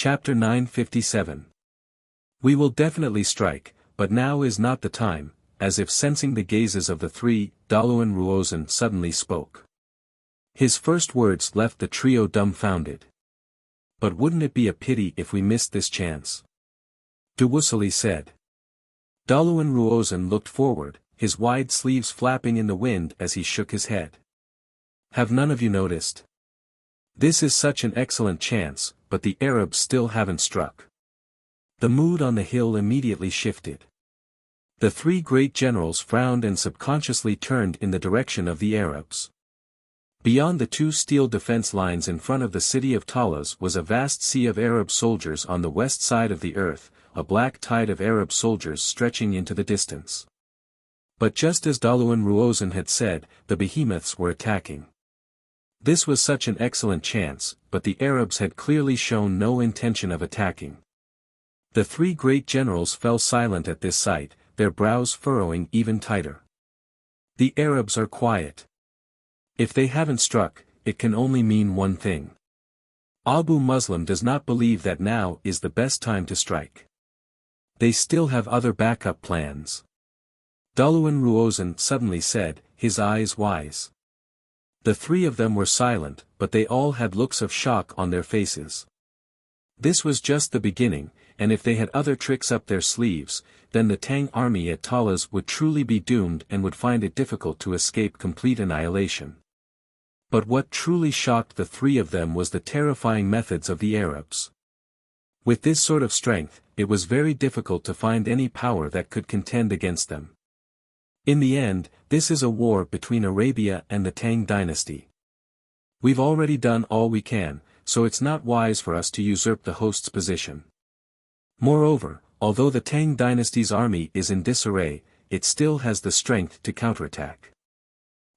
Chapter 957. We will definitely strike, but now is not the time, as if sensing the gazes of the three, Daluan Ruozen suddenly spoke. His first words left the trio dumbfounded. But wouldn't it be a pity if we missed this chance? Wuxia said. Daluan Ruozen looked forward, his wide sleeves flapping in the wind as he shook his head. Have none of you noticed? This is such an excellent chance, but the Arabs still haven't struck. The mood on the hill immediately shifted. The three great generals frowned and subconsciously turned in the direction of the Arabs. Beyond the two steel defense lines in front of the city of Talas was a vast sea of Arab soldiers on the west side of the earth, a black tide of Arab soldiers stretching into the distance. But just as Daluan Ruozen had said, the behemoths were attacking. This was such an excellent chance, but the Arabs had clearly shown no intention of attacking. The three great generals fell silent at this sight, their brows furrowing even tighter. The Arabs are quiet. If they haven't struck, it can only mean one thing. Abu Muslim does not believe that now is the best time to strike. They still have other backup plans. Daluan Ruozen suddenly said, his eyes wise. The three of them were silent, but they all had looks of shock on their faces. This was just the beginning, and if they had other tricks up their sleeves, then the Tang army at Talas would truly be doomed and would find it difficult to escape complete annihilation. But what truly shocked the three of them was the terrifying methods of the Arabs. With this sort of strength, it was very difficult to find any power that could contend against them. In the end, this is a war between Arabia and the Tang dynasty. We've already done all we can, so it's not wise for us to usurp the host's position. Moreover, although the Tang dynasty's army is in disarray, it still has the strength to counterattack.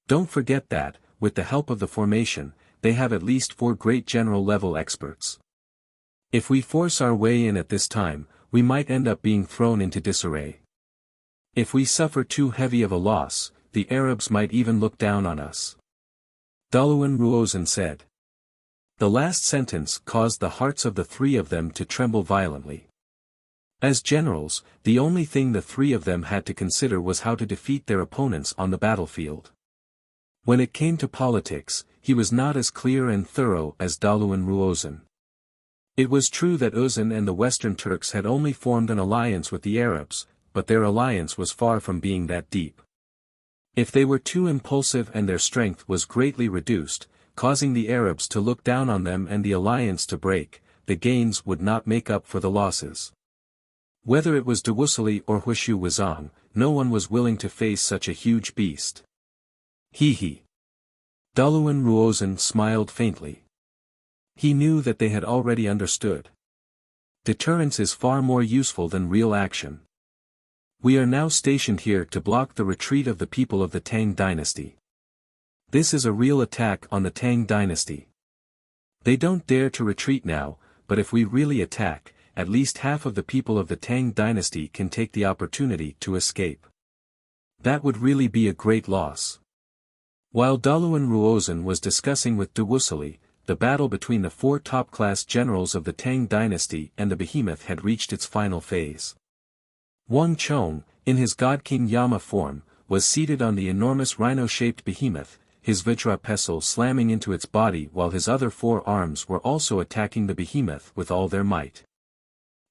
Don't forget that, with the help of the formation, they have at least 4 great general-level experts. If we force our way in at this time, we might end up being thrown into disarray. If we suffer too heavy of a loss, the Arabs might even look down on us. Daluan Ruozen said. The last sentence caused the hearts of the three of them to tremble violently. As generals, the only thing the three of them had to consider was how to defeat their opponents on the battlefield. When it came to politics, he was not as clear and thorough as Daluan Ruozen. It was true that Uzun and the Western Turks had only formed an alliance with the Arabs, but their alliance was far from being that deep. If they were too impulsive and their strength was greatly reduced, causing the Arabs to look down on them and the alliance to break, the gains would not make up for the losses. Whether it was Wuxia or Wuxia, no one was willing to face such a huge beast. He. Daluan Ruozen smiled faintly. He knew that they had already understood. Deterrence is far more useful than real action. We are now stationed here to block the retreat of the people of the Tang dynasty. This is a real attack on the Tang dynasty. They don't dare to retreat now, but if we really attack, at least half of the people of the Tang dynasty can take the opportunity to escape. That would really be a great loss. While Daluan Ruozen was discussing with Wuxia, the battle between the 4 top-class generals of the Tang dynasty and the behemoth had reached its final phase. Wang Chong, in his God King Yama form, was seated on the enormous rhino-shaped behemoth, his Vajra pestle slamming into its body while his other 4 arms were also attacking the behemoth with all their might.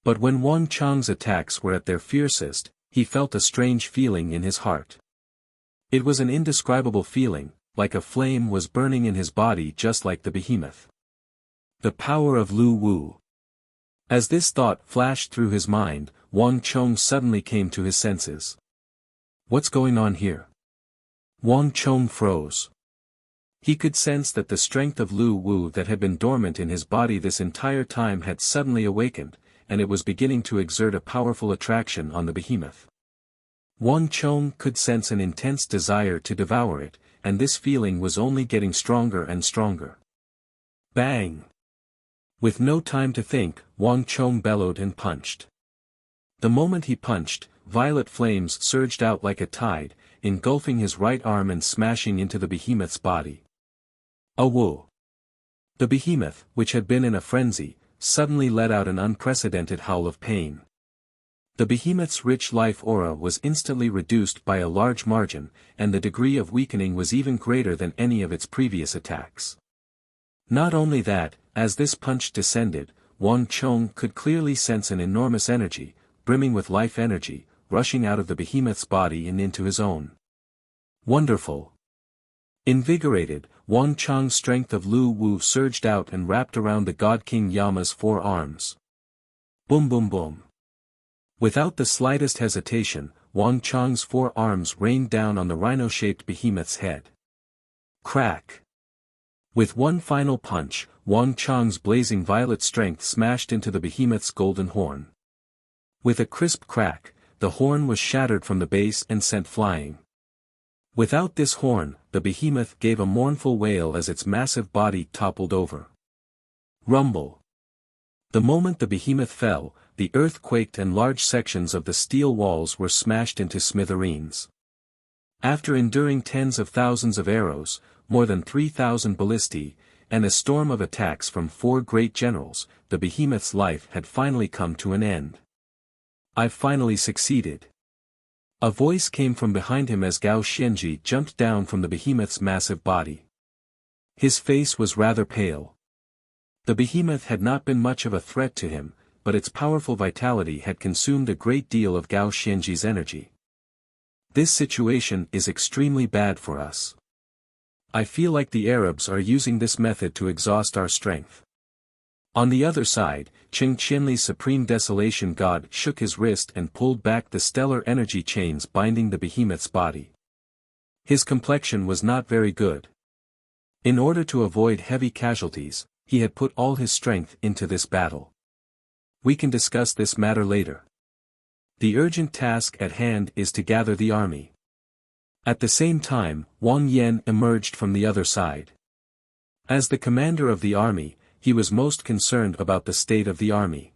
But when Wang Chong's attacks were at their fiercest, he felt a strange feeling in his heart. It was an indescribable feeling, like a flame was burning in his body just like the behemoth. The power of Lu Wu. As this thought flashed through his mind, Wang Chong suddenly came to his senses. What's going on here? Wang Chong froze. He could sense that the strength of Lu Wu that had been dormant in his body this entire time had suddenly awakened, and it was beginning to exert a powerful attraction on the behemoth. Wang Chong could sense an intense desire to devour it, and this feeling was only getting stronger and stronger. Bang! With no time to think, Wang Chong bellowed and punched. The moment he punched, violet flames surged out like a tide, engulfing his right arm and smashing into the behemoth's body. A woo! The behemoth, which had been in a frenzy, suddenly let out an unprecedented howl of pain. The behemoth's rich life aura was instantly reduced by a large margin, and the degree of weakening was even greater than any of its previous attacks. Not only that, as this punch descended, Wang Chong could clearly sense an enormous energy, brimming with life energy, rushing out of the behemoth's body and into his own. Wonderful! Invigorated, Wang Chong's strength of Lu Wu surged out and wrapped around the God King Yama's 4 arms. Boom boom boom. Without the slightest hesitation, Wang Chong's 4 arms rained down on the rhino-shaped behemoth's head. Crack! With one final punch, Wang Chong's blazing violet strength smashed into the behemoth's golden horn. With a crisp crack, the horn was shattered from the base and sent flying. Without this horn, the behemoth gave a mournful wail as its massive body toppled over. Rumble! The moment the behemoth fell, the earth quaked and large sections of the steel walls were smashed into smithereens. After enduring tens of thousands of arrows, more than 3,000 ballistae, and a storm of attacks from 4 great generals, the behemoth's life had finally come to an end. I've finally succeeded. A voice came from behind him as Gao Xianji jumped down from the behemoth's massive body. His face was rather pale. The behemoth had not been much of a threat to him, but its powerful vitality had consumed a great deal of Gao Xianji's energy. This situation is extremely bad for us. I feel like the Arabs are using this method to exhaust our strength. On the other side, Qing Qianli's supreme desolation god shook his wrist and pulled back the stellar energy chains binding the behemoth's body. His complexion was not very good. In order to avoid heavy casualties, he had put all his strength into this battle. We can discuss this matter later. The urgent task at hand is to gather the army. At the same time, Wang Yan emerged from the other side. As the commander of the army, he was most concerned about the state of the army.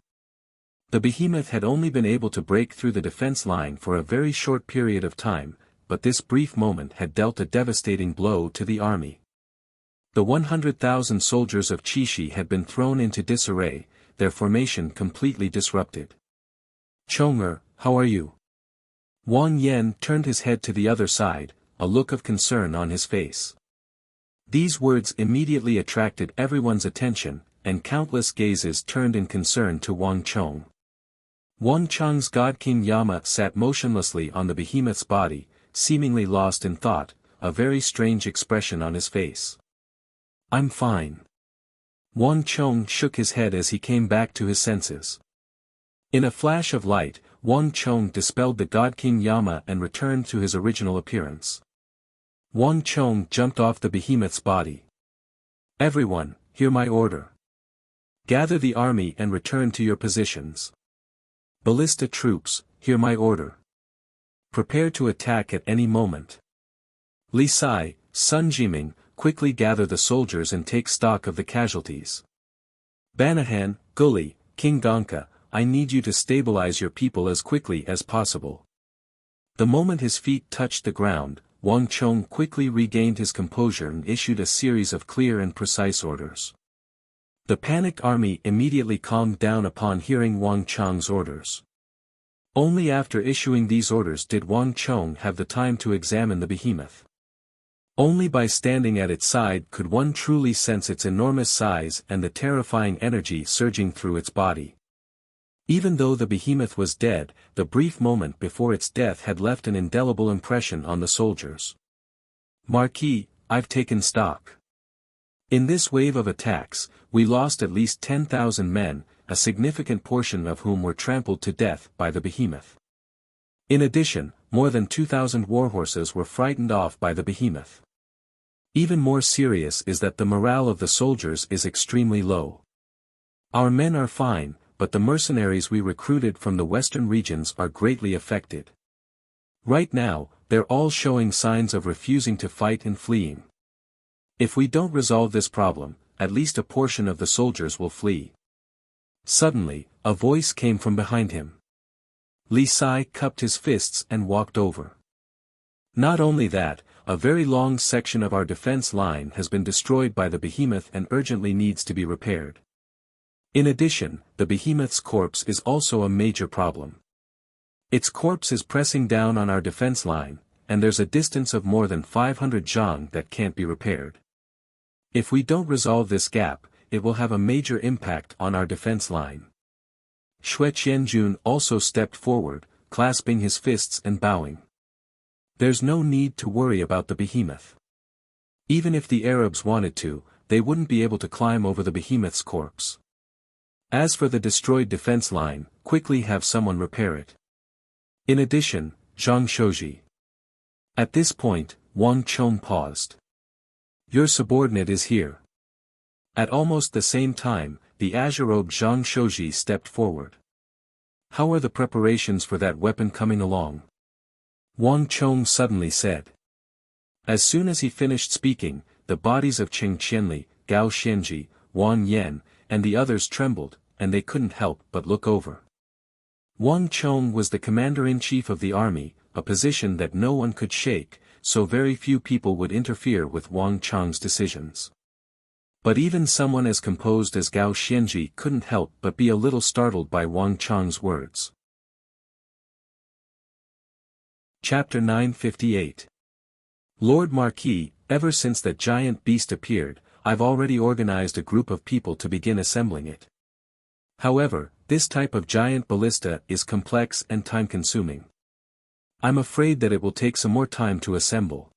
The behemoth had only been able to break through the defense line for a very short period of time, but this brief moment had dealt a devastating blow to the army. The 100,000 soldiers of Qixi had been thrown into disarray, their formation completely disrupted. Chong'er, how are you? Wang Yan turned his head to the other side, a look of concern on his face. These words immediately attracted everyone's attention, and countless gazes turned in concern to Wang Chong. Wang Chong's God King Yama sat motionlessly on the behemoth's body, seemingly lost in thought, a very strange expression on his face. I'm fine. Wang Chong shook his head as he came back to his senses. In a flash of light, Wang Chong dispelled the God King Yama and returned to his original appearance. Wang Chong jumped off the behemoth's body. Everyone, hear my order. Gather the army and return to your positions. Ballista troops, hear my order. Prepare to attack at any moment. Li Sai, Sun Jiming, quickly gather the soldiers and take stock of the casualties. Banahan, Guli, King Gonka, I need you to stabilize your people as quickly as possible. The moment his feet touched the ground, Wang Chong quickly regained his composure and issued a series of clear and precise orders. The panicked army immediately calmed down upon hearing Wang Chong's orders. Only after issuing these orders did Wang Chong have the time to examine the behemoth. Only by standing at its side could one truly sense its enormous size and the terrifying energy surging through its body. Even though the behemoth was dead, the brief moment before its death had left an indelible impression on the soldiers. Marquis, I've taken stock. In this wave of attacks, we lost at least 10,000 men, a significant portion of whom were trampled to death by the behemoth. In addition, more than 2,000 warhorses were frightened off by the behemoth. Even more serious is that the morale of the soldiers is extremely low. Our men are fine, but the mercenaries we recruited from the western regions are greatly affected. Right now, they're all showing signs of refusing to fight and fleeing. If we don't resolve this problem, at least a portion of the soldiers will flee. Suddenly, a voice came from behind him. Li Sai cupped his fists and walked over. Not only that, a very long section of our defense line has been destroyed by the behemoth and urgently needs to be repaired. In addition, the behemoth's corpse is also a major problem. Its corpse is pressing down on our defense line, and there's a distance of more than 500 zhang that can't be repaired. If we don't resolve this gap, it will have a major impact on our defense line. Xue Qianjun also stepped forward, clasping his fists and bowing. There's no need to worry about the behemoth. Even if the Arabs wanted to, they wouldn't be able to climb over the behemoth's corpse. As for the destroyed defense line, quickly have someone repair it. In addition, Zhang Shouji. At this point, Wang Chong paused. Your subordinate is here. At almost the same time, the azure-robed Zhang Shouji stepped forward. How are the preparations for that weapon coming along? Wang Chong suddenly said. As soon as he finished speaking, the bodies of Cheng Qianli, Gao Xianji, Wang Yan, and the others trembled, and they couldn't help but look over. Wang Chong was the commander-in-chief of the army, a position that no one could shake, so very few people would interfere with Wang Chong's decisions. But even someone as composed as Gao Xianji couldn't help but be a little startled by Wang Chong's words. Chapter 958. Lord Marquis, ever since that giant beast appeared, I've already organized a group of people to begin assembling it. However, this type of giant ballista is complex and time-consuming. I'm afraid that it will take some more time to assemble.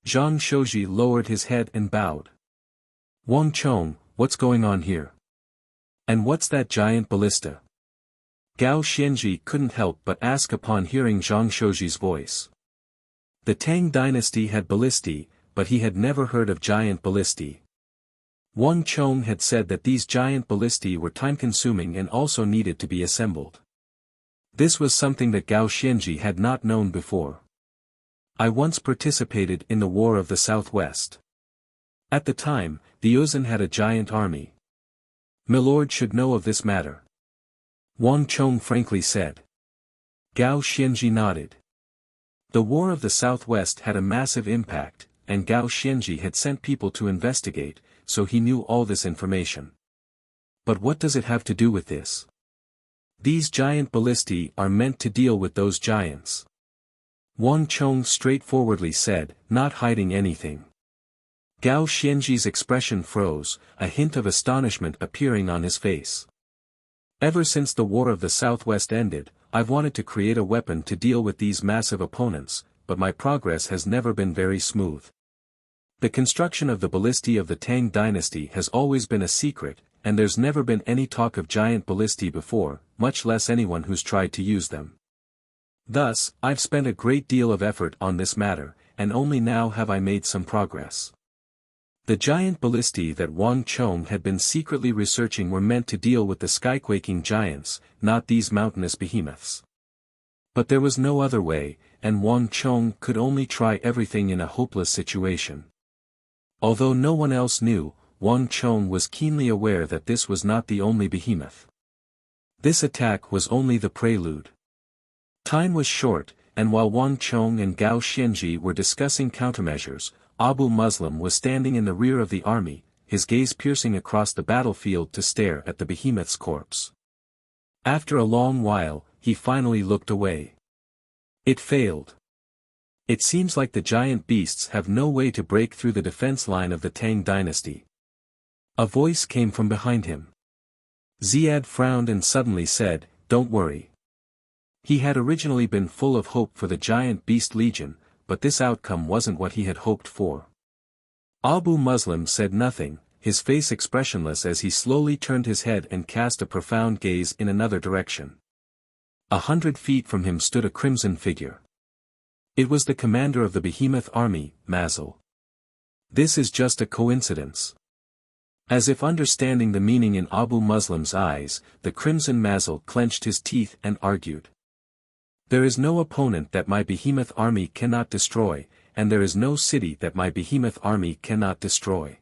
Zhang Shouji lowered his head and bowed. Wang Chong, what's going on here? And what's that giant ballista? Gao Xianji couldn't help but ask upon hearing Zhang Shouji's voice. The Tang dynasty had ballistae, but he had never heard of giant ballistae. Wang Chong had said that these giant ballistae were time-consuming and also needed to be assembled. This was something that Gao Xianji had not known before. I once participated in the War of the Southwest. At the time, the Yuzhen had a giant army. Milord should know of this matter. Wang Chong frankly said. Gao Xianji nodded. The War of the Southwest had a massive impact, and Gao Xianji had sent people to investigate, so he knew all this information. But what does it have to do with this? These giant ballistae are meant to deal with those giants. Wang Chong straightforwardly said, not hiding anything. Gao Xianji's expression froze, a hint of astonishment appearing on his face. Ever since the War of the Southwest ended, I've wanted to create a weapon to deal with these massive opponents, but my progress has never been very smooth. The construction of the ballistae of the Tang dynasty has always been a secret, and there's never been any talk of giant ballistae before, much less anyone who's tried to use them. Thus, I've spent a great deal of effort on this matter, and only now have I made some progress. The giant ballistae that Wang Chong had been secretly researching were meant to deal with the skyquaking giants, not these mountainous behemoths. But there was no other way, and Wang Chong could only try everything in a hopeless situation. Although no one else knew, Wang Chong was keenly aware that this was not the only behemoth. This attack was only the prelude. Time was short, and while Wang Chong and Gao Xianji were discussing countermeasures, Abu Muslim was standing in the rear of the army, his gaze piercing across the battlefield to stare at the behemoth's corpse. After a long while, he finally looked away. It failed. It seems like the giant beasts have no way to break through the defense line of the Tang dynasty. A voice came from behind him. Ziad frowned and suddenly said, "Don't worry." He had originally been full of hope for the giant beast legion, but this outcome wasn't what he had hoped for. Abu Muslim said nothing, his face expressionless as he slowly turned his head and cast a profound gaze in another direction. 100 feet from him stood a crimson figure. It was the commander of the behemoth army, Mazel. This is just a coincidence. As if understanding the meaning in Abu Muslim's eyes, the crimson Mazel clenched his teeth and argued. There is no opponent that my behemoth army cannot destroy, and there is no city that my behemoth army cannot destroy.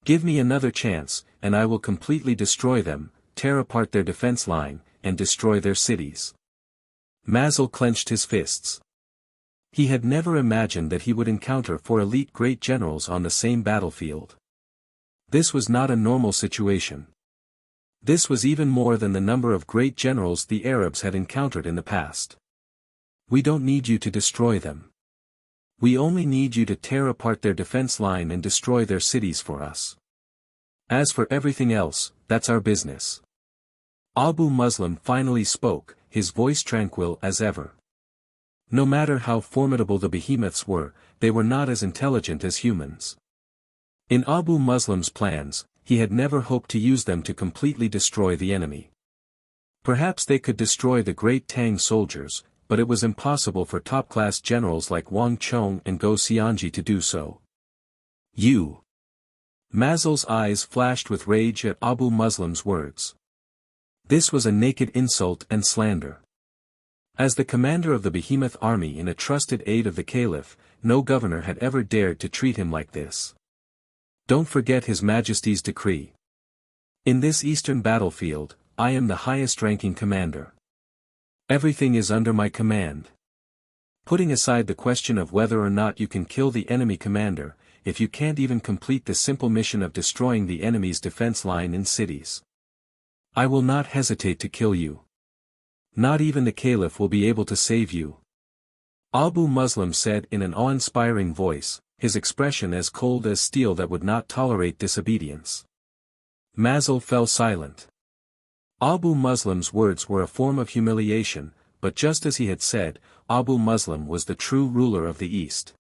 Give me another chance, and I will completely destroy them, tear apart their defense line, and destroy their cities. Mazel clenched his fists. He had never imagined that he would encounter four elite great generals on the same battlefield. This was not a normal situation. This was even more than the number of great generals the Arabs had encountered in the past. We don't need you to destroy them. We only need you to tear apart their defense line and destroy their cities for us. As for everything else, that's our business. Abu Muslim finally spoke, his voice tranquil as ever. No matter how formidable the behemoths were, they were not as intelligent as humans. In Abu Muslim's plans, he had never hoped to use them to completely destroy the enemy. Perhaps they could destroy the great Tang soldiers, but it was impossible for top-class generals like Wang Chong and Go Xianji to do so. You! Mazel's eyes flashed with rage at Abu Muslim's words. This was a naked insult and slander. As the commander of the behemoth army and a trusted aide of the Caliph, no governor had ever dared to treat him like this. Don't forget His Majesty's decree. In this eastern battlefield, I am the highest-ranking commander. Everything is under my command. Putting aside the question of whether or not you can kill the enemy commander, if you can't even complete the simple mission of destroying the enemy's defense line in cities, I will not hesitate to kill you. Not even the Caliph will be able to save you. Abu Muslim said in an awe-inspiring voice, his expression as cold as steel that would not tolerate disobedience. Mazel fell silent. Abu Muslim's words were a form of humiliation, but just as he had said, Abu Muslim was the true ruler of the East.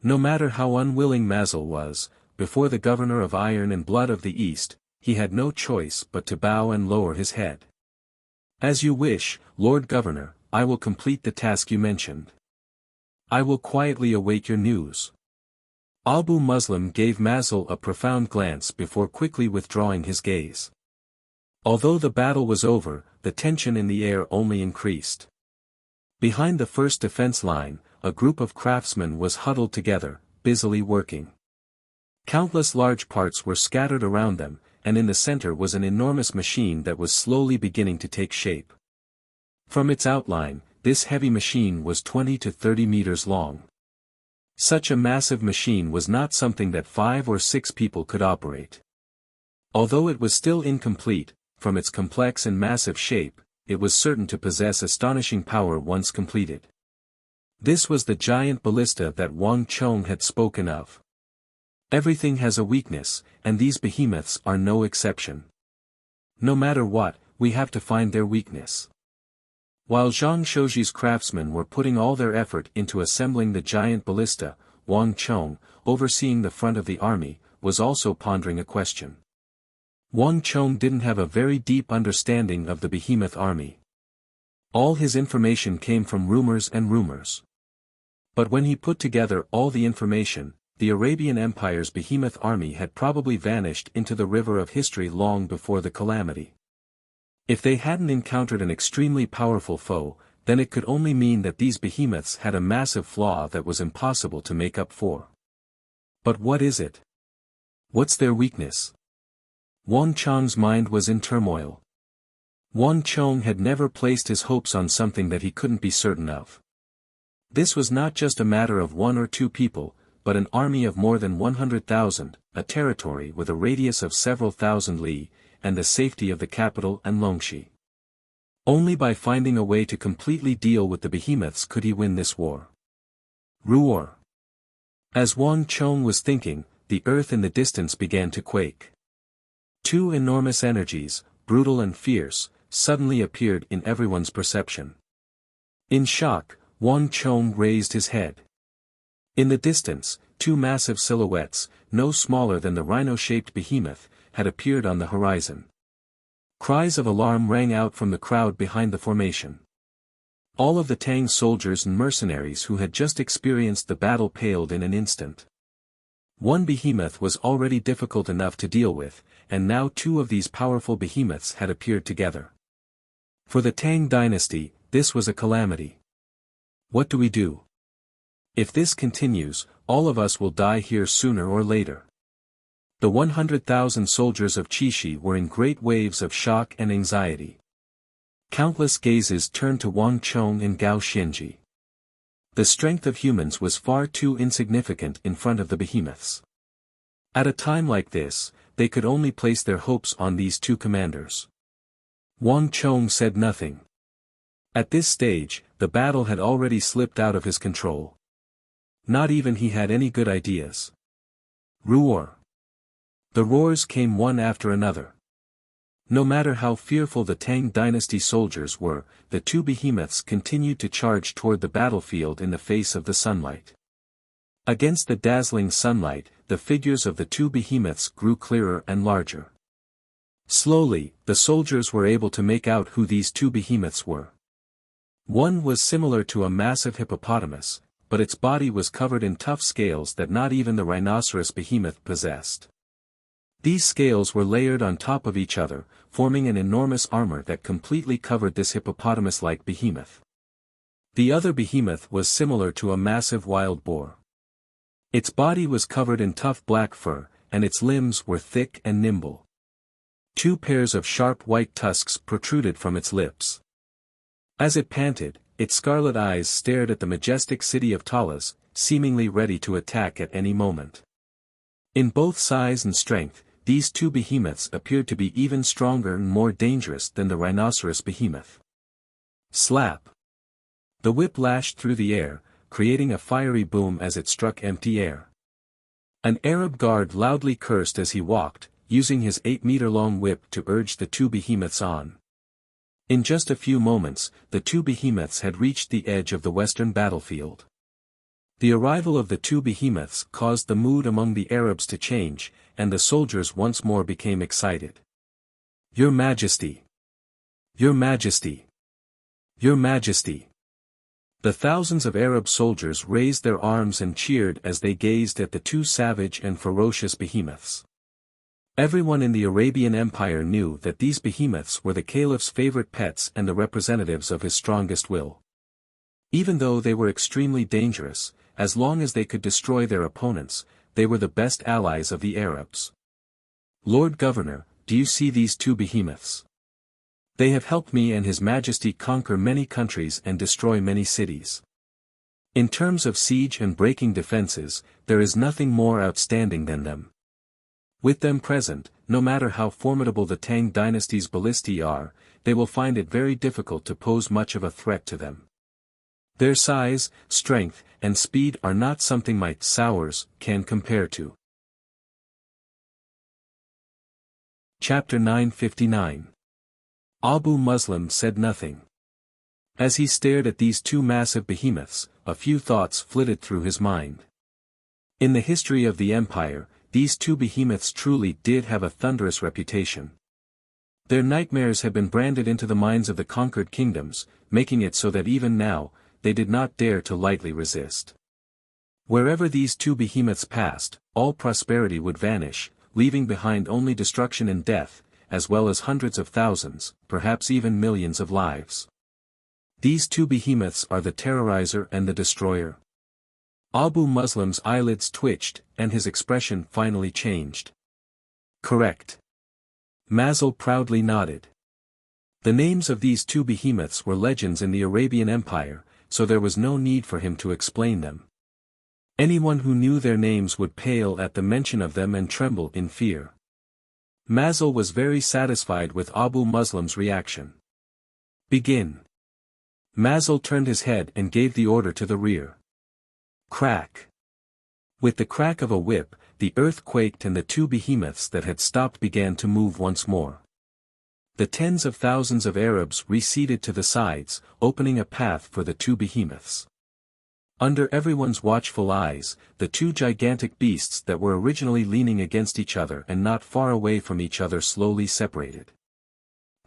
No matter how unwilling Mazel was, before the governor of iron and blood of the East, he had no choice but to bow and lower his head. As you wish, Lord Governor, I will complete the task you mentioned. I will quietly await your news. Abu Muslim gave Mazel a profound glance before quickly withdrawing his gaze. Although the battle was over, the tension in the air only increased. Behind the first defense line, a group of craftsmen was huddled together, busily working. Countless large parts were scattered around them, and in the center was an enormous machine that was slowly beginning to take shape. From its outline, this heavy machine was 20 to 30 meters long. Such a massive machine was not something that 5 or 6 people could operate. Although it was still incomplete, from its complex and massive shape, it was certain to possess astonishing power once completed. This was the giant ballista that Wang Chong had spoken of. Everything has a weakness, and these behemoths are no exception. No matter what, we have to find their weakness. While Zhang Shouji's craftsmen were putting all their effort into assembling the giant ballista, Wang Chong, overseeing the front of the army, was also pondering a question. Wang Chong didn't have a very deep understanding of the behemoth army. All his information came from rumors and rumors. But when he put together all the information, the Arabian Empire's behemoth army had probably vanished into the river of history long before the calamity. If they hadn't encountered an extremely powerful foe, then it could only mean that these behemoths had a massive flaw that was impossible to make up for. But what is it? What's their weakness? Wang Chong's mind was in turmoil. Wang Chong had never placed his hopes on something that he couldn't be certain of. This was not just a matter of 1 or 2 people, but an army of more than 100,000, a territory with a radius of several thousand li, and the safety of the capital and Longxi. Only by finding a way to completely deal with the behemoths could he win this war. Roar! As Wang Chong was thinking, the earth in the distance began to quake. 2 enormous energies, brutal and fierce, suddenly appeared in everyone's perception. In shock, Wang Chong raised his head. In the distance, 2 massive silhouettes, no smaller than the rhino-shaped behemoth, had appeared on the horizon. Cries of alarm rang out from the crowd behind the formation. All of the Tang soldiers and mercenaries who had just experienced the battle paled in an instant. One behemoth was already difficult enough to deal with, and now 2 of these powerful behemoths had appeared together. For the Tang dynasty, this was a calamity. What do we do? If this continues, all of us will die here sooner or later. The 100,000 soldiers of Qixi were in great waves of shock and anxiety. Countless gazes turned to Wang Chong and Gao Xianji. The strength of humans was far too insignificant in front of the behemoths. At a time like this, they could only place their hopes on these two commanders. Wang Chong said nothing. At this stage, the battle had already slipped out of his control. Not even he had any good ideas. Roar. The roars came one after another. No matter how fearful the Tang dynasty soldiers were, the two behemoths continued to charge toward the battlefield in the face of the sunlight. Against the dazzling sunlight, the figures of the two behemoths grew clearer and larger. Slowly, the soldiers were able to make out who these two behemoths were. One was similar to a massive hippopotamus, but its body was covered in tough scales that not even the rhinoceros behemoth possessed. These scales were layered on top of each other, forming an enormous armor that completely covered this hippopotamus-like behemoth. The other behemoth was similar to a massive wild boar. Its body was covered in tough black fur, and its limbs were thick and nimble. Two pairs of sharp white tusks protruded from its lips. As it panted, its scarlet eyes stared at the majestic city of Talas, seemingly ready to attack at any moment. In both size and strength, these two behemoths appeared to be even stronger and more dangerous than the rhinoceros behemoth. Slap! The whip lashed through the air, creating a fiery boom as it struck empty air. An Arab guard loudly cursed as he walked, using his 8-meter-long whip to urge the two behemoths on. In just a few moments, the two behemoths had reached the edge of the western battlefield. The arrival of the two behemoths caused the mood among the Arabs to change, and the soldiers once more became excited. "Your Majesty! Your Majesty! Your Majesty!" The thousands of Arab soldiers raised their arms and cheered as they gazed at the two savage and ferocious behemoths. Everyone in the Arabian Empire knew that these behemoths were the caliph's favorite pets and the representatives of his strongest will. Even though they were extremely dangerous, as long as they could destroy their opponents, they were the best allies of the Arabs. "Lord Governor, do you see these two behemoths? They have helped me and His Majesty conquer many countries and destroy many cities. In terms of siege and breaking defenses, there is nothing more outstanding than them. With them present, no matter how formidable the Tang dynasty's ballistae are, they will find it very difficult to pose much of a threat to them. Their size, strength, and speed are not something my Sowers can compare to." Chapter 959. Abu Muslim said nothing. As he stared at these two massive behemoths, a few thoughts flitted through his mind. In the history of the empire, these two behemoths truly did have a thunderous reputation. Their nightmares had been branded into the minds of the conquered kingdoms, making it so that even now, they did not dare to lightly resist. Wherever these two behemoths passed, all prosperity would vanish, leaving behind only destruction and death, as well as hundreds of thousands, perhaps even millions of lives. These two behemoths are the terrorizer and the destroyer. Abu Muslim's eyelids twitched, and his expression finally changed. "Correct." Mazel proudly nodded. The names of these two behemoths were legends in the Arabian Empire, so there was no need for him to explain them. Anyone who knew their names would pale at the mention of them and tremble in fear. Mazel was very satisfied with Abu Muslim's reaction. "Begin." Mazel turned his head and gave the order to the rear. Crack. With the crack of a whip, the earth quaked and the two behemoths that had stopped began to move once more. The tens of thousands of Arabs receded to the sides, opening a path for the two behemoths. Under everyone's watchful eyes, the two gigantic beasts that were originally leaning against each other and not far away from each other slowly separated.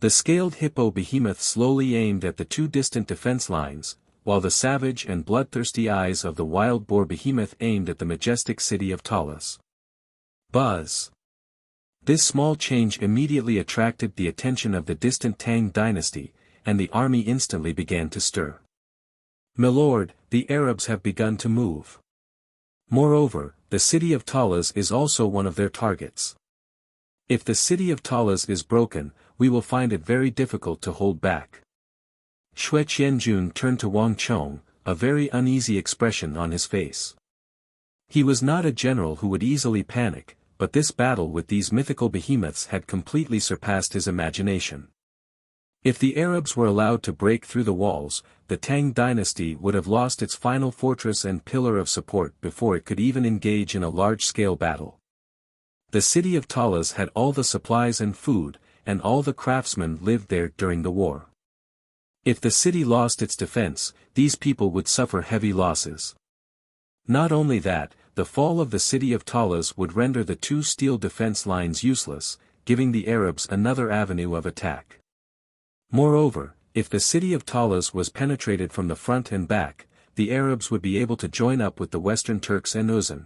The scaled hippo behemoth slowly aimed at the two distant defense lines, while the savage and bloodthirsty eyes of the wild boar behemoth aimed at the majestic city of Talas. Buzz! This small change immediately attracted the attention of the distant Tang dynasty, and the army instantly began to stir. "Milord, the Arabs have begun to move. Moreover, the city of Talas is also one of their targets. If the city of Talas is broken, we will find it very difficult to hold back." Xue Qianjun turned to Wang Chong, a very uneasy expression on his face. He was not a general who would easily panic, but this battle with these mythical behemoths had completely surpassed his imagination. If the Arabs were allowed to break through the walls, the Tang dynasty would have lost its final fortress and pillar of support before it could even engage in a large-scale battle. The city of Talas had all the supplies and food, and all the craftsmen lived there during the war. If the city lost its defense, these people would suffer heavy losses. Not only that, the fall of the city of Talas would render the two steel defense lines useless, giving the Arabs another avenue of attack. Moreover, if the city of Talas was penetrated from the front and back, the Arabs would be able to join up with the Western Turks and Uzan.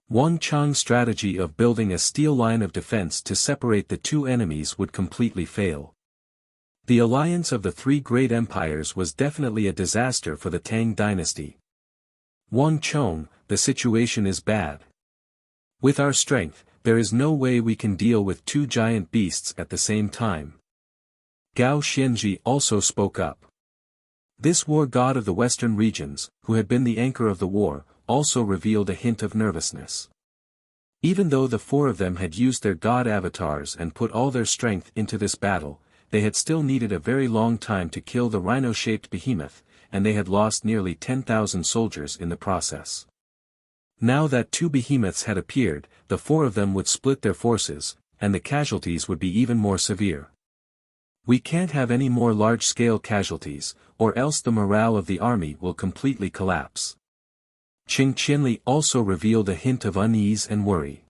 Wang Chang's strategy of building a steel line of defense to separate the two enemies would completely fail. The alliance of the three great empires was definitely a disaster for the Tang dynasty. Wang Chong, the situation is bad. With our strength, there is no way we can deal with two giant beasts at the same time. Gao Xianji also spoke up. This war god of the western regions, who had been the anchor of the war, also revealed a hint of nervousness. Even though the four of them had used their god avatars and put all their strength into this battle, they had still needed a very long time to kill the rhino-shaped behemoth, and they had lost nearly 10,000 soldiers in the process. Now that two behemoths had appeared, the four of them would split their forces, and the casualties would be even more severe. We can't have any more large-scale casualties, or else the morale of the army will completely collapse. Qing Qianli also revealed a hint of unease and worry.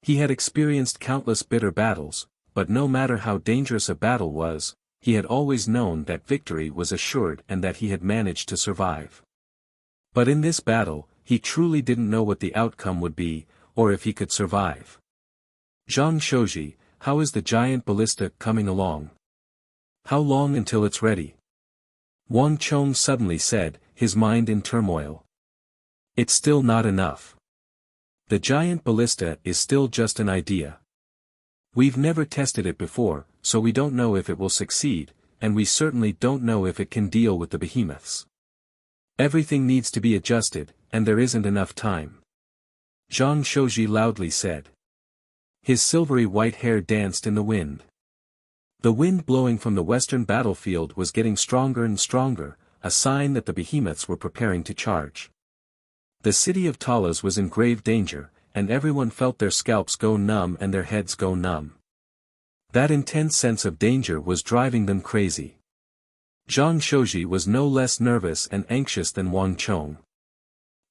He had experienced countless bitter battles, but no matter how dangerous a battle was, he had always known that victory was assured and that he had managed to survive. But in this battle, he truly didn't know what the outcome would be, or if he could survive. Zhang Shouji, how is the giant ballista coming along? How long until it's ready? Wang Chong suddenly said, his mind in turmoil. It's still not enough. The giant ballista is still just an idea. We've never tested it before, so we don't know if it will succeed, and we certainly don't know if it can deal with the behemoths. Everything needs to be adjusted, and there isn't enough time. Zhang Shouji loudly said. His silvery white hair danced in the wind. The wind blowing from the western battlefield was getting stronger and stronger, a sign that the behemoths were preparing to charge. The city of Talas was in grave danger, and everyone felt their scalps go numb and their heads go numb. That intense sense of danger was driving them crazy. Zhang Shouji was no less nervous and anxious than Wang Chong.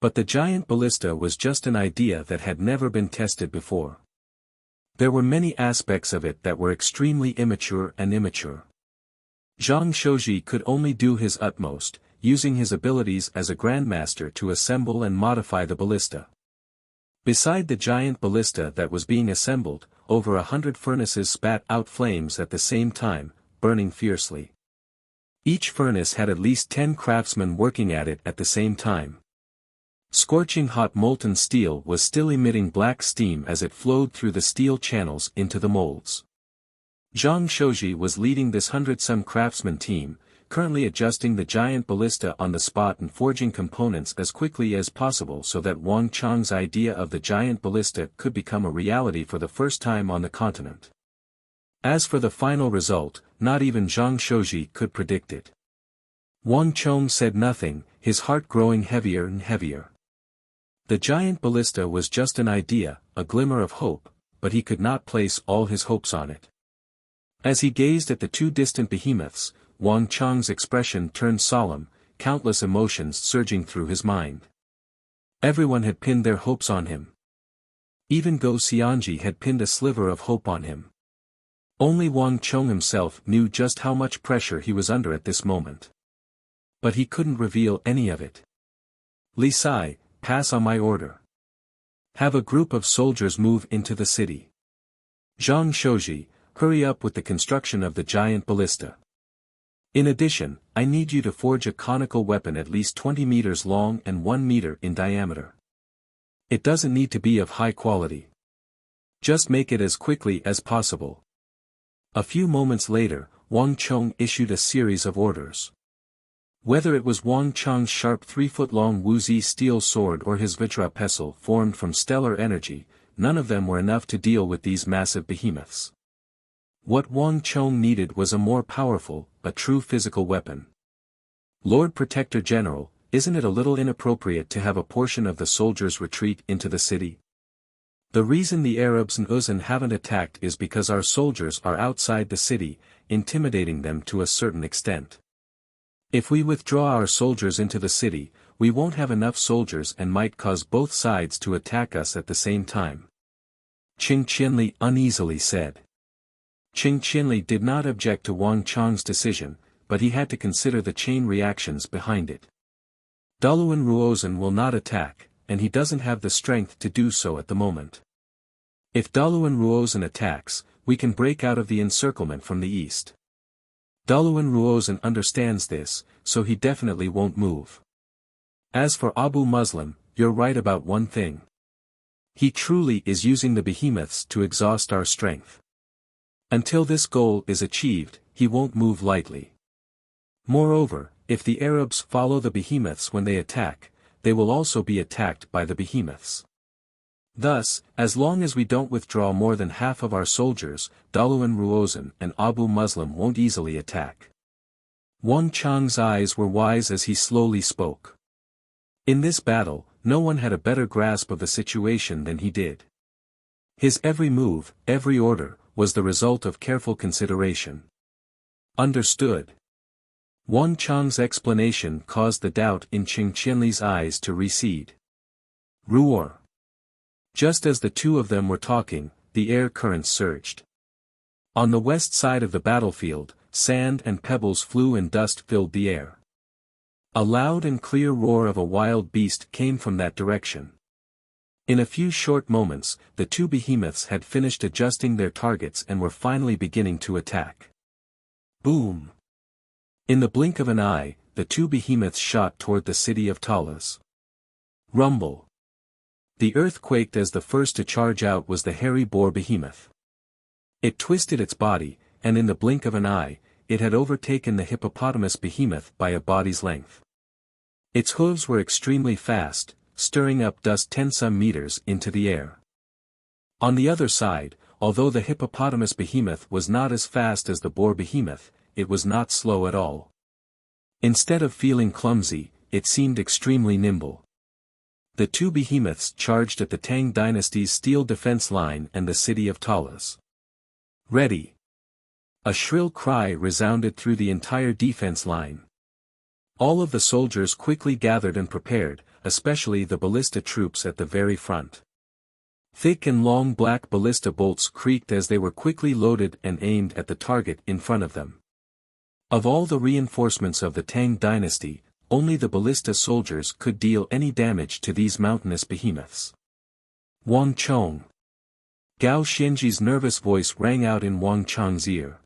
But the giant ballista was just an idea that had never been tested before. There were many aspects of it that were extremely immature. Zhang Shouji could only do his utmost, using his abilities as a grandmaster to assemble and modify the ballista. Beside the giant ballista that was being assembled, over 100 furnaces spat out flames at the same time, burning fiercely. Each furnace had at least 10 craftsmen working at it at the same time. Scorching hot molten steel was still emitting black steam as it flowed through the steel channels into the molds. Zhang Shouji was leading this 100-some craftsman team, currently adjusting the giant ballista on the spot and forging components as quickly as possible so that Wang Chang's idea of the giant ballista could become a reality for the first time on the continent. As for the final result, not even Zhang Shouji could predict it. Wang Chong said nothing, his heart growing heavier and heavier. The giant ballista was just an idea, a glimmer of hope, but he could not place all his hopes on it. As he gazed at the two distant behemoths, Wang Chang's expression turned solemn, countless emotions surging through his mind. Everyone had pinned their hopes on him. Even Go Xianji had pinned a sliver of hope on him. Only Wang Chong himself knew just how much pressure he was under at this moment. But he couldn't reveal any of it. Li Sai, pass on my order. Have a group of soldiers move into the city. Zhang Shouji, hurry up with the construction of the giant ballista. In addition, I need you to forge a conical weapon at least 20 meters long and 1 meter in diameter. It doesn't need to be of high quality. Just make it as quickly as possible. A few moments later, Wang Chong issued a series of orders. Whether it was Wang Chong's sharp 3-foot-long Wuxia steel sword or his Vajra pestle formed from stellar energy, none of them were enough to deal with these massive behemoths. What Wang Chong needed was a more powerful, a true physical weapon. Lord Protector General, isn't it a little inappropriate to have a portion of the soldiers retreat into the city? The reason the Arabs and Uzan haven't attacked is because our soldiers are outside the city, intimidating them to a certain extent. If we withdraw our soldiers into the city, we won't have enough soldiers and might cause both sides to attack us at the same time. Qing Qianli uneasily said. Qing Qianli did not object to Wang Chong's decision, but he had to consider the chain reactions behind it. Doluan Ruozan will not attack, and he doesn't have the strength to do so at the moment. If Doluan Ruozan attacks, we can break out of the encirclement from the east. Doluan Ruozan understands this, so he definitely won't move. As for Abu Muslim, you're right about one thing. He truly is using the behemoths to exhaust our strength. Until this goal is achieved, he won't move lightly. Moreover, if the Arabs follow the behemoths when they attack, they will also be attacked by the behemoths. Thus, as long as we don't withdraw more than half of our soldiers, Doluan Ruozan and Abu Muslim won't easily attack. Wang Chong's eyes were wise as he slowly spoke. In this battle, no one had a better grasp of the situation than he did. His every move, every order, was the result of careful consideration. Understood. Wang Chong's explanation caused the doubt in Qing Qianli's eyes to recede. Roar. Just as the two of them were talking, the air currents surged. On the west side of the battlefield, sand and pebbles flew and dust filled the air. A loud and clear roar of a wild beast came from that direction. In a few short moments, the two behemoths had finished adjusting their targets and were finally beginning to attack. Boom! In the blink of an eye, the two behemoths shot toward the city of Talas. Rumble! The earth quaked as the first to charge out was the hairy boar behemoth. It twisted its body, and in the blink of an eye, it had overtaken the hippopotamus behemoth by a body's length. Its hooves were extremely fast, stirring up dust 10-some meters into the air. On the other side, although the hippopotamus behemoth was not as fast as the boar behemoth, it was not slow at all. Instead of feeling clumsy, it seemed extremely nimble. The two behemoths charged at the Tang dynasty's steel defense line and the city of Talas. Ready! A shrill cry resounded through the entire defense line. All of the soldiers quickly gathered and prepared, especially the ballista troops at the very front. Thick and long black ballista bolts creaked as they were quickly loaded and aimed at the target in front of them. Of all the reinforcements of the Tang dynasty, only the ballista soldiers could deal any damage to these mountainous behemoths. Wang Chong. Gao Xianji's nervous voice rang out in Wang Chong's ear.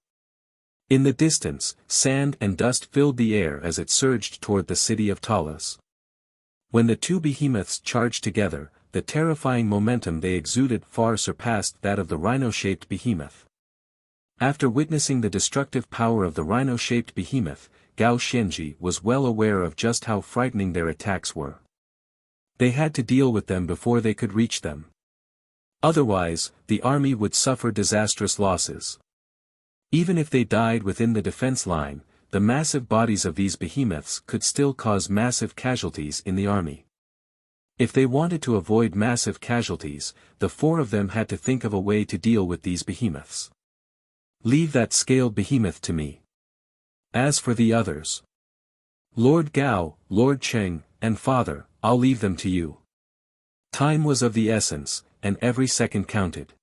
In the distance, sand and dust filled the air as it surged toward the city of Talas. When the two behemoths charged together, the terrifying momentum they exuded far surpassed that of the rhino-shaped behemoth. After witnessing the destructive power of the rhino-shaped behemoth, Gao Xianji was well aware of just how frightening their attacks were. They had to deal with them before they could reach them. Otherwise, the army would suffer disastrous losses. Even if they died within the defense line, the massive bodies of these behemoths could still cause massive casualties in the army. If they wanted to avoid massive casualties, the four of them had to think of a way to deal with these behemoths. Leave that scaled behemoth to me. As for the others, Lord Gao, Lord Cheng, and Father, I'll leave them to you. Time was of the essence, and every second counted.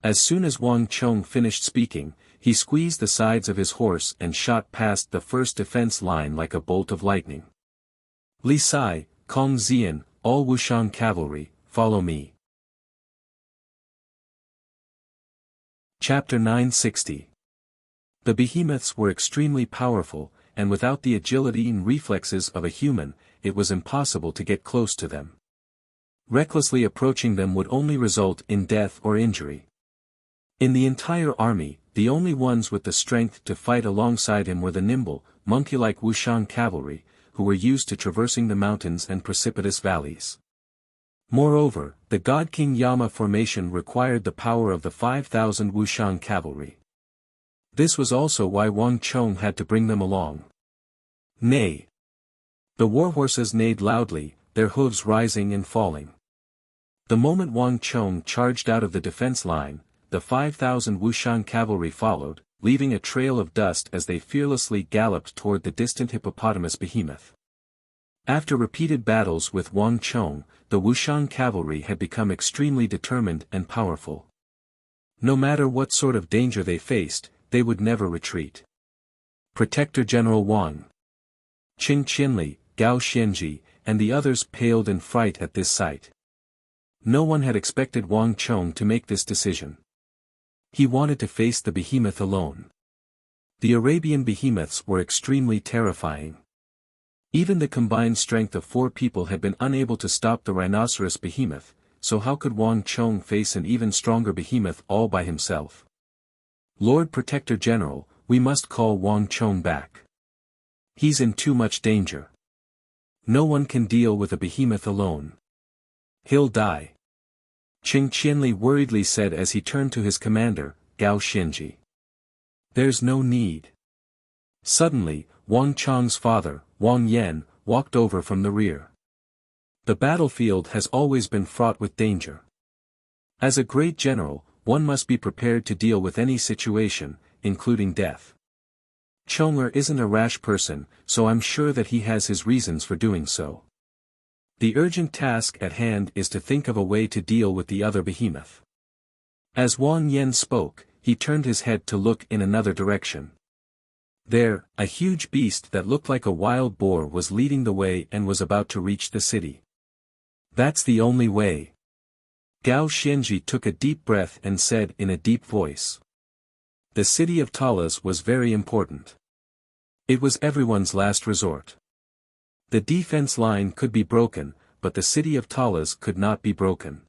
As soon as Wang Chong finished speaking, he squeezed the sides of his horse and shot past the first defense line like a bolt of lightning. Li Sai, Kong Xian, all Wuxian cavalry, follow me. Chapter 960. The behemoths were extremely powerful, and without the agility and reflexes of a human, it was impossible to get close to them. Recklessly approaching them would only result in death or injury. In the entire army, the only ones with the strength to fight alongside him were the nimble, monkey-like Wuxian cavalry, who were used to traversing the mountains and precipitous valleys. Moreover, the God King Yama formation required the power of the 5,000 Wuxian cavalry. This was also why Wang Chong had to bring them along. Neigh. The warhorses neighed loudly, their hooves rising and falling. The moment Wang Chong charged out of the defense line, the 5,000 Wuxian cavalry followed, leaving a trail of dust as they fearlessly galloped toward the distant hippopotamus behemoth. After repeated battles with Wang Chong, the Wuxian cavalry had become extremely determined and powerful. No matter what sort of danger they faced, they would never retreat. Protector General Wang Qing Qianli, Gao Xianji, and the others paled in fright at this sight. No one had expected Wang Chong to make this decision. He wanted to face the behemoth alone. The Arabian behemoths were extremely terrifying. Even the combined strength of 4 people had been unable to stop the rhinoceros behemoth, so how could Wang Chong face an even stronger behemoth all by himself? Lord Protector General, we must call Wang Chong back. He's in too much danger. No one can deal with a behemoth alone. He'll die. Qing Qianli worriedly said as he turned to his commander, Gao Xianji. There's no need. Suddenly, Wang Chong's father, Wang Yan, walked over from the rear. The battlefield has always been fraught with danger. As a great general, one must be prepared to deal with any situation, including death. Chong'er isn't a rash person, so I'm sure that he has his reasons for doing so. The urgent task at hand is to think of a way to deal with the other behemoth. As Wang Yan spoke, he turned his head to look in another direction. There, a huge beast that looked like a wild boar was leading the way and was about to reach the city. That's the only way. Gao Xianji took a deep breath and said in a deep voice. The city of Talas was very important. It was everyone's last resort. The defense line could be broken, but the city of Talas could not be broken.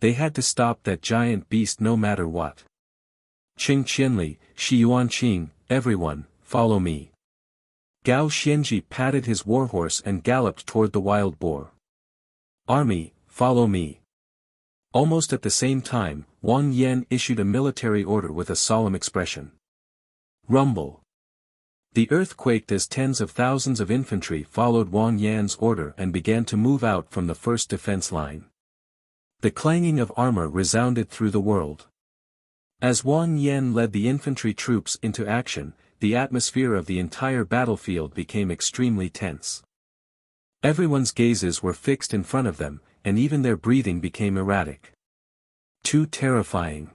They had to stop that giant beast no matter what. Qing Qianli, Shi Yuanqing, everyone, follow me. Gao Xianji patted his warhorse and galloped toward the wild boar. Army, follow me. Almost at the same time, Wang Yan issued a military order with a solemn expression. Rumble. The earth quaked as tens of thousands of infantry followed Wang Yan's order and began to move out from the first defense line. The clanging of armor resounded through the world. As Wang Yan led the infantry troops into action, the atmosphere of the entire battlefield became extremely tense. Everyone's gazes were fixed in front of them, and even their breathing became erratic. Too terrifying.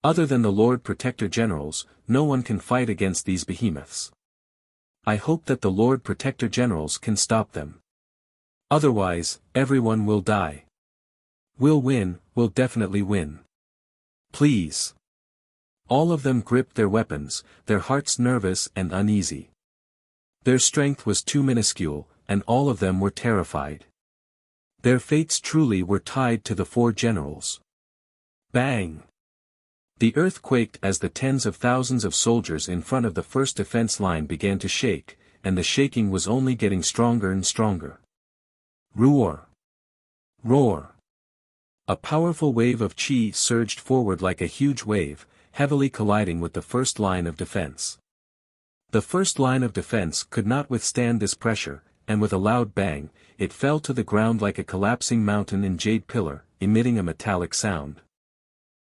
Other than the Lord Protector Generals, no one can fight against these behemoths. I hope that the Lord Protector Generals can stop them. Otherwise, everyone will die. We'll win, we'll definitely win. Please. All of them gripped their weapons, their hearts nervous and uneasy. Their strength was too minuscule, and all of them were terrified. Their fates truly were tied to the 4 generals. Bang! The earth quaked as the tens of thousands of soldiers in front of the first defense line began to shake, and the shaking was only getting stronger and stronger. Roar! Roar! A powerful wave of qi surged forward like a huge wave, heavily colliding with the first line of defense. The first line of defense could not withstand this pressure, and with a loud bang, it fell to the ground like a collapsing mountain in jade pillar, emitting a metallic sound.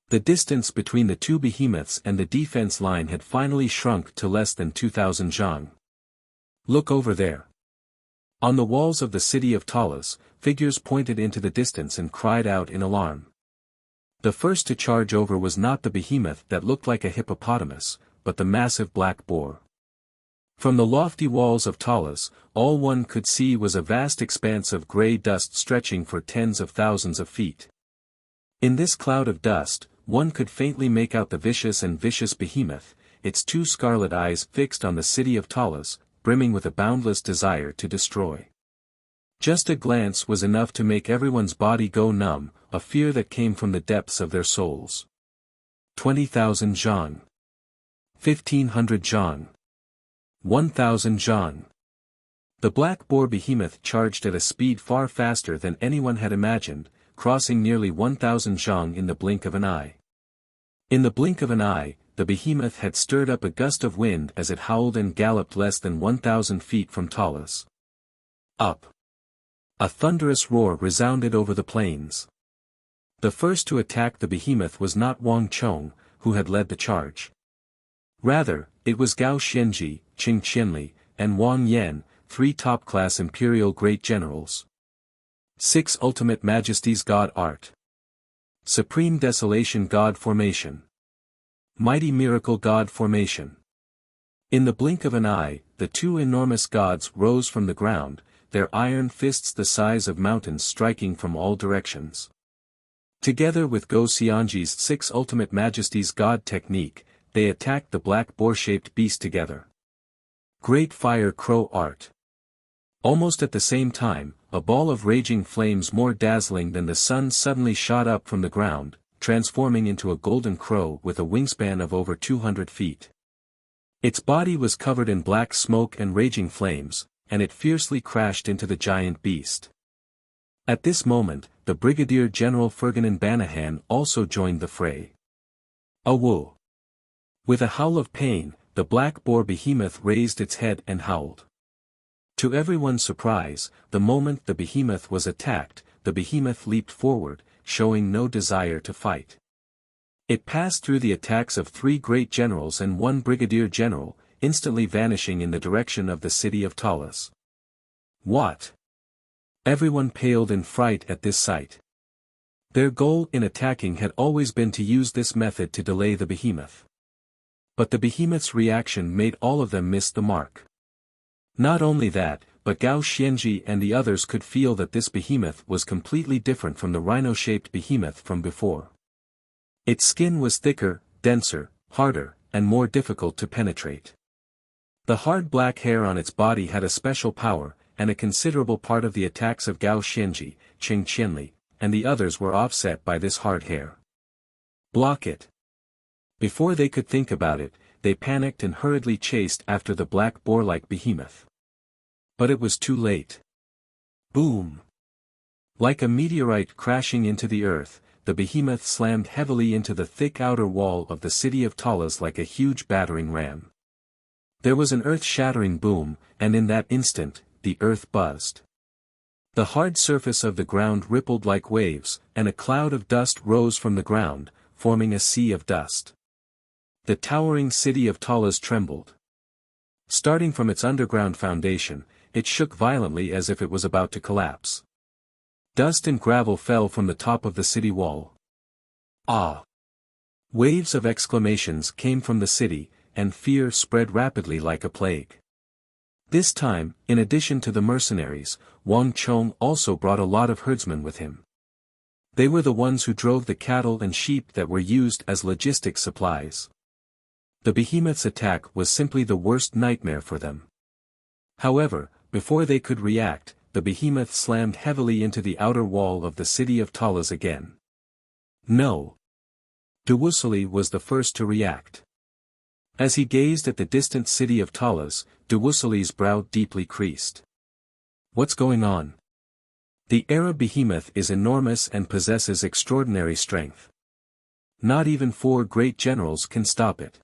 The distance between the 2 behemoths and the defense line had finally shrunk to less than 2,000 zhang. Look over there. On the walls of the city of Talas, figures pointed into the distance and cried out in alarm. The first to charge over was not the behemoth that looked like a hippopotamus, but the massive black boar. From the lofty walls of Talas, all one could see was a vast expanse of grey dust stretching for tens of thousands of feet. In this cloud of dust, one could faintly make out the vicious behemoth, its 2 scarlet eyes fixed on the city of Talas, brimming with a boundless desire to destroy. Just a glance was enough to make everyone's body go numb, a fear that came from the depths of their souls. 20,000 zhang. 1,500 zhang. 1,000 zhang. The black boar behemoth charged at a speed far faster than anyone had imagined, crossing nearly 1,000 zhang in the blink of an eye. In the blink of an eye, the behemoth had stirred up a gust of wind as it howled and galloped less than 1,000 feet from Talas. Up! A thunderous roar resounded over the plains. The first to attack the behemoth was not Wang Chong, who had led the charge. Rather, it was Gao Xianji, Qing Qianli, and Wang Yan, 3 top-class imperial great generals. 6 Ultimate Majesty's God Art. Supreme Desolation God Formation. Mighty Miracle God Formation. In the blink of an eye, the 2 enormous gods rose from the ground, their iron fists the size of mountains striking from all directions. Together with Go Xianji's 6 Ultimate Majesty's God technique, they attacked the black boar-shaped beast together. Great Fire Crow Art. Almost at the same time, a ball of raging flames more dazzling than the sun suddenly shot up from the ground, transforming into a golden crow with a wingspan of over 200 feet. Its body was covered in black smoke and raging flames, and it fiercely crashed into the giant beast. At this moment, the Brigadier General Ferdinand Banahan also joined the fray. Awoo! With a howl of pain, the black boar behemoth raised its head and howled. To everyone's surprise, the moment the behemoth was attacked, the behemoth leaped forward, showing no desire to fight. It passed through the attacks of 3 great generals and 1 brigadier general, instantly vanishing in the direction of the city of Talas. What? Everyone paled in fright at this sight. Their goal in attacking had always been to use this method to delay the behemoth. But the behemoth's reaction made all of them miss the mark. Not only that, but Gao Xianji and the others could feel that this behemoth was completely different from the rhino-shaped behemoth from before. Its skin was thicker, denser, harder, and more difficult to penetrate. The hard black hair on its body had a special power, and a considerable part of the attacks of Gao Xianji, Qing Qianli, and the others were offset by this hard hair. Block it! Before they could think about it, they panicked and hurriedly chased after the black boar-like behemoth. But it was too late. Boom! Like a meteorite crashing into the earth, the behemoth slammed heavily into the thick outer wall of the city of Talas like a huge battering ram. There was an earth-shattering boom, and in that instant, the earth buzzed. The hard surface of the ground rippled like waves, and a cloud of dust rose from the ground, forming a sea of dust. The towering city of Talas trembled. Starting from its underground foundation, it shook violently as if it was about to collapse. Dust and gravel fell from the top of the city wall. Ah! Waves of exclamations came from the city, and fear spread rapidly like a plague. This time, in addition to the mercenaries, Wang Chong also brought a lot of herdsmen with him. They were the ones who drove the cattle and sheep that were used as logistic supplies. The behemoth's attack was simply the worst nightmare for them. However, before they could react, the behemoth slammed heavily into the outer wall of the city of Talas again. No! Wuxia was the first to react. As he gazed at the distant city of Talas, Wuxia's brow deeply creased. What's going on? The Arab behemoth is enormous and possesses extraordinary strength. Not even 4 great generals can stop it.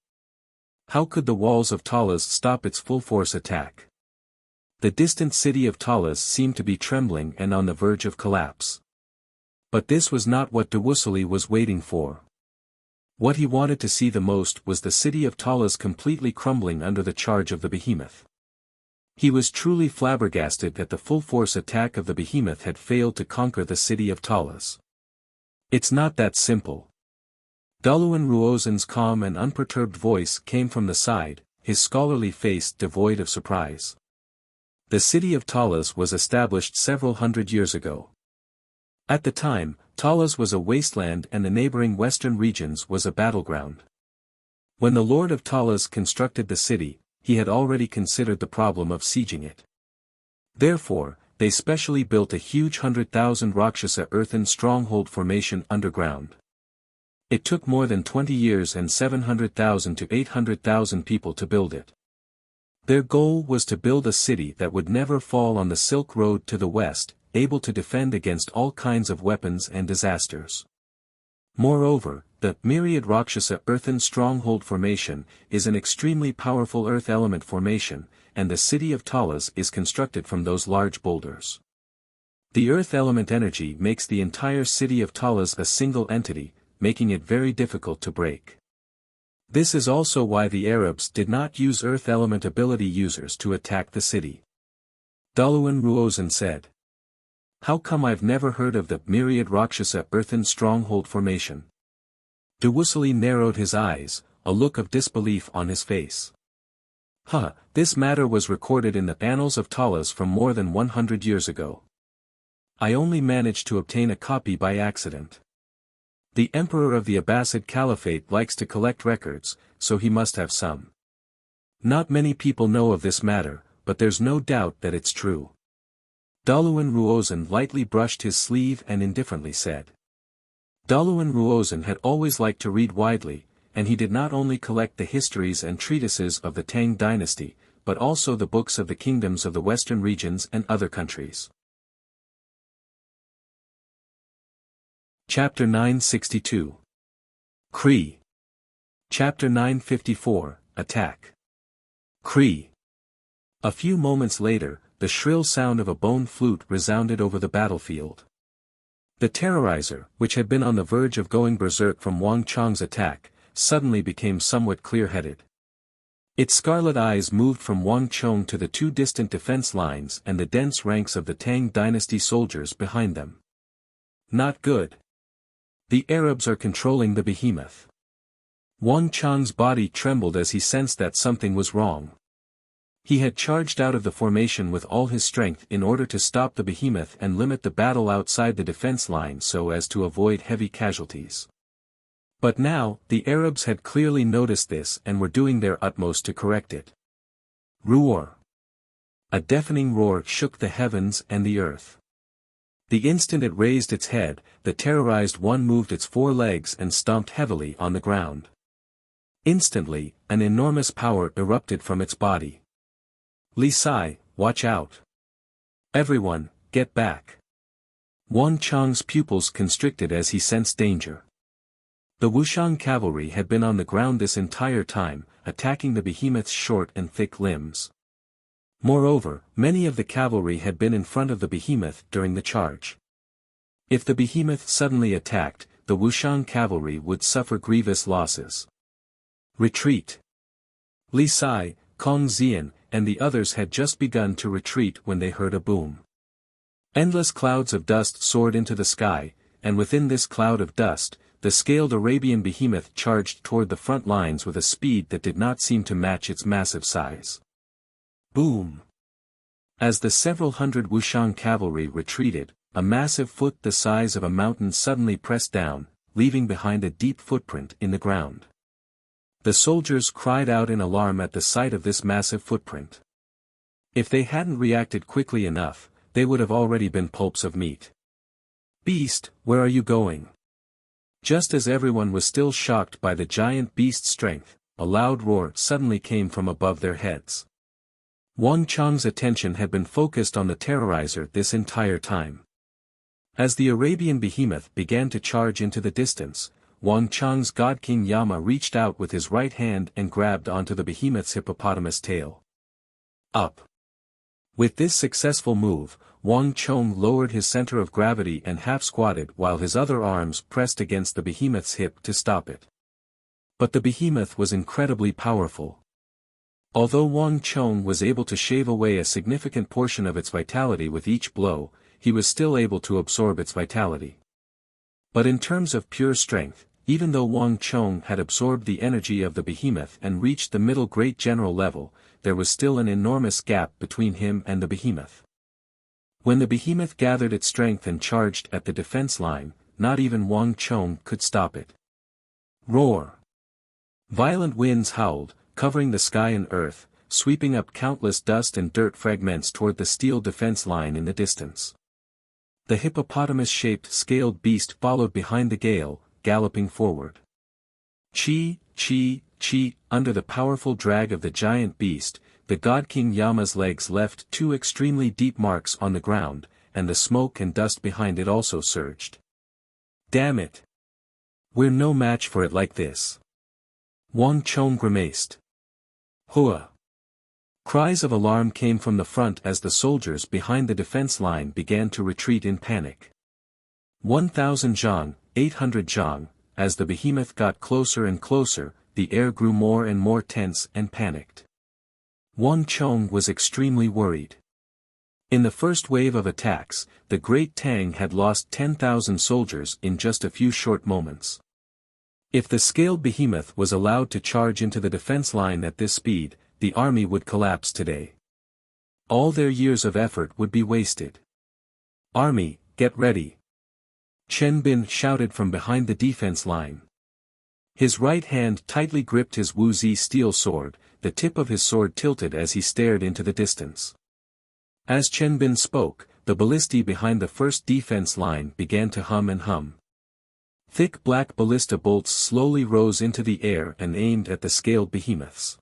How could the walls of Talas stop its full-force attack? The distant city of Talas seemed to be trembling and on the verge of collapse. But this was not what Wuxia was waiting for. What he wanted to see the most was the city of Talas completely crumbling under the charge of the behemoth. He was truly flabbergasted that the full-force attack of the behemoth had failed to conquer the city of Talas. It's not that simple. Daluan Ruozen's calm and unperturbed voice came from the side, his scholarly face devoid of surprise. The city of Talas was established several hundred years ago. At the time, Talas was a wasteland and the neighboring western regions was a battleground. When the Lord of Talas constructed the city, he had already considered the problem of sieging it. Therefore, they specially built a huge 100,000 Rakshasa earthen stronghold formation underground. It took more than 20 years and 700,000 to 800,000 people to build it. Their goal was to build a city that would never fall on the Silk Road to the west, able to defend against all kinds of weapons and disasters. Moreover, the Myriad Rakshasa Earthen Stronghold Formation is an extremely powerful earth element formation, and the city of Talas is constructed from those large boulders. The earth element energy makes the entire city of Talas a single entity, making it very difficult to break. This is also why the Arabs did not use earth element ability users to attack the city. Daluan Ruozen said. How come I've never heard of the Myriad Rakshasa Earthen Stronghold Formation? Dewusili narrowed his eyes, a look of disbelief on his face. This matter was recorded in the annals of Talas from more than 100 years ago. I only managed to obtain a copy by accident. The emperor of the Abbasid Caliphate likes to collect records, so he must have some. Not many people know of this matter, but there's no doubt that it's true. Daluan Ruozen lightly brushed his sleeve and indifferently said. Daluan Ruozen had always liked to read widely, and he did not only collect the histories and treatises of the Tang dynasty, but also the books of the kingdoms of the western regions and other countries. Chapter 962. Cree. Chapter 954, Attack. Cree. A few moments later, the shrill sound of a bone flute resounded over the battlefield. The terrorizer, which had been on the verge of going berserk from Wang Chang's attack, suddenly became somewhat clear-headed. Its scarlet eyes moved from Wang Chong to the two distant defense lines and the dense ranks of the Tang dynasty soldiers behind them. Not good. The Arabs are controlling the behemoth. Wang Chang's body trembled as he sensed that something was wrong. He had charged out of the formation with all his strength in order to stop the behemoth and limit the battle outside the defense line so as to avoid heavy casualties. But now, the Arabs had clearly noticed this and were doing their utmost to correct it. Roar! A deafening roar shook the heavens and the earth. The instant it raised its head, the terrorized one moved its four legs and stomped heavily on the ground. Instantly, an enormous power erupted from its body. Li Sai, watch out! Everyone, get back! Wang Chang's pupils constricted as he sensed danger. The Wuxian cavalry had been on the ground this entire time, attacking the behemoth's short and thick limbs. Moreover, many of the cavalry had been in front of the behemoth during the charge. If the behemoth suddenly attacked, the Wuxian cavalry would suffer grievous losses. Retreat! Li Sai, Kong Xian, and the others had just begun to retreat when they heard a boom. Endless clouds of dust soared into the sky, and within this cloud of dust, the scaled Arabian behemoth charged toward the front lines with a speed that did not seem to match its massive size. Boom! As the several hundred Wuxian cavalry retreated, a massive foot the size of a mountain suddenly pressed down, leaving behind a deep footprint in the ground. The soldiers cried out in alarm at the sight of this massive footprint. If they hadn't reacted quickly enough, they would have already been pulps of meat. Beast, where are you going? Just as everyone was still shocked by the giant beast's strength, a loud roar suddenly came from above their heads. Wang Chang's attention had been focused on the terrorizer this entire time. As the Arabian behemoth began to charge into the distance, Wang Chang's god King Yama reached out with his right hand and grabbed onto the behemoth's hippopotamus tail. Up! With this successful move, Wang Chong lowered his center of gravity and half-squatted while his other arms pressed against the behemoth's hip to stop it. But the behemoth was incredibly powerful. Although Wang Chong was able to shave away a significant portion of its vitality with each blow, he was still able to absorb its vitality. But in terms of pure strength, even though Wang Chong had absorbed the energy of the behemoth and reached the middle great general level, there was still an enormous gap between him and the behemoth. When the behemoth gathered its strength and charged at the defense line, not even Wang Chong could stop it. Roar! Violent winds howled, covering the sky and earth, sweeping up countless dust and dirt fragments toward the steel defense line in the distance. The hippopotamus-shaped scaled beast followed behind the gale, galloping forward. Chi, chi, chi, under the powerful drag of the giant beast, the God King Yama's legs left two extremely deep marks on the ground, and the smoke and dust behind it also surged. Damn it! We're no match for it like this. Wang Chong grimaced. Hua! Cries of alarm came from the front as the soldiers behind the defense line began to retreat in panic. 1,000 zhang, 800 zhang, as the behemoth got closer and closer, the air grew more and more tense and panicked. Wang Chong was extremely worried. In the first wave of attacks, the Great Tang had lost 10,000 soldiers in just a few short moments. If the scaled behemoth was allowed to charge into the defense line at this speed, the army would collapse today. All their years of effort would be wasted. Army, get ready! Chen Bin shouted from behind the defense line. His right hand tightly gripped his Wuxia steel sword, the tip of his sword tilted as he stared into the distance. As Chen Bin spoke, the ballistae behind the first defense line began to hum and hum. Thick black ballista bolts slowly rose into the air and aimed at the scaled behemoths.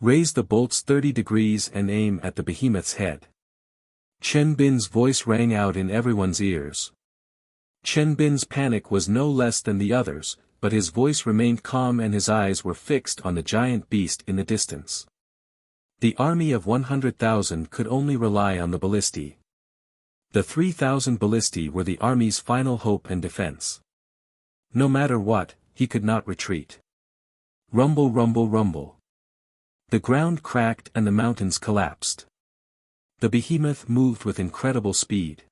Raise the bolts 30 degrees and aim at the behemoth's head. Chen Bin's voice rang out in everyone's ears. Chen Bin's panic was no less than the others, but his voice remained calm and his eyes were fixed on the giant beast in the distance. The army of 100,000 could only rely on the ballistae. The 3,000 ballistae were the army's final hope and defense. No matter what, he could not retreat. Rumble, rumble, rumble. The ground cracked and the mountains collapsed. The behemoth moved with incredible speed.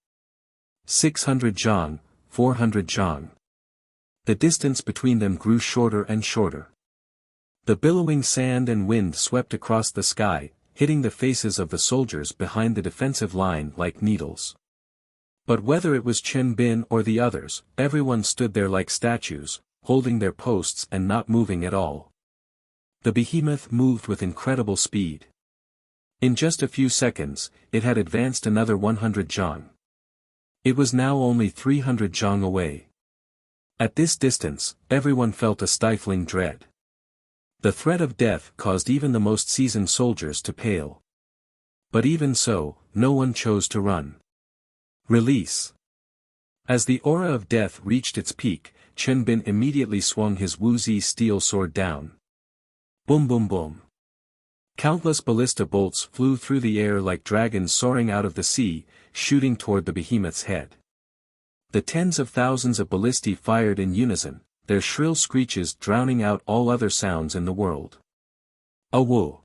600 zhang, 400 zhang. The distance between them grew shorter and shorter. The billowing sand and wind swept across the sky, hitting the faces of the soldiers behind the defensive line like needles. But whether it was Chen Bin or the others, everyone stood there like statues, holding their posts and not moving at all. The behemoth moved with incredible speed. In just a few seconds, it had advanced another 100 zhang. It was now only 300 zhang away. At this distance, everyone felt a stifling dread. The threat of death caused even the most seasoned soldiers to pale. But even so, no one chose to run. Release. As the aura of death reached its peak, Chen Bin immediately swung his Wuxia steel sword down. Boom boom boom. Countless ballista bolts flew through the air like dragons soaring out of the sea, shooting toward the behemoth's head. The tens of thousands of ballistae fired in unison, their shrill screeches drowning out all other sounds in the world. Awoo!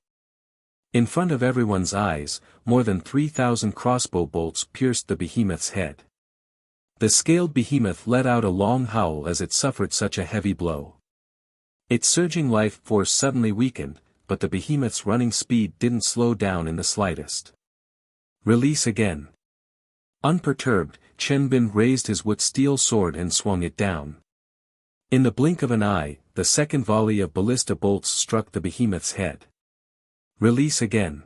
In front of everyone's eyes, more than 3,000 crossbow bolts pierced the behemoth's head. The scaled behemoth let out a long howl as it suffered such a heavy blow. Its surging life force suddenly weakened, but the behemoth's running speed didn't slow down in the slightest. Release again. Unperturbed, Chen Bin raised his wood steel sword and swung it down. In the blink of an eye, the second volley of ballista bolts struck the behemoth's head. Release again.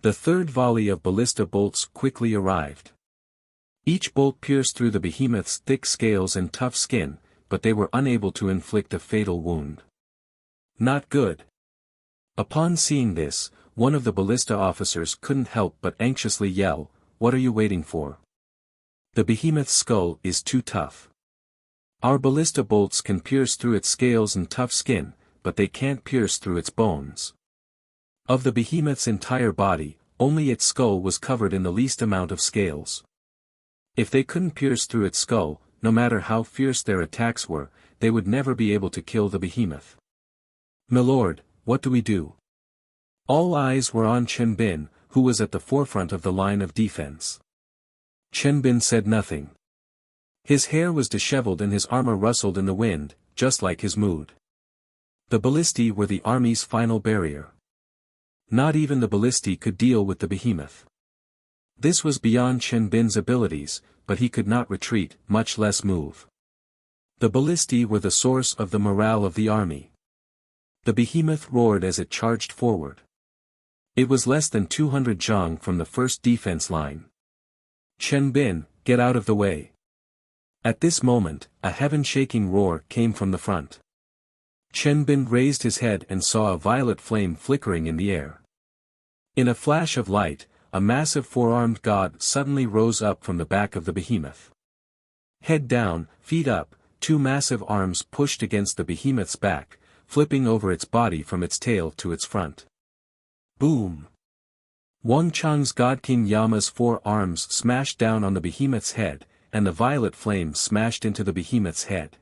The third volley of ballista bolts quickly arrived. Each bolt pierced through the behemoth's thick scales and tough skin, but they were unable to inflict a fatal wound. Not good. Upon seeing this, one of the ballista officers couldn't help but anxiously yell, "What are you waiting for? The behemoth's skull is too tough. Our ballista bolts can pierce through its scales and tough skin, but they can't pierce through its bones." Of the behemoth's entire body, only its skull was covered in the least amount of scales. If they couldn't pierce through its skull, no matter how fierce their attacks were, they would never be able to kill the behemoth. "Milord, what do we do?" All eyes were on Chen Bin, who was at the forefront of the line of defense. Chen Bin said nothing. His hair was disheveled and his armor rustled in the wind, just like his mood. The ballistae were the army's final barrier. Not even the ballistae could deal with the behemoth. This was beyond Chen Bin's abilities, but he could not retreat, much less move. The ballistae were the source of the morale of the army. The behemoth roared as it charged forward. It was less than 200 zhang from the first defense line. "Chen Bin, get out of the way." At this moment, a heaven-shaking roar came from the front. Chen Bin raised his head and saw a violet flame flickering in the air. In a flash of light, a massive four-armed god suddenly rose up from the back of the behemoth. Head down, feet up, two massive arms pushed against the behemoth's back, flipping over its body from its tail to its front. Boom! Wang Chang's God King Yama's four arms smashed down on the behemoth's head, and the violet flame smashed into the behemoth's head.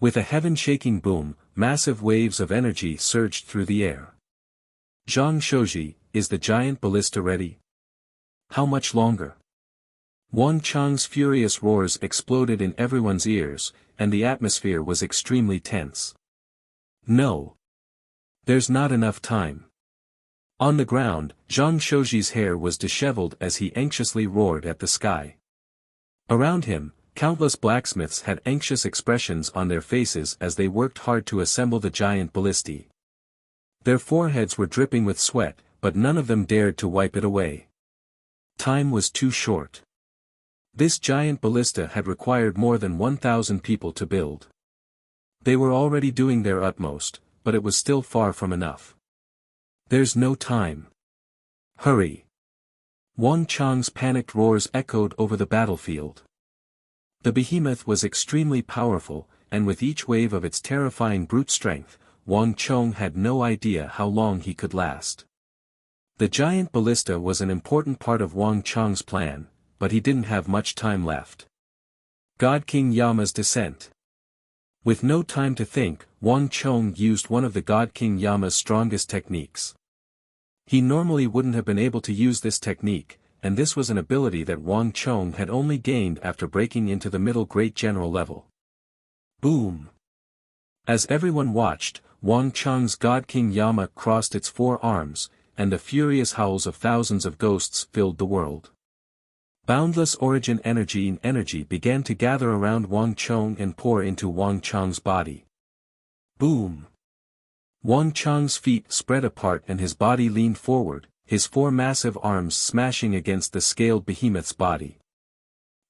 With a heaven-shaking boom, massive waves of energy surged through the air. Zhang Shouji, is the giant ballista ready? How much longer? Wang Chang's furious roars exploded in everyone's ears, and the atmosphere was extremely tense. No. There's not enough time. On the ground, Zhang Shouji's hair was disheveled as he anxiously roared at the sky. Around him, countless blacksmiths had anxious expressions on their faces as they worked hard to assemble the giant ballista. Their foreheads were dripping with sweat, but none of them dared to wipe it away. Time was too short. This giant ballista had required more than 1,000 people to build. They were already doing their utmost, but it was still far from enough. There's no time. Hurry! Wang Chang's panicked roars echoed over the battlefield. The behemoth was extremely powerful, and with each wave of its terrifying brute strength, Wang Chong had no idea how long he could last. The giant ballista was an important part of Wang Chong's plan, but he didn't have much time left. God King Yama's descent. With no time to think, Wang Chong used one of the God King Yama's strongest techniques. He normally wouldn't have been able to use this technique, and this was an ability that Wang Chong had only gained after breaking into the middle great general level. Boom! As everyone watched, Wang Chong's God King Yama crossed its four arms, and the furious howls of thousands of ghosts filled the world. Boundless origin energy began to gather around Wang Chong and pour into Wang Chong's body. Boom! Wang Chong's feet spread apart and his body leaned forward, his four massive arms smashing against the scaled behemoth's body.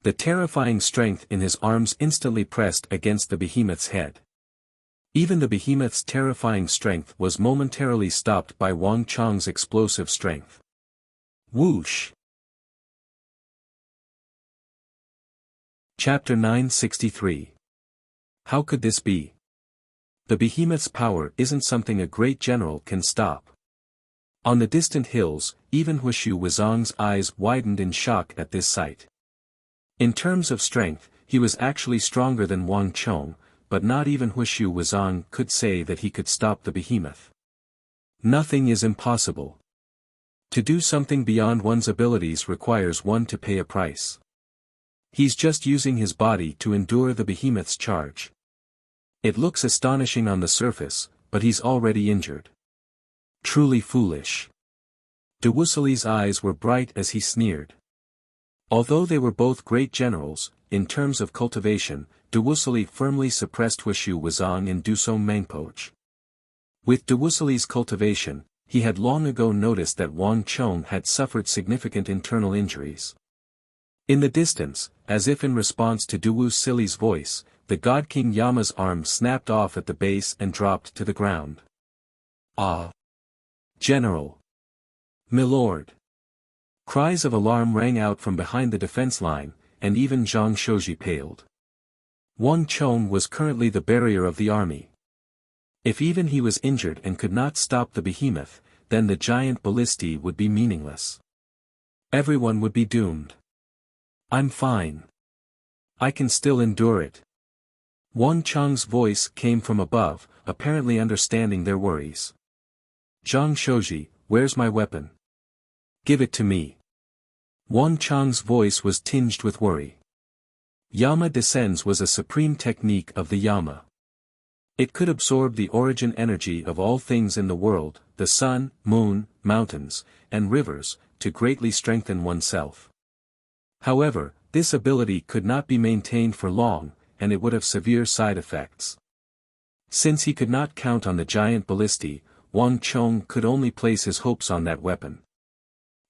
The terrifying strength in his arms instantly pressed against the behemoth's head. Even the behemoth's terrifying strength was momentarily stopped by Wang Chong's explosive strength. Whoosh! Chapter 963. How could this be? The behemoth's power isn't something a great general can stop. On the distant hills, even Wuxia Wuzong's eyes widened in shock at this sight. In terms of strength, he was actually stronger than Wang Chong, but not even Wuxia Wuzong could say that he could stop the behemoth. Nothing is impossible. To do something beyond one's abilities requires one to pay a price. He's just using his body to endure the behemoth's charge. It looks astonishing on the surface, but he's already injured. Truly foolish. Wuxia's eyes were bright as he sneered. Although they were both great generals, in terms of cultivation, Wuxia firmly suppressed Wuxia Wuzong and Dusong Mangpoch. With Wuxia's cultivation, he had long ago noticed that Wang Chong had suffered significant internal injuries. In the distance, as if in response to Wuxia's voice, the God King Yama's arm snapped off at the base and dropped to the ground. Ah! General! Milord! Cries of alarm rang out from behind the defense line, and even Zhang Shouji paled. Wang Chong was currently the barrier of the army. If even he was injured and could not stop the behemoth, then the giant ballista would be meaningless. Everyone would be doomed. I'm fine. I can still endure it. Wang Chong's voice came from above, apparently understanding their worries. Zhang Shouji, where's my weapon? Give it to me. Wang Chong's voice was tinged with worry. Yama Descends was a supreme technique of the Yama. It could absorb the origin energy of all things in the world, the sun, moon, mountains, and rivers, to greatly strengthen oneself. However, this ability could not be maintained for long, and it would have severe side effects. Since he could not count on the giant ballista, Wang Chong could only place his hopes on that weapon.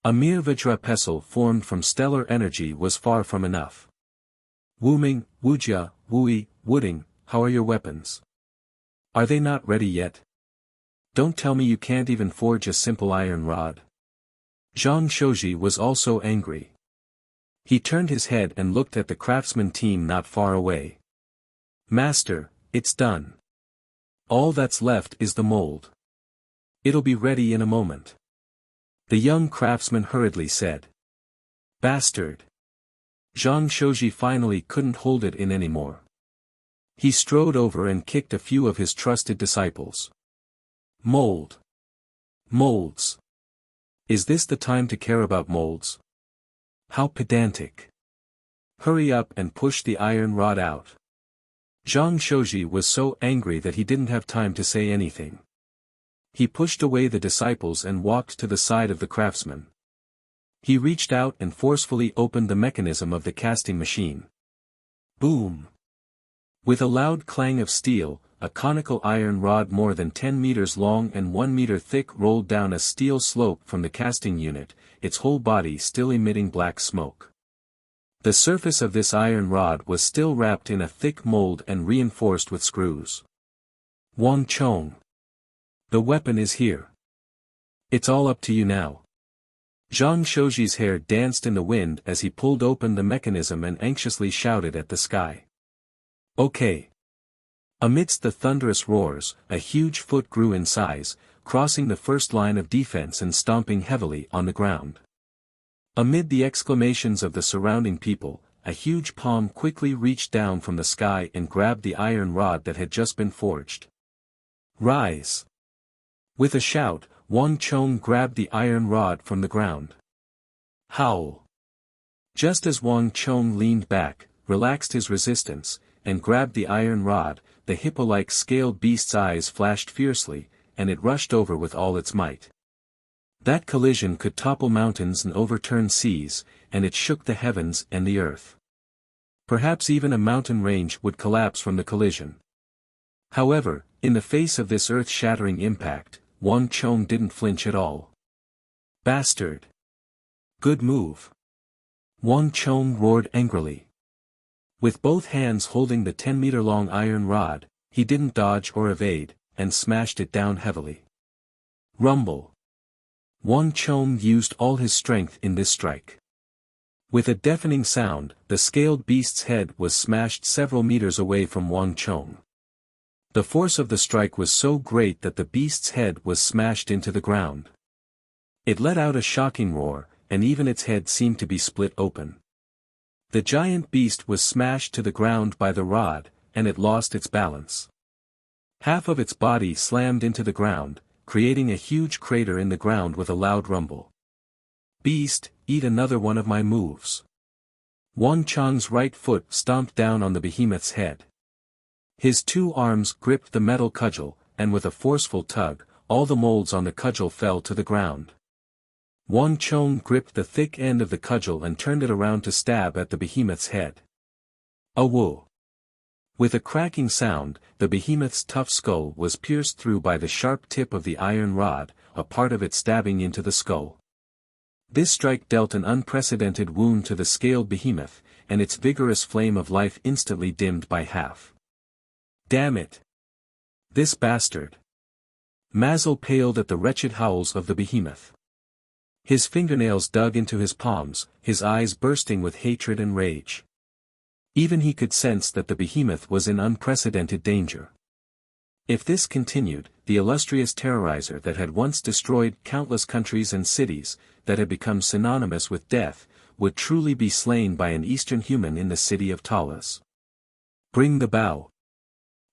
A mere Vajra pestle formed from stellar energy was far from enough. Wuming, Wujia, Wui, Wooding, how are your weapons? Are they not ready yet? Don't tell me you can't even forge a simple iron rod. Zhang Shouji was also angry. He turned his head and looked at the craftsman team not far away. Master, it's done. All that's left is the mold. It'll be ready in a moment. The young craftsman hurriedly said. Bastard. Zhang Shouji finally couldn't hold it in anymore. He strode over and kicked a few of his trusted disciples. Mold. Molds. Is this the time to care about molds? How pedantic. Hurry up and push the iron rod out. Zhang Shouji was so angry that he didn't have time to say anything. He pushed away the disciples and walked to the side of the craftsman. He reached out and forcefully opened the mechanism of the casting machine. Boom! With a loud clang of steel, a conical iron rod more than 10 meters long and 1 meter thick rolled down a steel slope from the casting unit, its whole body still emitting black smoke. The surface of this iron rod was still wrapped in a thick mold and reinforced with screws. Wang Chong. The weapon is here. It's all up to you now. Zhang Shouji's hair danced in the wind as he pulled open the mechanism and anxiously shouted at the sky. Okay. Amidst the thunderous roars, a huge foot grew in size, crossing the first line of defense and stomping heavily on the ground. Amid the exclamations of the surrounding people, a huge palm quickly reached down from the sky and grabbed the iron rod that had just been forged. Rise! With a shout, Wang Chong grabbed the iron rod from the ground. Howl! Just as Wang Chong leaned back, relaxed his resistance, and grabbed the iron rod, the hippo-like scaled beast's eyes flashed fiercely, and it rushed over with all its might. That collision could topple mountains and overturn seas, and it shook the heavens and the earth. Perhaps even a mountain range would collapse from the collision. However, in the face of this earth-shattering impact, Wang Chong didn't flinch at all. Bastard! Good move! Wang Chong roared angrily. With both hands holding the 10-meter-long iron rod, he didn't dodge or evade, and smashed it down heavily. Rumble! Wang Chong used all his strength in this strike. With a deafening sound, the scaled beast's head was smashed several meters away from Wang Chong. The force of the strike was so great that the beast's head was smashed into the ground. It let out a shocking roar, and even its head seemed to be split open. The giant beast was smashed to the ground by the rod, and it lost its balance. Half of its body slammed into the ground, creating a huge crater in the ground with a loud rumble. Beast, eat another one of my moves. Wang Chong's right foot stomped down on the behemoth's head. His two arms gripped the metal cudgel, and with a forceful tug, all the molds on the cudgel fell to the ground. Wang Chong gripped the thick end of the cudgel and turned it around to stab at the behemoth's head. Awoo! With a cracking sound, the behemoth's tough skull was pierced through by the sharp tip of the iron rod, a part of it stabbing into the skull. This strike dealt an unprecedented wound to the scaled behemoth, and its vigorous flame of life instantly dimmed by half. Damn it! This bastard! Mazel paled at the wretched howls of the behemoth. His fingernails dug into his palms, his eyes bursting with hatred and rage. Even he could sense that the behemoth was in unprecedented danger. If this continued, the illustrious terrorizer that had once destroyed countless countries and cities, that had become synonymous with death, would truly be slain by an Eastern human in the city of Talas. Bring the bow.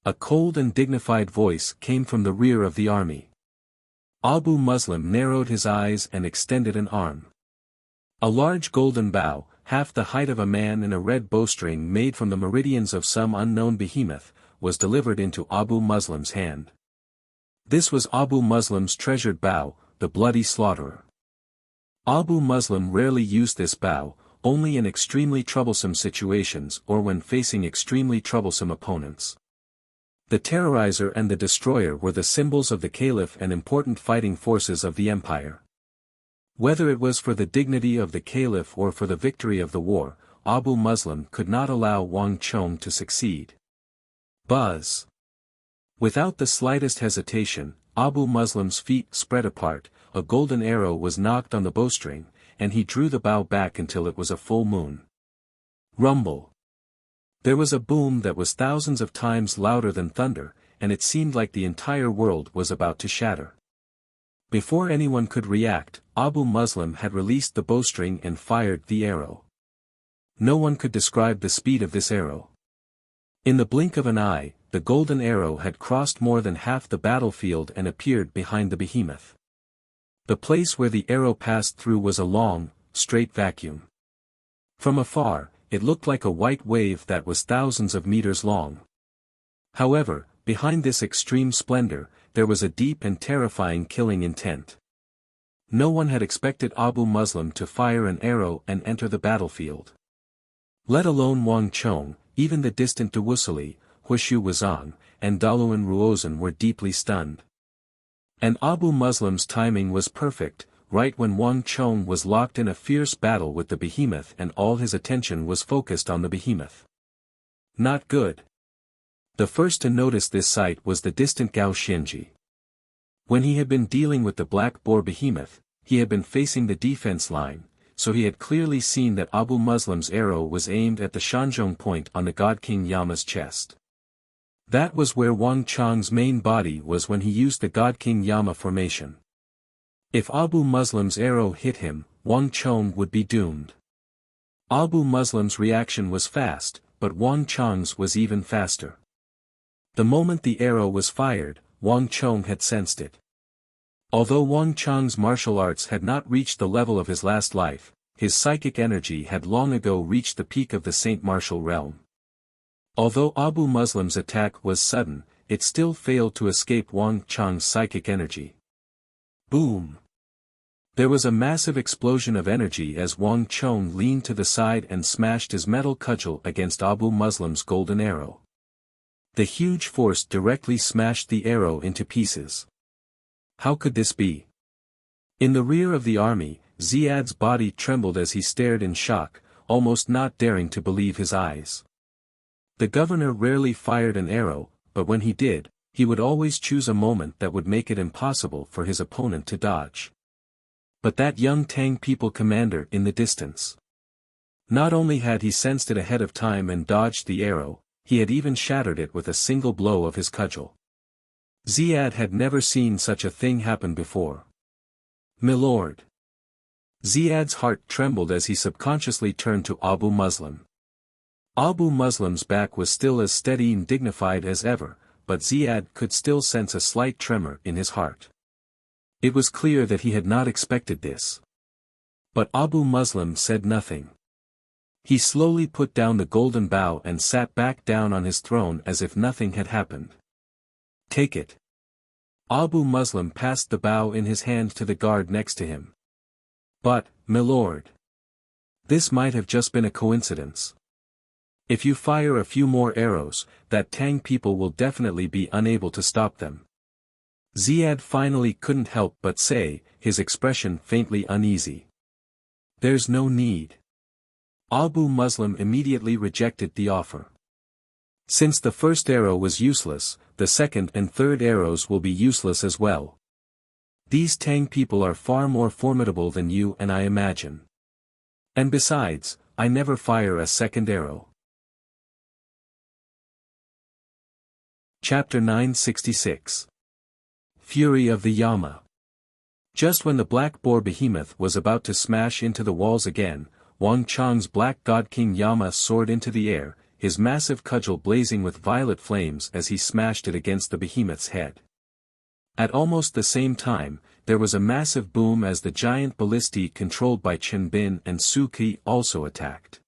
A cold and dignified voice came from the rear of the army. Abu Muslim narrowed his eyes and extended an arm. A large golden bow, half the height of a man in a red bowstring made from the meridians of some unknown behemoth, was delivered into Abu Muslim's hand. This was Abu Muslim's treasured bow, the bloody slaughterer. Abu Muslim rarely used this bow, only in extremely troublesome situations or when facing extremely troublesome opponents. The terrorizer and the destroyer were the symbols of the caliph and important fighting forces of the empire. Whether it was for the dignity of the caliph or for the victory of the war, Abu Muslim could not allow Wang Chong to succeed. Buzz! Without the slightest hesitation, Abu Muslim's feet spread apart, a golden arrow was knocked on the bowstring, and he drew the bow back until it was a full moon. Rumble. There was a boom that was thousands of times louder than thunder, and it seemed like the entire world was about to shatter. Before anyone could react, Abu Muslim had released the bowstring and fired the arrow. No one could describe the speed of this arrow. In the blink of an eye, the golden arrow had crossed more than half the battlefield and appeared behind the behemoth. The place where the arrow passed through was a long, straight vacuum. From afar, it looked like a white wave that was thousands of meters long. However, behind this extreme splendor, there was a deep and terrifying killing intent. No one had expected Abu Muslim to fire an arrow and enter the battlefield. Let alone Wang Chong, even the distant Wuxia, Wuxia Wuzong, and Daluan Ruozhen were deeply stunned. And Abu Muslim's timing was perfect, right when Wang Chong was locked in a fierce battle with the behemoth and all his attention was focused on the behemoth. Not good. The first to notice this sight was the distant Gao Xinji. When he had been dealing with the black boar behemoth, he had been facing the defense line, so he had clearly seen that Abu Muslim's arrow was aimed at the Shanzhong point on the God King Yama's chest. That was where Wang Chong's main body was when he used the God King Yama formation. If Abu Muslim's arrow hit him, Wang Chong would be doomed. Abu Muslim's reaction was fast, but Wang Chong's was even faster. The moment the arrow was fired, Wang Chong had sensed it. Although Wang Chong's martial arts had not reached the level of his last life, his psychic energy had long ago reached the peak of the Saint Martial realm. Although Abu Muslim's attack was sudden, it still failed to escape Wang Chong's psychic energy. Boom! There was a massive explosion of energy as Wang Chong leaned to the side and smashed his metal cudgel against Abu Muslim's golden arrow. The huge force directly smashed the arrow into pieces. How could this be? In the rear of the army, Ziad's body trembled as he stared in shock, almost not daring to believe his eyes. The governor rarely fired an arrow, but when he did, he would always choose a moment that would make it impossible for his opponent to dodge. But that young Tang people commander in the distance. Not only had he sensed it ahead of time and dodged the arrow, he had even shattered it with a single blow of his cudgel. Ziad had never seen such a thing happen before. "Milord." Ziad's heart trembled as he subconsciously turned to Abu Muslim. Abu Muslim's back was still as steady and dignified as ever, but Ziad could still sense a slight tremor in his heart. It was clear that he had not expected this. But Abu Muslim said nothing. He slowly put down the golden bow and sat back down on his throne as if nothing had happened. "Take it." Abu Muslim passed the bow in his hand to the guard next to him. "But, milord. This might have just been a coincidence. If you fire a few more arrows, that Tang people will definitely be unable to stop them." Ziad finally couldn't help but say, his expression faintly uneasy. "There's no need." Abu Muslim immediately rejected the offer. "Since the first arrow was useless, the second and third arrows will be useless as well. These Tang people are far more formidable than you and I imagine. And besides, I never fire a second arrow." Chapter 966. Fury of the Yama. Just when the black boar behemoth was about to smash into the walls again, Wang Chong's black god King Yama soared into the air, his massive cudgel blazing with violet flames as he smashed it against the behemoth's head. At almost the same time, there was a massive boom as the giant ballista controlled by Chen Bin and Su Qi also attacked.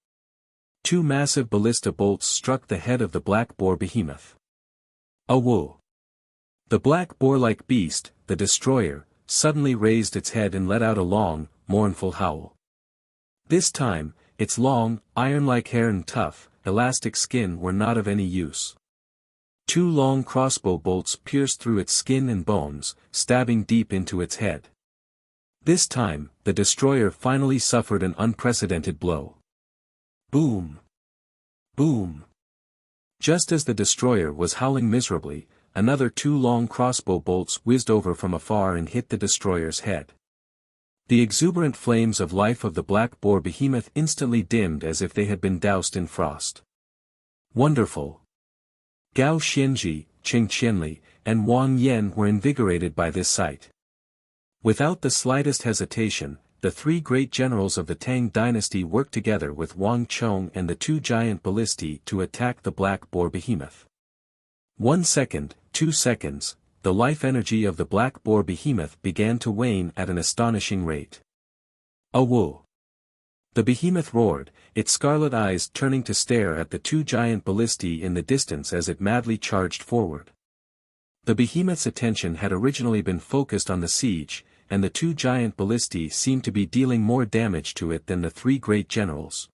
Two massive ballista bolts struck the head of the black boar behemoth. Awoo! The black boar-like beast, the destroyer, suddenly raised its head and let out a long, mournful howl. This time, its long, iron-like hair and tough, elastic skin were not of any use. Two long crossbow bolts pierced through its skin and bones, stabbing deep into its head. This time, the destroyer finally suffered an unprecedented blow. Boom! Boom! Just as the destroyer was howling miserably, another 2 long crossbow bolts whizzed over from afar and hit the destroyer's head. The exuberant flames of life of the black boar behemoth instantly dimmed as if they had been doused in frost. Wonderful! Gao Xianji, Qing Qianli, and Wang Yan were invigorated by this sight. Without the slightest hesitation, the 3 great generals of the Tang dynasty worked together with Wang Chong and the 2 giant ballistae to attack the black boar behemoth. 1 second, 2 seconds, the life energy of the black boar behemoth began to wane at an astonishing rate. Awoo! The behemoth roared, its scarlet eyes turning to stare at the 2 giant ballistae in the distance as it madly charged forward. The behemoth's attention had originally been focused on the siege, and the 2 giant ballistae seemed to be dealing more damage to it than the 3 great generals.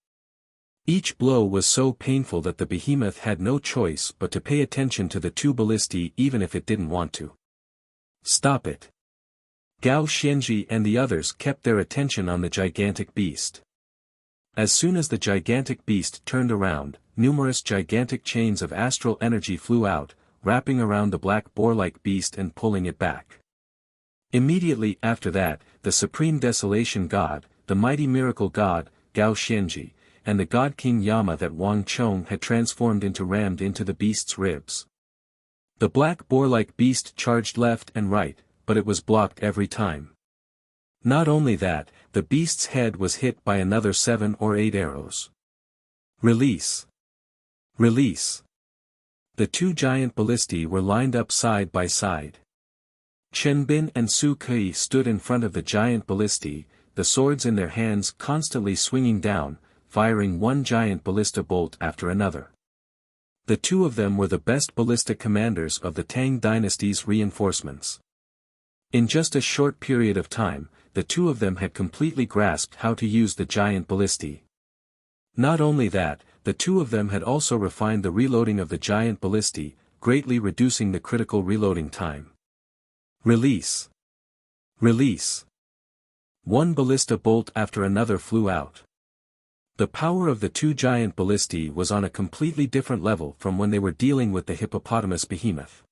Each blow was so painful that the behemoth had no choice but to pay attention to the 2 ballistae even if it didn't want to. Stop it! Gao Xianji and the others kept their attention on the gigantic beast. As soon as the gigantic beast turned around, numerous gigantic chains of astral energy flew out, wrapping around the black boar-like beast and pulling it back. Immediately after that, the supreme desolation god, the mighty miracle god, Gao Xianji, and the god king Yama that Wang Chong had transformed into rammed into the beast's ribs. The black boar-like beast charged left and right, but it was blocked every time. Not only that, the beast's head was hit by another 7 or 8 arrows. Release! Release! The 2 giant ballistae were lined up side by side. Chen Bin and Su Kui stood in front of the giant ballistae, the swords in their hands constantly swinging down, firing 1 giant ballista bolt after another. The 2 of them were the best ballista commanders of the Tang dynasty's reinforcements. In just a short period of time, the 2 of them had completely grasped how to use the giant ballistae. Not only that, the 2 of them had also refined the reloading of the giant ballistae, greatly reducing the critical reloading time. Release! Release! 1 ballista bolt after another flew out. The power of the 2 giant ballistae was on a completely different level from when they were dealing with the hippopotamus behemoth.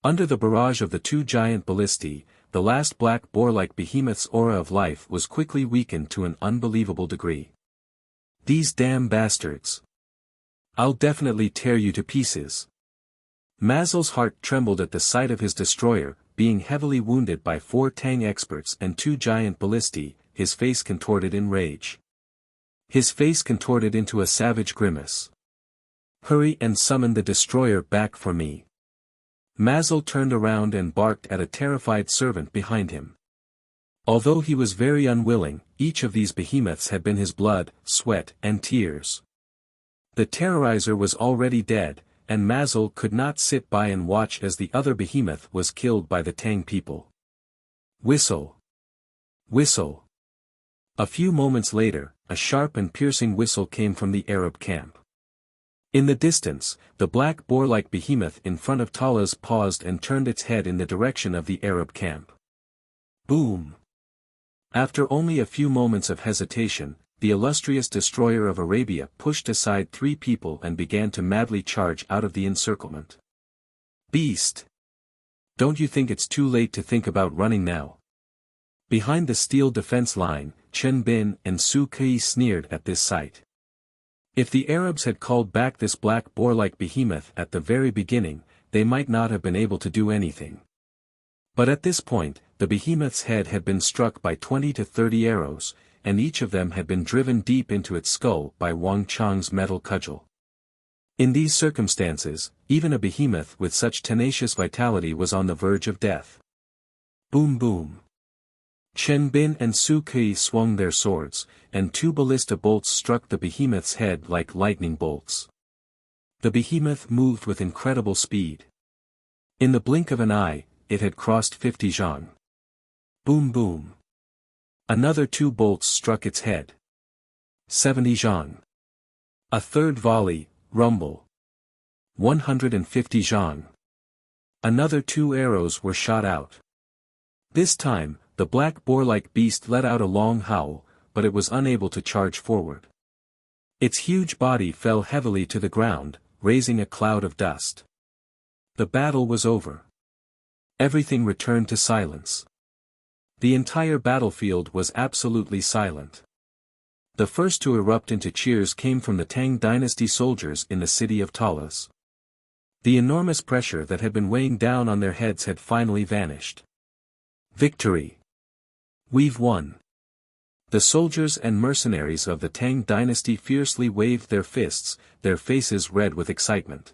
Under the barrage of the 2 giant ballistae, the last black boar-like behemoth's aura of life was quickly weakened to an unbelievable degree. These damn bastards! I'll definitely tear you to pieces. Mazel's heart trembled at the sight of his destroyer, being heavily wounded by 4 Tang experts and 2 giant ballistae, his face contorted in rage. His face contorted into a savage grimace. Hurry and summon the destroyer back for me. Mazel turned around and barked at a terrified servant behind him. Although he was very unwilling, each of these behemoths had been his blood, sweat, and tears. The terrorizer was already dead, and Mazel could not sit by and watch as the other behemoth was killed by the Tang people. Whistle! Whistle! A few moments later, a sharp and piercing whistle came from the Arab camp. In the distance, the black boar-like behemoth in front of Tala's paused and turned its head in the direction of the Arab camp. Boom! After only a few moments of hesitation, the illustrious destroyer of Arabia pushed aside 3 people and began to madly charge out of the encirclement. Beast! Don't you think it's too late to think about running now? Behind the steel defense line, Chen Bin and Su Kui sneered at this sight. If the Arabs had called back this black boar-like behemoth at the very beginning, they might not have been able to do anything. But at this point, the behemoth's head had been struck by 20 to 30 arrows, and each of them had been driven deep into its skull by Wang Chang's metal cudgel. In these circumstances, even a behemoth with such tenacious vitality was on the verge of death. Boom boom! Chen Bin and Su Kui swung their swords, and 2 ballista bolts struck the behemoth's head like lightning bolts. The behemoth moved with incredible speed. In the blink of an eye, it had crossed 50 zhang. Boom boom! Another 2 bolts struck its head. 70 zhang. A third volley, rumble. 150 zhang. Another 2 arrows were shot out. This time, the black boar-like beast let out a long howl, but it was unable to charge forward. Its huge body fell heavily to the ground, raising a cloud of dust. The battle was over. Everything returned to silence. The entire battlefield was absolutely silent. The first to erupt into cheers came from the Tang dynasty soldiers in the city of Talas. The enormous pressure that had been weighing down on their heads had finally vanished. Victory! We've won! The soldiers and mercenaries of the Tang dynasty fiercely waved their fists, their faces red with excitement.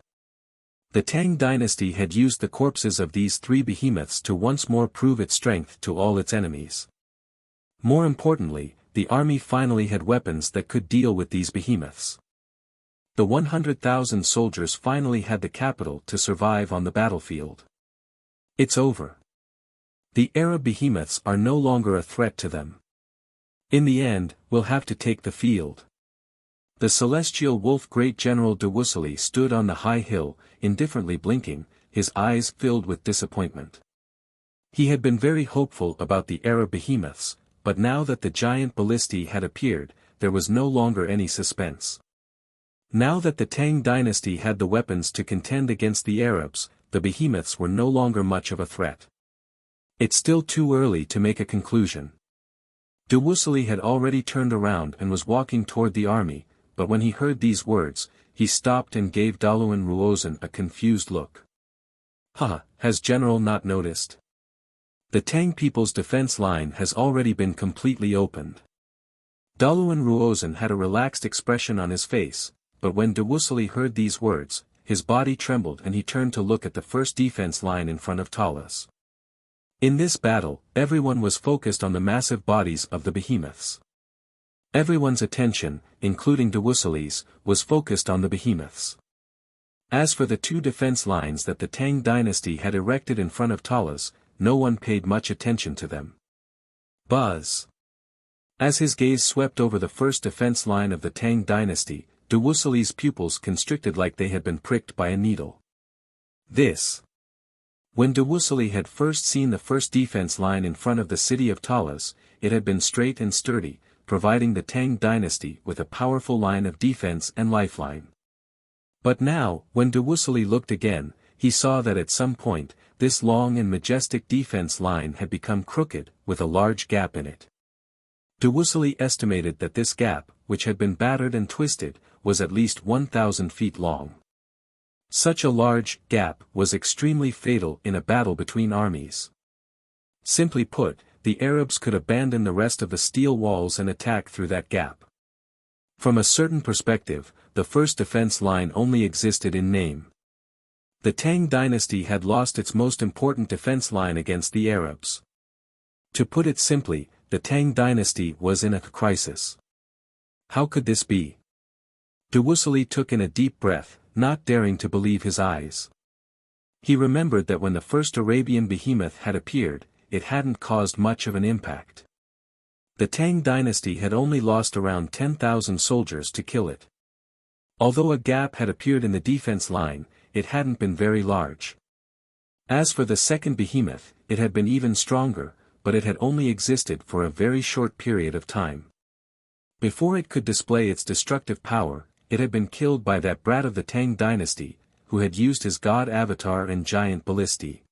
The Tang dynasty had used the corpses of these three behemoths to once more prove its strength to all its enemies. More importantly, the army finally had weapons that could deal with these behemoths. The 100,000 soldiers finally had the capital to survive on the battlefield. It's over. The Arab behemoths are no longer a threat to them. In the end, we'll have to take the field. The celestial wolf great General de Wuxia stood on the high hill, indifferently blinking, his eyes filled with disappointment. He had been very hopeful about the Arab behemoths, but now that the giant ballistae had appeared, there was no longer any suspense. Now that the Tang dynasty had the weapons to contend against the Arabs, the behemoths were no longer much of a threat. It's still too early to make a conclusion. De Wuxia had already turned around and was walking toward the army, but when he heard these words, he stopped and gave Daluan Ruozhen a confused look. Has General not noticed? The Tang people's defense line has already been completely opened. Daluan Ruozhen had a relaxed expression on his face, but when de Wuxia heard these words, his body trembled and he turned to look at the first defense line in front of Talas. In this battle, everyone was focused on the massive bodies of the behemoths. Everyone's attention, including de Wuxia's, was focused on the behemoths. As for the two defense lines that the Tang dynasty had erected in front of Talas, no one paid much attention to them. Buzz! As his gaze swept over the first defense line of the Tang dynasty, de Wuxia's pupils constricted like they had been pricked by a needle. This. When de Wuxia had first seen the first defense line in front of the city of Talas, it had been straight and sturdy, providing the Tang dynasty with a powerful line of defense and lifeline. But now, when de Wuxia looked again, he saw that at some point, this long and majestic defense line had become crooked, with a large gap in it. De Wuxia estimated that this gap, which had been battered and twisted, was at least 1,000 feet long. Such a large gap was extremely fatal in a battle between armies. Simply put, the Arabs could abandon the rest of the steel walls and attack through that gap. From a certain perspective, the first defense line only existed in name. The Tang dynasty had lost its most important defense line against the Arabs. To put it simply, the Tang dynasty was in a crisis. How could this be? De Wuxia took in a deep breath, not daring to believe his eyes. He remembered that when the first Arabian behemoth had appeared, it hadn't caused much of an impact. The Tang dynasty had only lost around 10,000 soldiers to kill it. Although a gap had appeared in the defense line, it hadn't been very large. As for the second behemoth, it had been even stronger, but it had only existed for a very short period of time. Before it could display its destructive power, it had been killed by that brat of the Tang dynasty, who had used his god avatar and giant ballistae.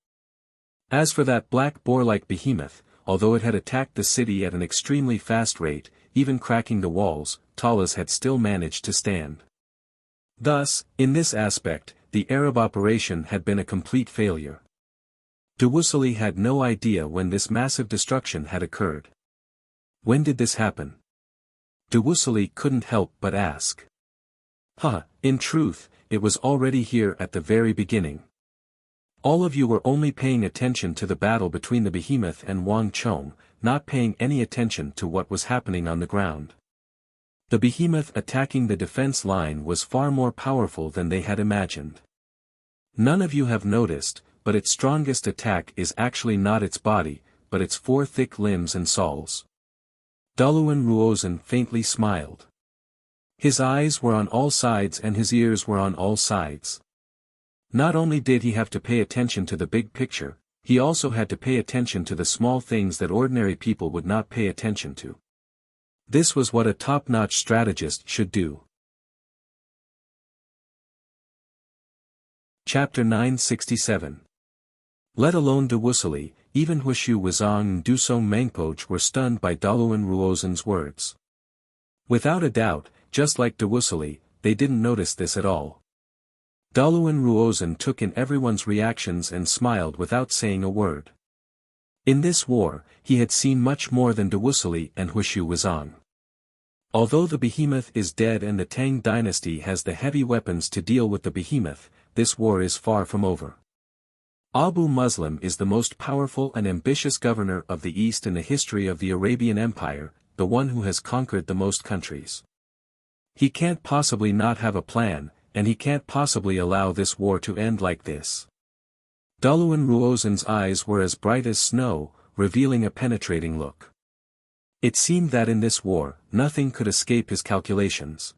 As for that black boar-like behemoth, although it had attacked the city at an extremely fast rate, even cracking the walls, Talas had still managed to stand. Thus, in this aspect, the Arab operation had been a complete failure. De Wuxia had no idea when this massive destruction had occurred. When did this happen? De Wuxia couldn't help but ask. In truth, it was already here at the very beginning. All of you were only paying attention to the battle between the behemoth and Wang Chong, not paying any attention to what was happening on the ground. The behemoth attacking the defense line was far more powerful than they had imagined. None of you have noticed, but its strongest attack is actually not its body, but its 4 thick limbs and soles. Daluan Ruozhen faintly smiled. His eyes were on all sides and his ears were on all sides. Not only did he have to pay attention to the big picture, he also had to pay attention to the small things that ordinary people would not pay attention to. This was what a top-notch strategist should do. Chapter 967. Let alone Wuxia, even Huishu Wuzong and Dusong Mengpoch were stunned by Daluan Ruozen's words. Without a doubt, just like Wuxia, they didn't notice this at all. Daluan Ruozen took in everyone's reactions and smiled without saying a word. In this war, he had seen much more than Wuxia and Huishu Wuzong. Although the behemoth is dead and the Tang dynasty has the heavy weapons to deal with the behemoth, this war is far from over. Abu Muslim is the most powerful and ambitious governor of the East in the history of the Arabian Empire, the one who has conquered the most countries. He can't possibly not have a plan, and he can't possibly allow this war to end like this. Daluan Ruozen's eyes were as bright as snow, revealing a penetrating look. It seemed that in this war, nothing could escape his calculations.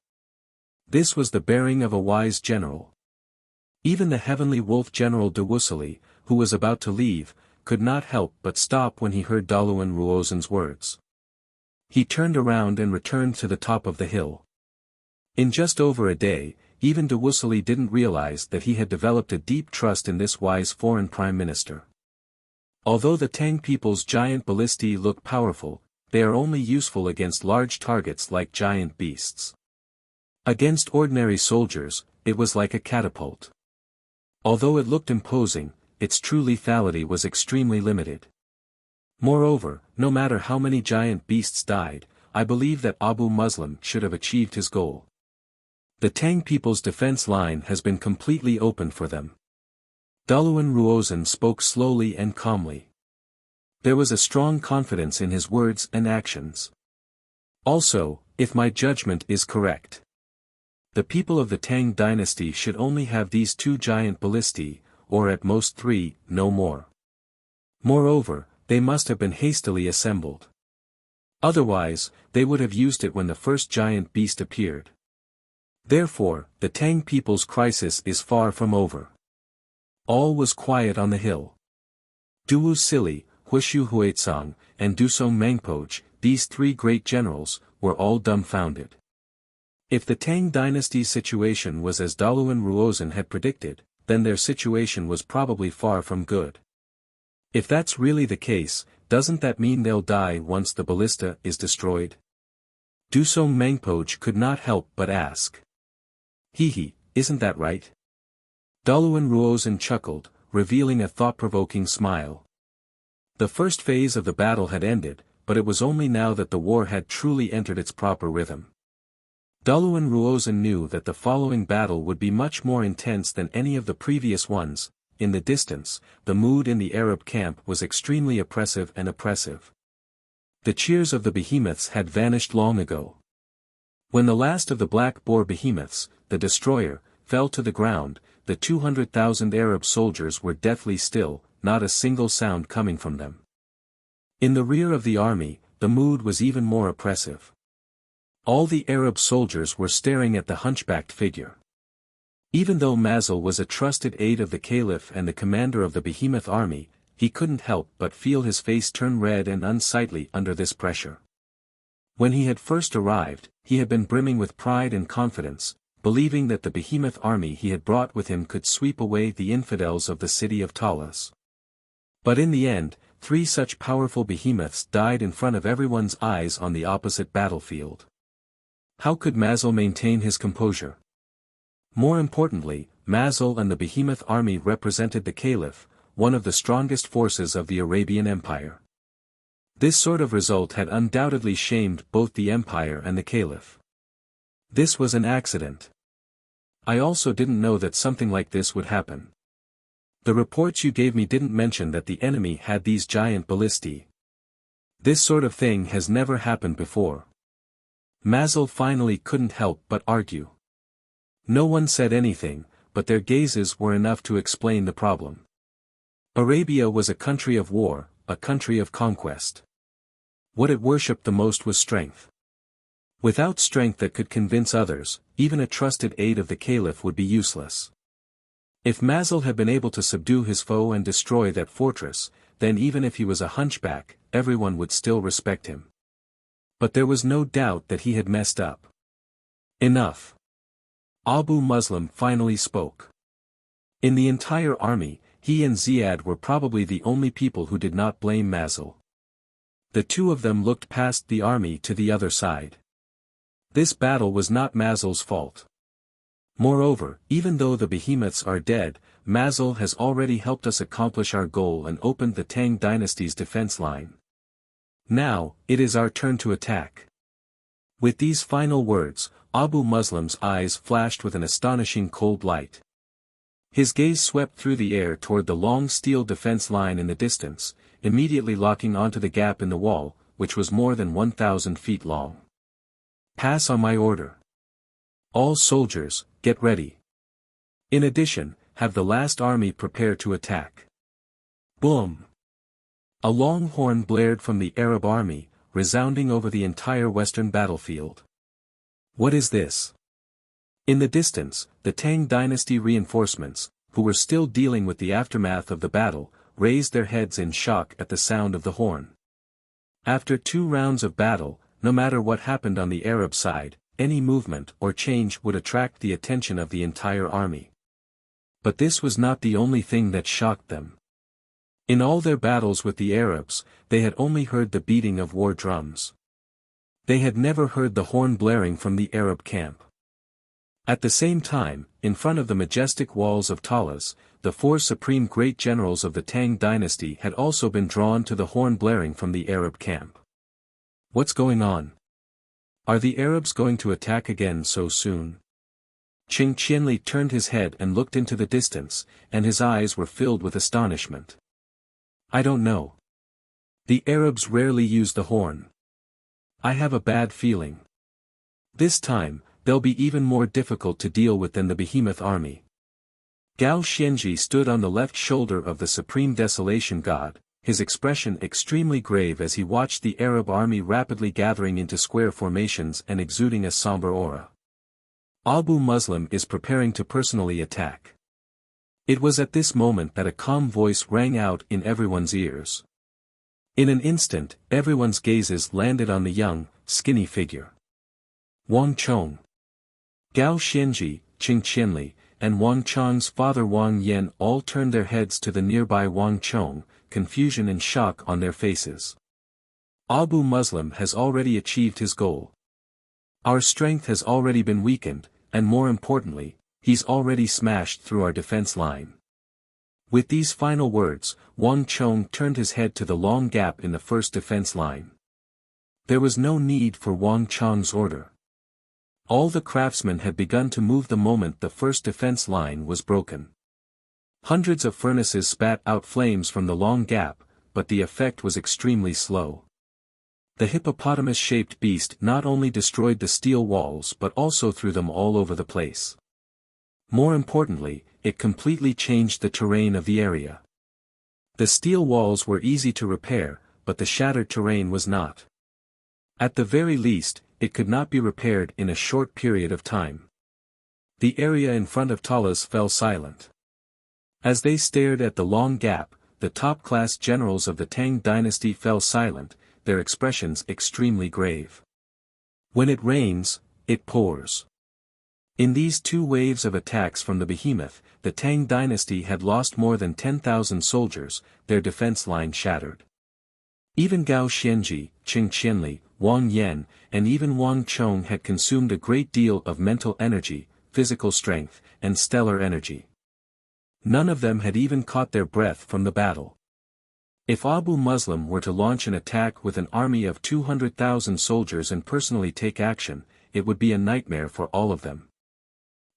This was the bearing of a wise general. Even the heavenly wolf general Wuxia, who was about to leave, could not help but stop when he heard Daluan Ruozen's words. He turned around and returned to the top of the hill. In just over a day, even Wuxia didn't realize that he had developed a deep trust in this wise foreign prime minister. Although the Tang people's giant ballistae look powerful, they are only useful against large targets like giant beasts. Against ordinary soldiers, it was like a catapult. Although it looked imposing, its true lethality was extremely limited. Moreover, no matter how many giant beasts died, I believe that Abu Muslim should have achieved his goal. The Tang people's defense line has been completely opened for them. Daluan Ruozen spoke slowly and calmly. There was a strong confidence in his words and actions. Also, if my judgment is correct, the people of the Tang dynasty should only have these 2 giant ballistae, or at most 3, no more. Moreover, they must have been hastily assembled. Otherwise, they would have used it when the first giant beast appeared. Therefore, the Tang people's crisis is far from over. All was quiet on the hill. Wuxia, Huishu Huizong, and Dusong Mengpoch, these 3 great generals, were all dumbfounded. If the Tang dynasty's situation was as Daluan Ruozen had predicted, then their situation was probably far from good. If that's really the case, doesn't that mean they'll die once the ballista is destroyed? Dusong Mengpoch could not help but ask. Hehe, isn't that right? Daluan Ruozen chuckled, revealing a thought-provoking smile. The first phase of the battle had ended, but it was only now that the war had truly entered its proper rhythm. Daluan Ruozen knew that the following battle would be much more intense than any of the previous ones. In the distance, the mood in the Arab camp was extremely oppressive. The cheers of the behemoths had vanished long ago. When the last of the black boar behemoths, the destroyer, fell to the ground, the 200,000 Arab soldiers were deathly still, not a single sound coming from them. In the rear of the army, the mood was even more oppressive. All the Arab soldiers were staring at the hunchbacked figure. Even though Mazel was a trusted aide of the Caliph and the commander of the behemoth army, he couldn't help but feel his face turn red and unsightly under this pressure. When he had first arrived, he had been brimming with pride and confidence, believing that the behemoth army he had brought with him could sweep away the infidels of the city of Talas. But in the end, 3 such powerful behemoths died in front of everyone's eyes on the opposite battlefield. How could Mazel maintain his composure? More importantly, Mazel and the behemoth army represented the Caliph, one of the strongest forces of the Arabian Empire. This sort of result had undoubtedly shamed both the empire and the Caliph. This was an accident. I also didn't know that something like this would happen. The reports you gave me didn't mention that the enemy had these giant ballistae. This sort of thing has never happened before. Mazel finally couldn't help but argue. No one said anything, but their gazes were enough to explain the problem. Arabia was a country of war, a country of conquest. What it worshipped the most was strength. Without strength that could convince others, even a trusted aide of the Caliph would be useless. If Mazel had been able to subdue his foe and destroy that fortress, then even if he was a hunchback, everyone would still respect him. But there was no doubt that he had messed up. Enough. Abu Muslim finally spoke. In the entire army, he and Ziad were probably the only people who did not blame Mazel. The two of them looked past the army to the other side. This battle was not Mazel's fault. Moreover, even though the behemoths are dead, Mazel has already helped us accomplish our goal and opened the Tang dynasty's defense line. Now, it is our turn to attack. With these final words, Abu Muslim's eyes flashed with an astonishing cold light. His gaze swept through the air toward the long steel defense line in the distance, immediately locking onto the gap in the wall, which was more than 1,000 feet long. Pass on my order. All soldiers, get ready. In addition, have the last army prepare to attack. Boom! A long horn blared from the Arab army, resounding over the entire western battlefield. What is this? In the distance, the Tang dynasty reinforcements, who were still dealing with the aftermath of the battle, raised their heads in shock at the sound of the horn. After 2 rounds of battle, no matter what happened on the Arab side, any movement or change would attract the attention of the entire army. But this was not the only thing that shocked them. In all their battles with the Arabs, they had only heard the beating of war drums. They had never heard the horn blaring from the Arab camp. At the same time, in front of the majestic walls of Talas, the 4 supreme great generals of the Tang dynasty had also been drawn to the horn blaring from the Arab camp. What's going on? Are the Arabs going to attack again so soon? Qing Qianli turned his head and looked into the distance, and his eyes were filled with astonishment. I don't know. The Arabs rarely use the horn. I have a bad feeling. This time, they'll be even more difficult to deal with than the behemoth army. Gao Xianji stood on the left shoulder of the supreme desolation god, his expression extremely grave as he watched the Arab army rapidly gathering into square formations and exuding a somber aura. Abu Muslim is preparing to personally attack. It was at this moment that a calm voice rang out in everyone's ears. In an instant, everyone's gazes landed on the young, skinny figure. Wang Chong. Gao Xianji, Qing Qianli, and Wang Chong's father Wang Yan all turned their heads to the nearby Wang Chong, confusion and shock on their faces. Abu Muslim has already achieved his goal. Our strength has already been weakened, and more importantly, he's already smashed through our defense line. With these final words, Wang Chong turned his head to the long gap in the first defense line. There was no need for Wang Chong's order. All the craftsmen had begun to move the moment the first defense line was broken. Hundreds of furnaces spat out flames from the long gap, but the effect was extremely slow. The hippopotamus-shaped beast not only destroyed the steel walls but also threw them all over the place. More importantly, it completely changed the terrain of the area. The steel walls were easy to repair, but the shattered terrain was not. At the very least, it could not be repaired in a short period of time. The area in front of Talas fell silent. As they stared at the long gap, the top-class generals of the Tang dynasty fell silent, their expressions extremely grave. When it rains, it pours. In these 2 waves of attacks from the behemoth, the Tang dynasty had lost more than 10,000 soldiers, their defense line shattered. Even Gao Xianji, Qing Qianli, Wang Yan, and even Wang Chong had consumed a great deal of mental energy, physical strength, and stellar energy. None of them had even caught their breath from the battle. If Abu Muslim were to launch an attack with an army of 200,000 soldiers and personally take action, it would be a nightmare for all of them.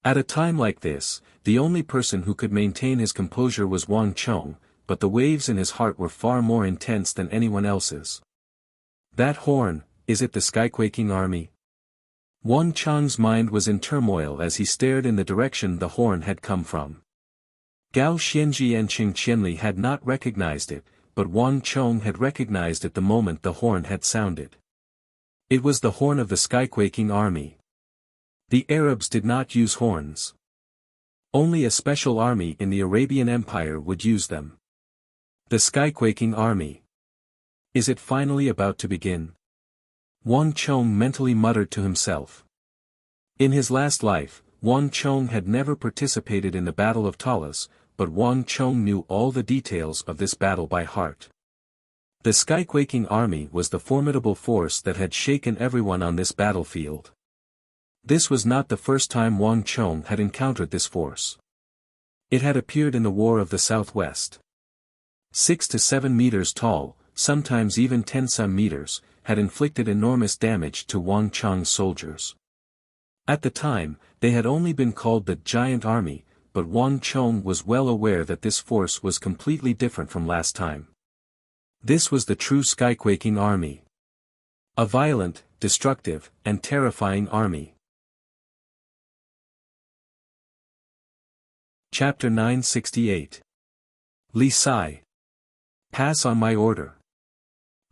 At a time like this, the only person who could maintain his composure was Wang Chong, but the waves in his heart were far more intense than anyone else's. That horn, is it the skyquaking army? Wang Chong's mind was in turmoil as he stared in the direction the horn had come from. Gao Xianji and Qing Qianli had not recognized it, but Wang Chong had recognized it the moment the horn had sounded. It was the horn of the skyquaking army. The Arabs did not use horns. Only a special army in the Arabian Empire would use them. The skyquaking army. Is it finally about to begin? Wang Chong mentally muttered to himself. In his last life, Wang Chong had never participated in the Battle of Talas, but Wang Chong knew all the details of this battle by heart. The Skyquaking army was the formidable force that had shaken everyone on this battlefield. This was not the first time Wang Chong had encountered this force. It had appeared in the War of the Southwest. 6 to 7 meters tall, sometimes even 10 some meters, had inflicted enormous damage to Wang Chong's soldiers. At the time, they had only been called the Giant Army, but Wang Chong was well aware that this force was completely different from last time. This was the true Skyquaking army. A violent, destructive, and terrifying army. Chapter 968. Li Sai. Pass on my order.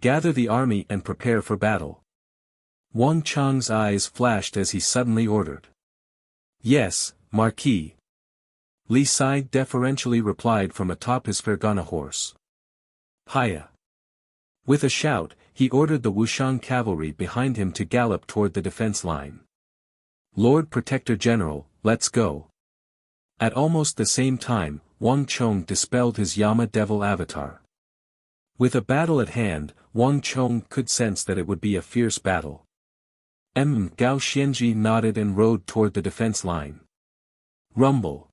Gather the army and prepare for battle. Wang Chong's eyes flashed as he suddenly ordered. Yes, Marquis. Li Sai deferentially replied from atop his Fergana horse. Hiya. With a shout, he ordered the Wuxian cavalry behind him to gallop toward the defense line. Lord Protector General, let's go. At almost the same time, Wang Chong dispelled his Yama Devil avatar. With a battle at hand, Wang Chong could sense that it would be a fierce battle. Gao Xianji nodded and rode toward the defense line. Rumble.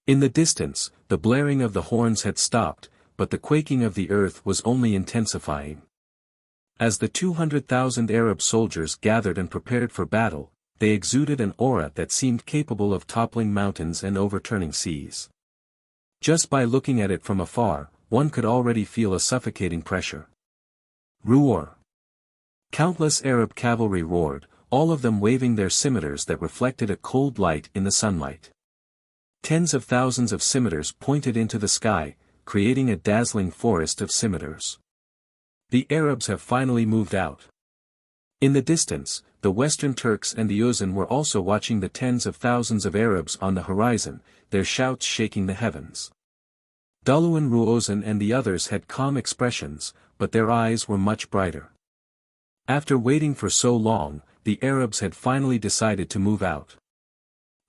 In the distance, the blaring of the horns had stopped, but the quaking of the earth was only intensifying. As the 200,000 Arab soldiers gathered and prepared for battle, they exuded an aura that seemed capable of toppling mountains and overturning seas. Just by looking at it from afar, one could already feel a suffocating pressure. Roar! Countless Arab cavalry roared, all of them waving their scimitars that reflected a cold light in the sunlight. Tens of thousands of scimitars pointed into the sky, creating a dazzling forest of scimitars. The Arabs have finally moved out. In the distance, the Western Turks and the Uzun were also watching the tens of thousands of Arabs on the horizon, their shouts shaking the heavens. Duluan Ruozan and the others had calm expressions, but their eyes were much brighter. After waiting for so long, the Arabs had finally decided to move out.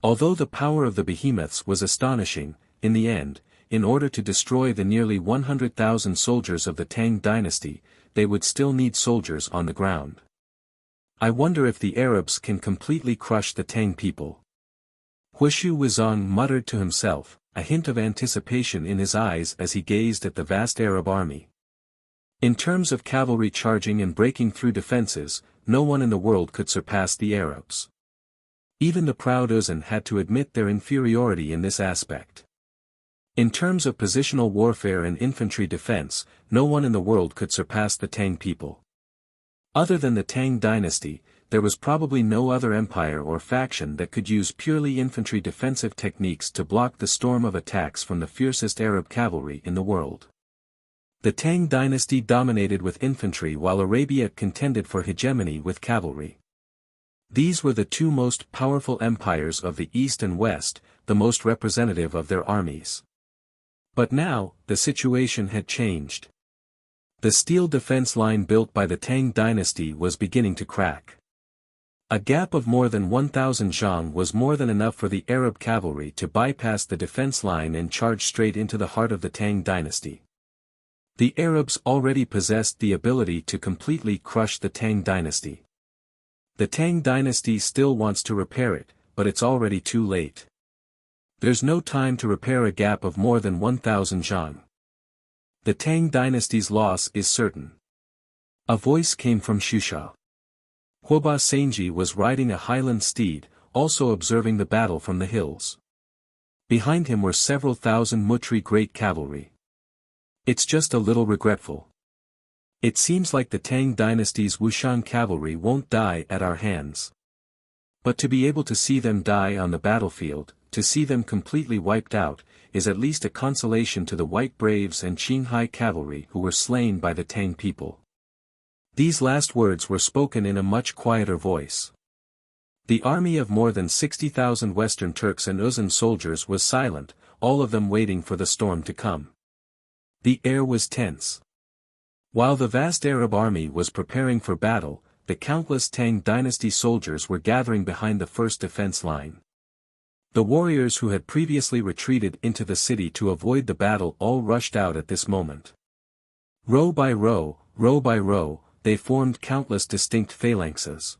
Although the power of the behemoths was astonishing, in the end, in order to destroy the nearly 100,000 soldiers of the Tang dynasty, they would still need soldiers on the ground. I wonder if the Arabs can completely crush the Tang people. Huishu Wizong muttered to himself, a hint of anticipation in his eyes as he gazed at the vast Arab army. In terms of cavalry charging and breaking through defenses, no one in the world could surpass the Arabs. Even the proud Uzun had to admit their inferiority in this aspect. In terms of positional warfare and infantry defense, no one in the world could surpass the Tang people. Other than the Tang dynasty, there was probably no other empire or faction that could use purely infantry defensive techniques to block the storm of attacks from the fiercest Arab cavalry in the world. The Tang dynasty dominated with infantry while Arabia contended for hegemony with cavalry. These were the two most powerful empires of the East and West, the most representative of their armies. But now, the situation had changed. The steel defense line built by the Tang dynasty was beginning to crack. A gap of more than 1,000 zhang was more than enough for the Arab cavalry to bypass the defense line and charge straight into the heart of the Tang dynasty. The Arabs already possessed the ability to completely crush the Tang dynasty. The Tang dynasty still wants to repair it, but it's already too late. There's no time to repair a gap of more than 1,000 zhang. The Tang dynasty's loss is certain. A voice came from Shusha. Huoba Senji was riding a highland steed, also observing the battle from the hills. Behind him were several thousand Mutri great cavalry. It's just a little regretful. It seems like the Tang dynasty's Wuxian cavalry won't die at our hands. But to be able to see them die on the battlefield, to see them completely wiped out, is at least a consolation to the White Braves and Qinghai cavalry who were slain by the Tang people. These last words were spoken in a much quieter voice. The army of more than 60,000 Western Turks and Uzun soldiers was silent, all of them waiting for the storm to come. The air was tense. While the vast Arab army was preparing for battle, the countless Tang dynasty soldiers were gathering behind the first defense line. The warriors who had previously retreated into the city to avoid the battle all rushed out at this moment. Row by row, they formed countless distinct phalanxes.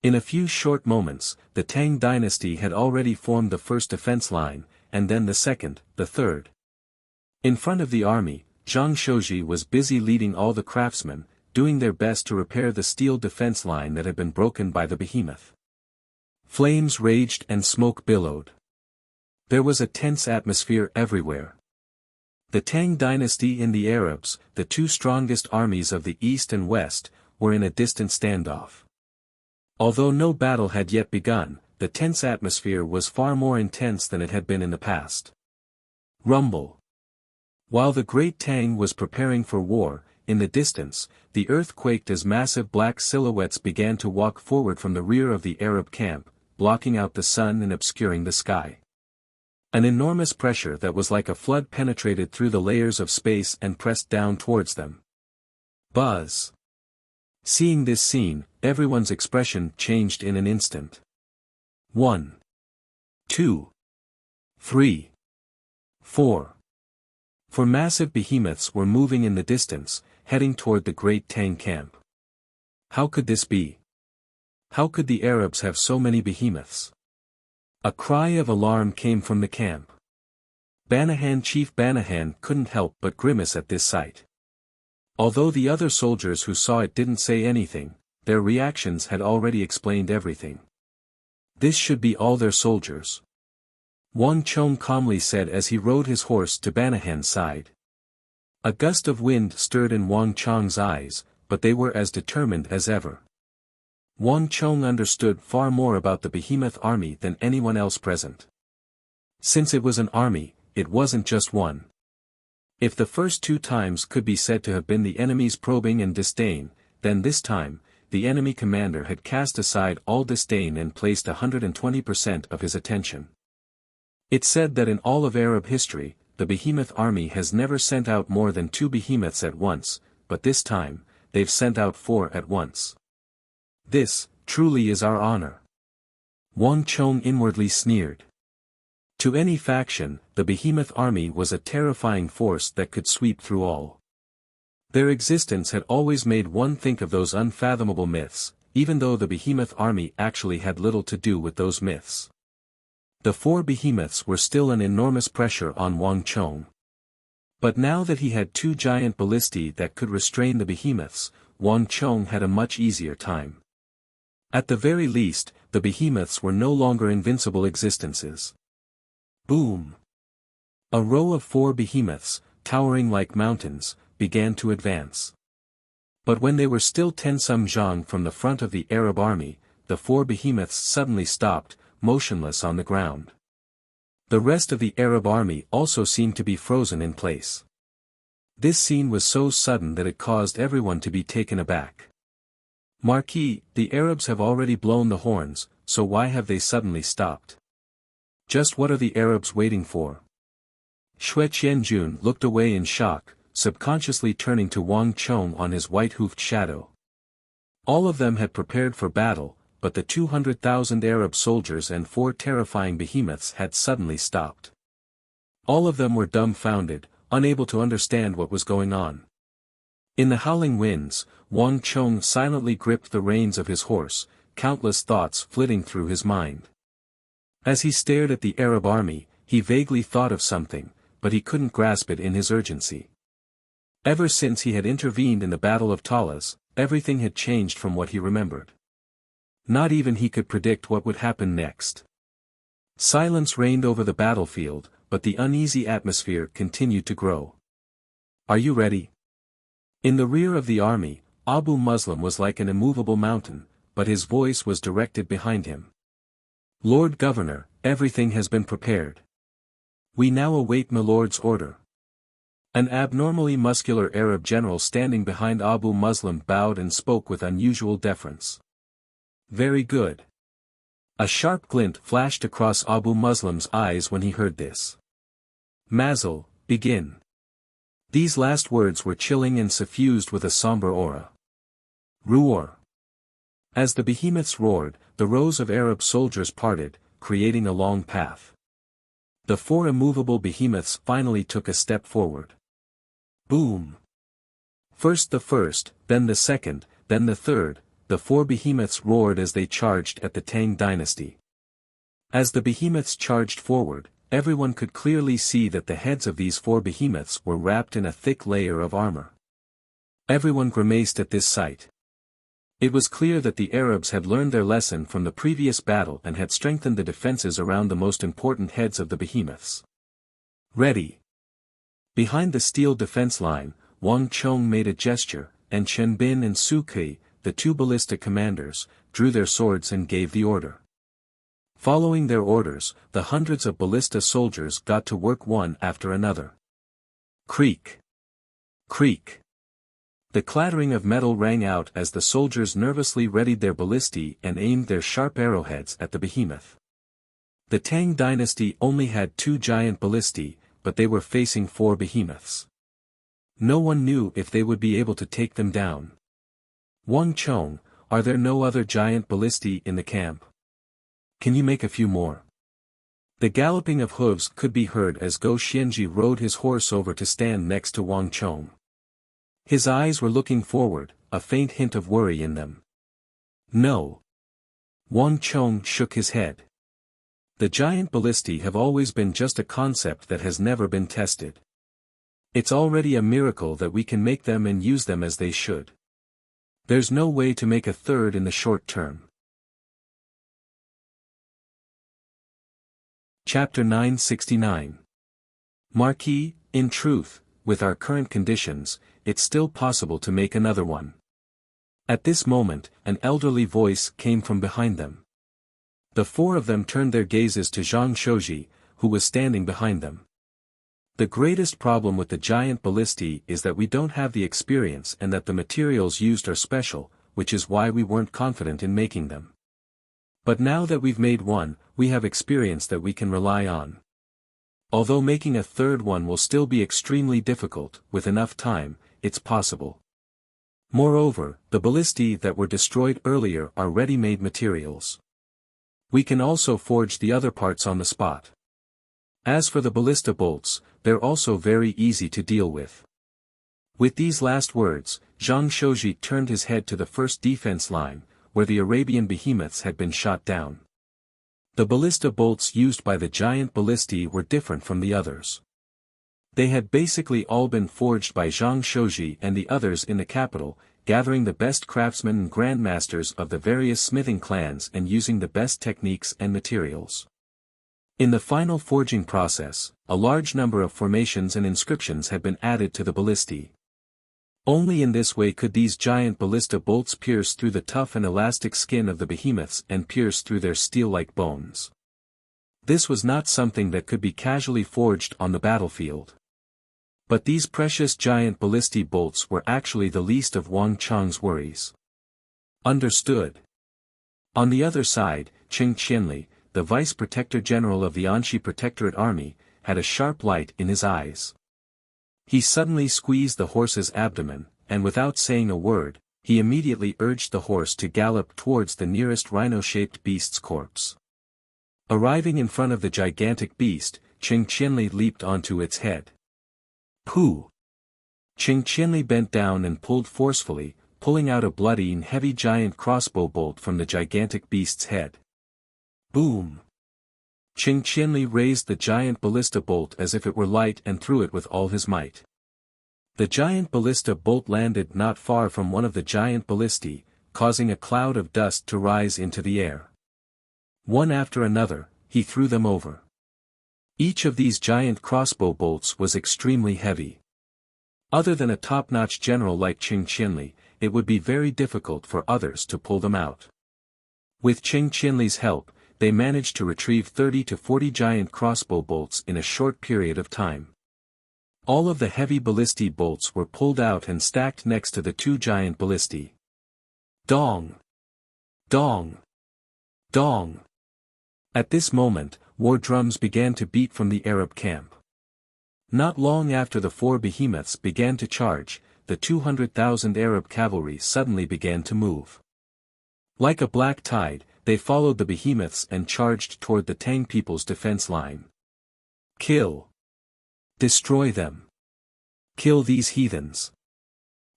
In a few short moments, the Tang dynasty had already formed the first defense line, and then the second, the third. In front of the army, Zhang Shouji was busy leading all the craftsmen, doing their best to repair the steel defense line that had been broken by the behemoth. Flames raged and smoke billowed. There was a tense atmosphere everywhere. The Tang dynasty and the Arabs, the two strongest armies of the East and West, were in a distant standoff. Although no battle had yet begun, the tense atmosphere was far more intense than it had been in the past. Rumble. While the great Tang was preparing for war, in the distance, the earth quaked as massive black silhouettes began to walk forward from the rear of the Arab camp, blocking out the sun and obscuring the sky. An enormous pressure that was like a flood penetrated through the layers of space and pressed down towards them. Buzz. Seeing this scene, everyone's expression changed in an instant. 1, 2, 3, 4. For massive behemoths were moving in the distance, heading toward the great Tang camp. How could this be? How could the Arabs have so many behemoths? A cry of alarm came from the camp. Chief Banahan couldn't help but grimace at this sight. Although the other soldiers who saw it didn't say anything, their reactions had already explained everything. This should be all their soldiers. Wang Chong calmly said as he rode his horse to Banahan's side. A gust of wind stirred in Wang Chong's eyes, but they were as determined as ever. Wang Chong understood far more about the behemoth army than anyone else present. Since it was an army, it wasn't just one. If the first two times could be said to have been the enemy's probing and disdain, then this time, the enemy commander had cast aside all disdain and placed 120% of his attention. It's said that in all of Arab history, the behemoth army has never sent out more than 2 behemoths at once, but this time, they've sent out 4 at once. This, truly is our honor. Wang Chong inwardly sneered. To any faction, the behemoth army was a terrifying force that could sweep through all. Their existence had always made one think of those unfathomable myths, even though the behemoth army actually had little to do with those myths. The 4 behemoths were still an enormous pressure on Wang Chong. But now that he had 2 giant ballistae that could restrain the behemoths, Wang Chong had a much easier time. At the very least, the behemoths were no longer invincible existences. Boom! A row of 4 behemoths, towering like mountains, began to advance. But when they were still 10 some zhang from the front of the Arab army, the 4 behemoths suddenly stopped, motionless on the ground. The rest of the Arab army also seemed to be frozen in place. This scene was so sudden that it caused everyone to be taken aback. Marquis, the Arabs have already blown the horns, so why have they suddenly stopped? Just what are the Arabs waiting for? Xue Qianjun looked away in shock, subconsciously turning to Wang Chong on his white-hoofed shadow. All of them had prepared for battle, but the 200,000 Arab soldiers and 4 terrifying behemoths had suddenly stopped. All of them were dumbfounded, unable to understand what was going on. In the howling winds, Wang Chong silently gripped the reins of his horse, countless thoughts flitting through his mind. As he stared at the Arab army, he vaguely thought of something, but he couldn't grasp it in his urgency. Ever since he had intervened in the Battle of Talas, everything had changed from what he remembered. Not even he could predict what would happen next. Silence reigned over the battlefield, but the uneasy atmosphere continued to grow. Are you ready? In the rear of the army, Abu Muslim was like an immovable mountain, but his voice was directed behind him. Lord Governor, everything has been prepared. We now await Milord's order. An abnormally muscular Arab general standing behind Abu Muslim bowed and spoke with unusual deference. Very good. A sharp glint flashed across Abu Muslim's eyes when he heard this. Mazel, begin. These last words were chilling and suffused with a somber aura. Roar. As the behemoths roared, the rows of Arab soldiers parted, creating a long path. The four immovable behemoths finally took a step forward. Boom! First the first, then the second, then the third, the four behemoths roared as they charged at the Tang dynasty. As the behemoths charged forward, everyone could clearly see that the heads of these four behemoths were wrapped in a thick layer of armor. Everyone grimaced at this sight. It was clear that the Arabs had learned their lesson from the previous battle and had strengthened the defenses around the most important heads of the behemoths. Ready! Behind the steel defense line, Wang Chong made a gesture, and Chen Bin and Su Ke, the two ballista commanders, drew their swords and gave the order. Following their orders, the hundreds of ballista soldiers got to work one after another. Creak! Creak! The clattering of metal rang out as the soldiers nervously readied their ballistae and aimed their sharp arrowheads at the behemoth. The Tang dynasty only had 2 giant ballistae, but they were facing 4 behemoths. No one knew if they would be able to take them down. Wang Chong, are there no other giant ballistae in the camp? Can you make a few more? The galloping of hooves could be heard as Go Xianji rode his horse over to stand next to Wang Chong. His eyes were looking forward, a faint hint of worry in them. No. Wang Chong shook his head. The giant ballistae have always been just a concept that has never been tested. It's already a miracle that we can make them and use them as they should. There's no way to make a third in the short term. Chapter 969. Marquis, in truth, with our current conditions, it's still possible to make another one. At this moment, an elderly voice came from behind them. The 4 of them turned their gazes to Zhang Shouji, who was standing behind them. The greatest problem with the giant ballistae is that we don't have the experience and that the materials used are special, which is why we weren't confident in making them. But now that we've made one, we have experience that we can rely on. Although making a third one will still be extremely difficult, with enough time, it's possible. Moreover, the ballistae that were destroyed earlier are ready-made materials. We can also forge the other parts on the spot. As for the ballista bolts, they're also very easy to deal with. With these last words, Zhang Shouji turned his head to the first defense line, where the Arabian behemoths had been shot down. The ballista bolts used by the giant ballistae were different from the others. They had basically all been forged by Zhang Shouji and the others in the capital, gathering the best craftsmen and grandmasters of the various smithing clans and using the best techniques and materials. In the final forging process, a large number of formations and inscriptions had been added to the ballistae. Only in this way could these giant ballista bolts pierce through the tough and elastic skin of the behemoths and pierce through their steel-like bones. This was not something that could be casually forged on the battlefield. But these precious giant ballistae bolts were actually the least of Wang Chong's worries. Understood. On the other side, Qing Qianli, the Vice Protector General of the Anxi Protectorate Army, had a sharp light in his eyes. He suddenly squeezed the horse's abdomen, and without saying a word, he immediately urged the horse to gallop towards the nearest rhino-shaped beast's corpse. Arriving in front of the gigantic beast, Qing Qianli leaped onto its head. Pooh! Qing Qianli bent down and pulled forcefully, pulling out a bloody and heavy giant crossbow bolt from the gigantic beast's head. Boom! Qing Qianli raised the giant ballista bolt as if it were light and threw it with all his might. The giant ballista bolt landed not far from one of the giant ballistae, causing a cloud of dust to rise into the air. One after another, he threw them over. Each of these giant crossbow bolts was extremely heavy. Other than a top-notch general like Qing Qianli, it would be very difficult for others to pull them out. With Qing Qianli's help, they managed to retrieve 30 to 40 giant crossbow bolts in a short period of time. All of the heavy ballistae bolts were pulled out and stacked next to the 2 giant ballistae. Dong! Dong! Dong! At this moment, war drums began to beat from the Arab camp. Not long after the 4 behemoths began to charge, the 200,000 Arab cavalry suddenly began to move. Like a black tide, they followed the behemoths and charged toward the Tang people's defense line. Kill! Destroy them! Kill these heathens!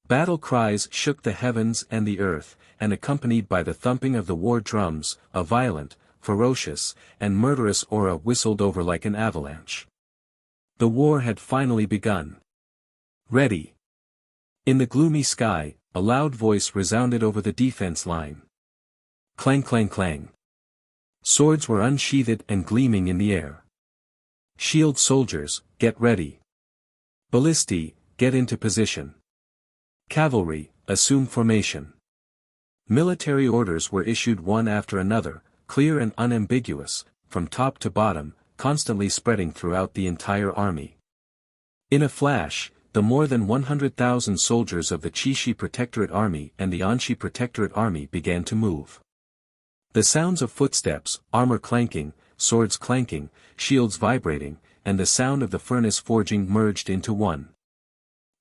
Battle cries shook the heavens and the earth, and accompanied by the thumping of the war drums, a violent, ferocious, and murderous aura whistled over like an avalanche. The war had finally begun. Ready! In the gloomy sky, a loud voice resounded over the defense line. Clang clang clang. Swords were unsheathed and gleaming in the air. Shield soldiers, get ready. Ballistae, get into position. Cavalry, assume formation. Military orders were issued one after another, clear and unambiguous, from top to bottom, constantly spreading throughout the entire army. In a flash, the more than 100,000 soldiers of the Qixi Protectorate Army and the Anxi Protectorate Army began to move. The sounds of footsteps, armor clanking, swords clanking, shields vibrating, and the sound of the furnace forging merged into one.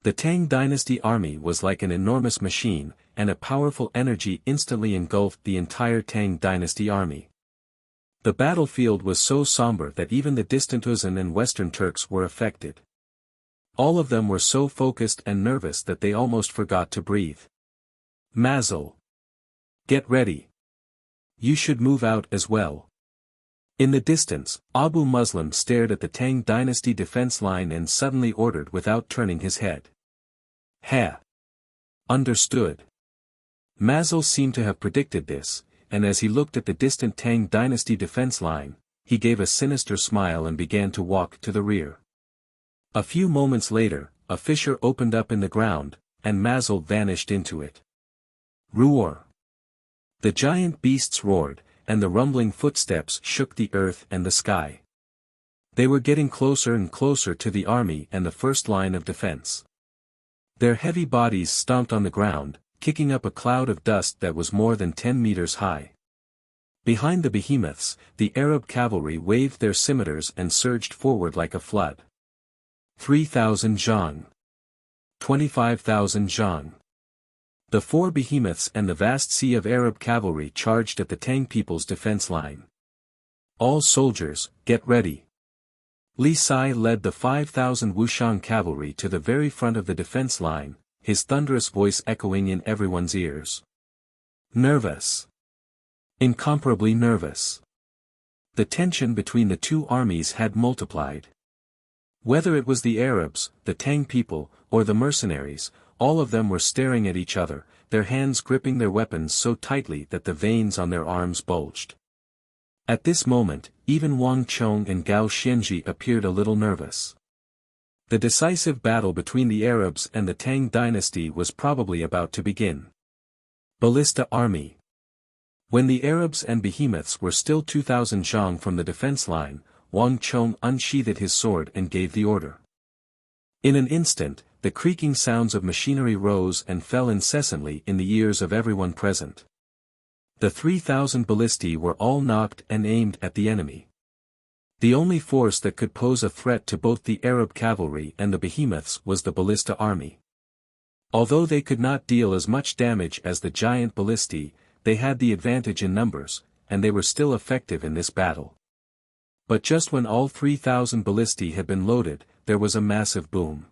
The Tang Dynasty army was like an enormous machine, and a powerful energy instantly engulfed the entire Tang Dynasty army. The battlefield was so somber that even the distant Uzan and Western Turks were affected. All of them were so focused and nervous that they almost forgot to breathe. Mazel! Get ready! You should move out as well. In the distance, Abu Muslim stared at the Tang Dynasty defense line and suddenly ordered without turning his head. Ha! Understood. Mazel seemed to have predicted this, and as he looked at the distant Tang Dynasty defense line, he gave a sinister smile and began to walk to the rear. A few moments later, a fissure opened up in the ground, and Mazel vanished into it. Roar! The giant beasts roared, and the rumbling footsteps shook the earth and the sky. They were getting closer and closer to the army and the first line of defense. Their heavy bodies stomped on the ground, kicking up a cloud of dust that was more than 10 meters high. Behind the behemoths, the Arab cavalry waved their scimitars and surged forward like a flood. 3,000 zhang. 25,000 zhang. The four behemoths and the vast sea of Arab cavalry charged at the Tang people's defense line. All soldiers, get ready. Li Sai led the 5,000 Wuxian cavalry to the very front of the defense line, his thunderous voice echoing in everyone's ears. Nervous. Incomparably nervous. The tension between the two armies had multiplied. Whether it was the Arabs, the Tang people, or the mercenaries, all of them were staring at each other, their hands gripping their weapons so tightly that the veins on their arms bulged. At this moment, even Wang Chong and Gao Xianji appeared a little nervous. The decisive battle between the Arabs and the Tang dynasty was probably about to begin. Ballista Army. When the Arabs and behemoths were still 2,000 zhang from the defense line, Wang Chong unsheathed his sword and gave the order. In an instant, the creaking sounds of machinery rose and fell incessantly in the ears of everyone present. The 3,000 ballistae were all knocked and aimed at the enemy. The only force that could pose a threat to both the Arab cavalry and the behemoths was the ballista army. Although they could not deal as much damage as the giant ballistae, they had the advantage in numbers, and they were still effective in this battle. But just when all 3,000 ballistae had been loaded, there was a massive boom.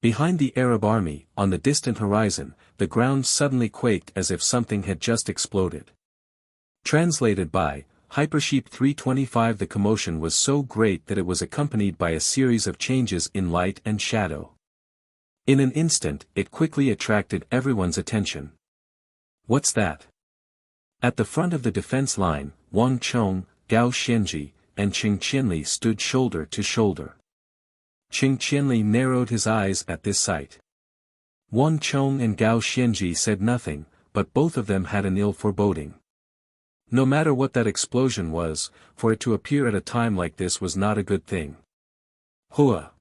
Behind the Arab army, on the distant horizon, the ground suddenly quaked as if something had just exploded. Translated by Hypersheep 325. The commotion was so great that it was accompanied by a series of changes in light and shadow. In an instant, it quickly attracted everyone's attention. What's that? At the front of the defense line, Wang Chong, Gao Xianji, and Qing Qianli stood shoulder to shoulder. Qing Qianli narrowed his eyes at this sight. Wang Chong and Gao Xianji said nothing, but both of them had an ill foreboding. No matter what that explosion was, for it to appear at a time like this was not a good thing. Hua!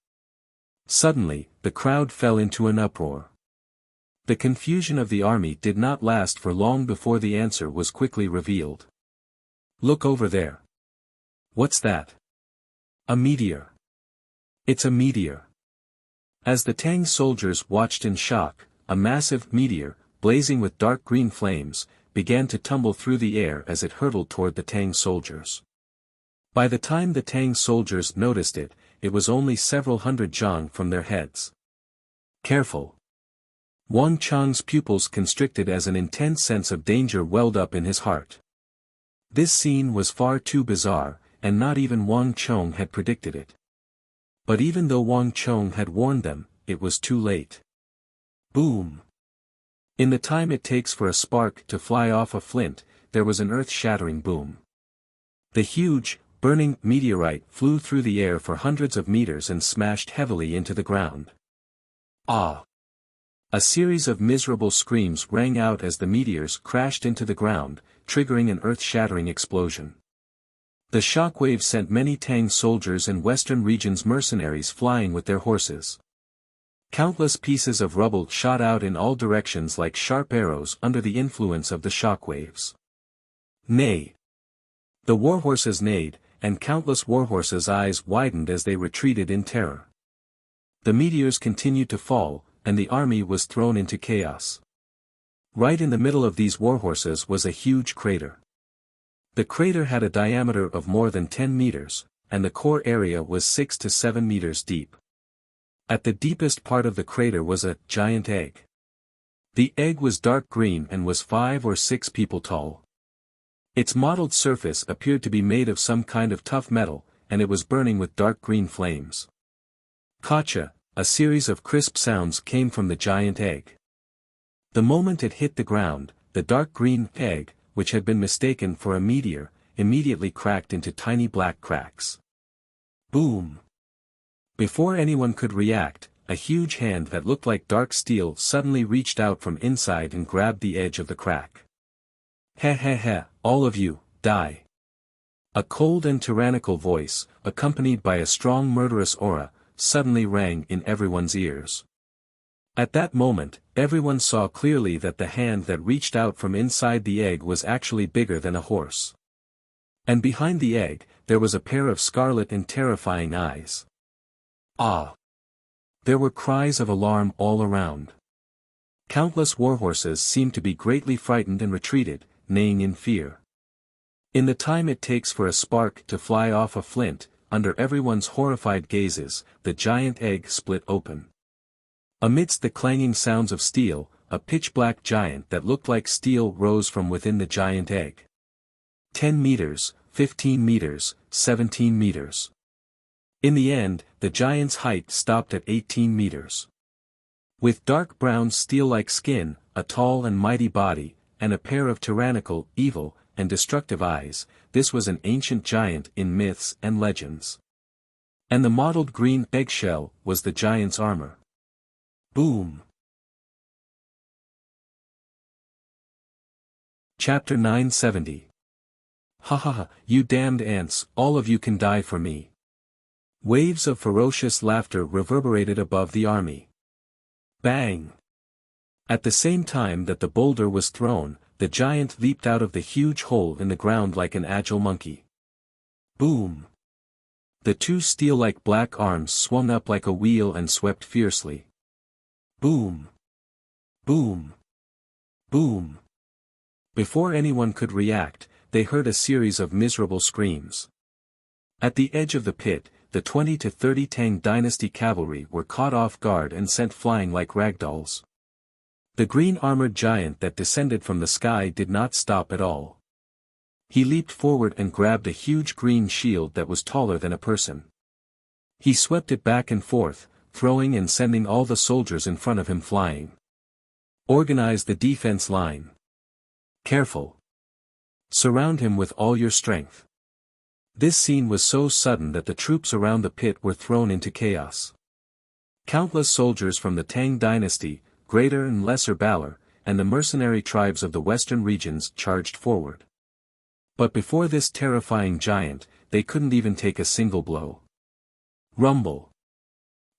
Suddenly, the crowd fell into an uproar. The confusion of the army did not last for long before the answer was quickly revealed. Look over there. What's that? A meteor. It's a meteor. As the Tang soldiers watched in shock, a massive meteor, blazing with dark green flames, began to tumble through the air as it hurtled toward the Tang soldiers. By the time the Tang soldiers noticed it, it was only several hundred zhang from their heads. Careful! Wang Chang's pupils constricted as an intense sense of danger welled up in his heart. This scene was far too bizarre, and not even Wang Chong had predicted it. But even though Wang Chong had warned them, it was too late. Boom! In the time it takes for a spark to fly off a flint, there was an earth-shattering boom. The huge, burning meteorite flew through the air for hundreds of meters and smashed heavily into the ground. Ah! A series of miserable screams rang out as the meteors crashed into the ground, triggering an earth-shattering explosion. The shockwave sent many Tang soldiers and Western regions mercenaries flying with their horses. Countless pieces of rubble shot out in all directions like sharp arrows under the influence of the shockwaves. Neigh! The warhorses neighed, and countless warhorses' eyes widened as they retreated in terror. The meteors continued to fall, and the army was thrown into chaos. Right in the middle of these warhorses was a huge crater. The crater had a diameter of more than 10 meters, and the core area was 6 to 7 meters deep. At the deepest part of the crater was a giant egg. The egg was dark green and was 5 or 6 people tall. Its mottled surface appeared to be made of some kind of tough metal, and it was burning with dark green flames. Gotcha! A series of crisp sounds came from the giant egg. The moment it hit the ground, the dark green egg, which had been mistaken for a meteor, immediately cracked into tiny black cracks. Boom! Before anyone could react, a huge hand that looked like dark steel suddenly reached out from inside and grabbed the edge of the crack. Heh heh heh, all of you, die! A cold and tyrannical voice, accompanied by a strong murderous aura, suddenly rang in everyone's ears. At that moment, everyone saw clearly that the hand that reached out from inside the egg was actually bigger than a horse. And behind the egg, there was a pair of scarlet and terrifying eyes. Ah! There were cries of alarm all around. Countless warhorses seemed to be greatly frightened and retreated, neighing in fear. In the time it takes for a spark to fly off a flint, under everyone's horrified gazes, the giant egg split open. Amidst the clanging sounds of steel, a pitch-black giant that looked like steel rose from within the giant egg. 10 meters, 15 meters, 17 meters. In the end, the giant's height stopped at 18 meters. With dark brown steel-like skin, a tall and mighty body, and a pair of tyrannical, evil, and destructive eyes, this was an ancient giant in myths and legends. And the mottled green eggshell was the giant's armor. Boom! Chapter 970. Ha ha ha, you damned ants, all of you can die for me. Waves of ferocious laughter reverberated above the army. Bang! At the same time that the boulder was thrown, the giant leaped out of the huge hole in the ground like an agile monkey. Boom! The two steel-like black arms swung up like a wheel and swept fiercely. Boom! Boom! Boom! Before anyone could react, they heard a series of miserable screams. At the edge of the pit, the 20 to 30 Tang dynasty cavalry were caught off guard and sent flying like ragdolls. The green-armored giant that descended from the sky did not stop at all. He leaped forward and grabbed a huge green shield that was taller than a person. He swept it back and forth, throwing and sending all the soldiers in front of him flying. Organize the defense line. Careful. Surround him with all your strength. This scene was so sudden that the troops around the pit were thrown into chaos. Countless soldiers from the Tang dynasty, Greater and Lesser Valor, and the mercenary tribes of the western regions charged forward. But before this terrifying giant, they couldn't even take a single blow. Rumble.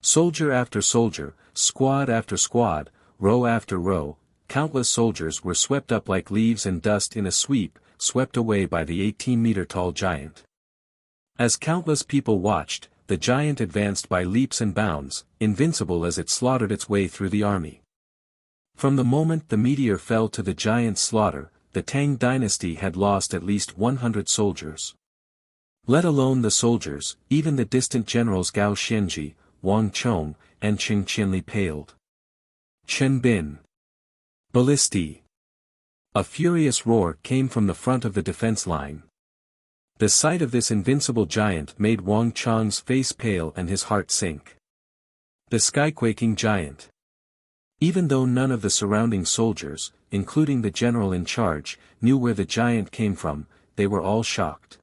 Soldier after soldier, squad after squad, row after row, countless soldiers were swept up like leaves and dust in a sweep, swept away by the 18-meter-tall giant. As countless people watched, the giant advanced by leaps and bounds, invincible as it slaughtered its way through the army. From the moment the meteor fell to the giant's slaughter, the Tang dynasty had lost at least 100 soldiers. Let alone the soldiers, even the distant generals Gao Xianji, Wang Chong, and Qing Qianli paled. Chen Bin. Ballisti. A furious roar came from the front of the defense line. The sight of this invincible giant made Wang Chong's face pale and his heart sink. The skyquaking giant. Even though none of the surrounding soldiers, including the general in charge, knew where the giant came from, they were all shocked.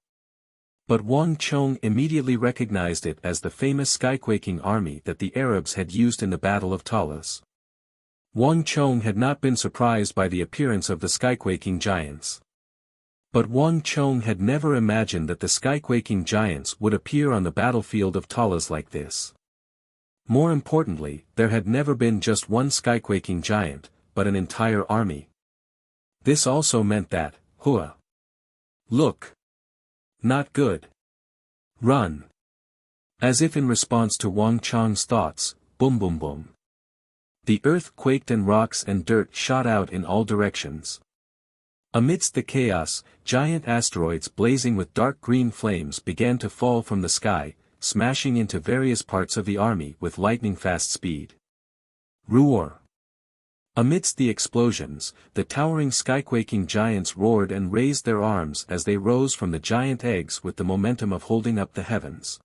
But Wang Chong immediately recognized it as the famous skyquaking army that the Arabs had used in the Battle of Talas. Wang Chong had not been surprised by the appearance of the skyquaking giants. But Wang Chong had never imagined that the skyquaking giants would appear on the battlefield of Talas like this. More importantly, there had never been just one skyquaking giant, but an entire army. This also meant that, Hua. Look. Not good. Run. As if in response to Wang Chong's thoughts, boom boom boom. The earth quaked and rocks and dirt shot out in all directions. Amidst the chaos, giant asteroids blazing with dark green flames began to fall from the sky, smashing into various parts of the army with lightning-fast speed. Roar! Amidst the explosions, the towering skyquaking giants roared and raised their arms as they rose from the giant eggs with the momentum of holding up the heavens.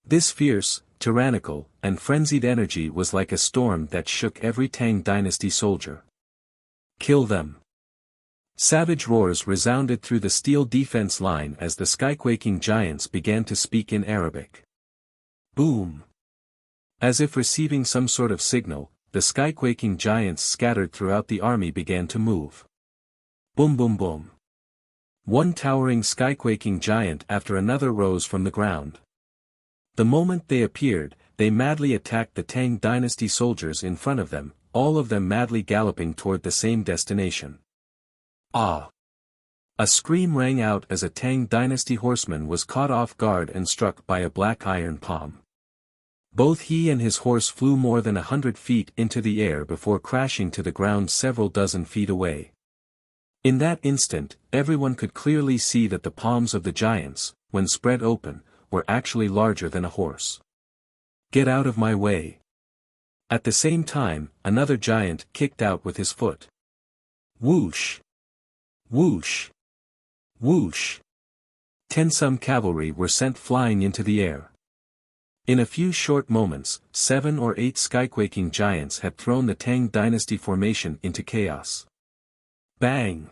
This fierce, tyrannical, and frenzied energy was like a storm that shook every Tang dynasty soldier. Kill them! Savage roars resounded through the steel defense line as the skyquaking giants began to speak in Arabic. Boom! As if receiving some sort of signal, the skyquaking giants scattered throughout the army began to move. Boom boom boom! One towering skyquaking giant after another rose from the ground. The moment they appeared, they madly attacked the Tang dynasty soldiers in front of them, all of them madly galloping toward the same destination. Ah! A scream rang out as a Tang dynasty horseman was caught off guard and struck by a black iron palm. Both he and his horse flew more than 100 feet into the air before crashing to the ground several dozen feet away. In that instant, everyone could clearly see that the palms of the giants, when spread open, were actually larger than a horse. Get out of my way! At the same time, another giant kicked out with his foot. Whoosh! Whoosh! Whoosh! 10 some cavalry were sent flying into the air. In a few short moments, 7 or 8 skyquaking giants had thrown the Tang dynasty formation into chaos. Bang!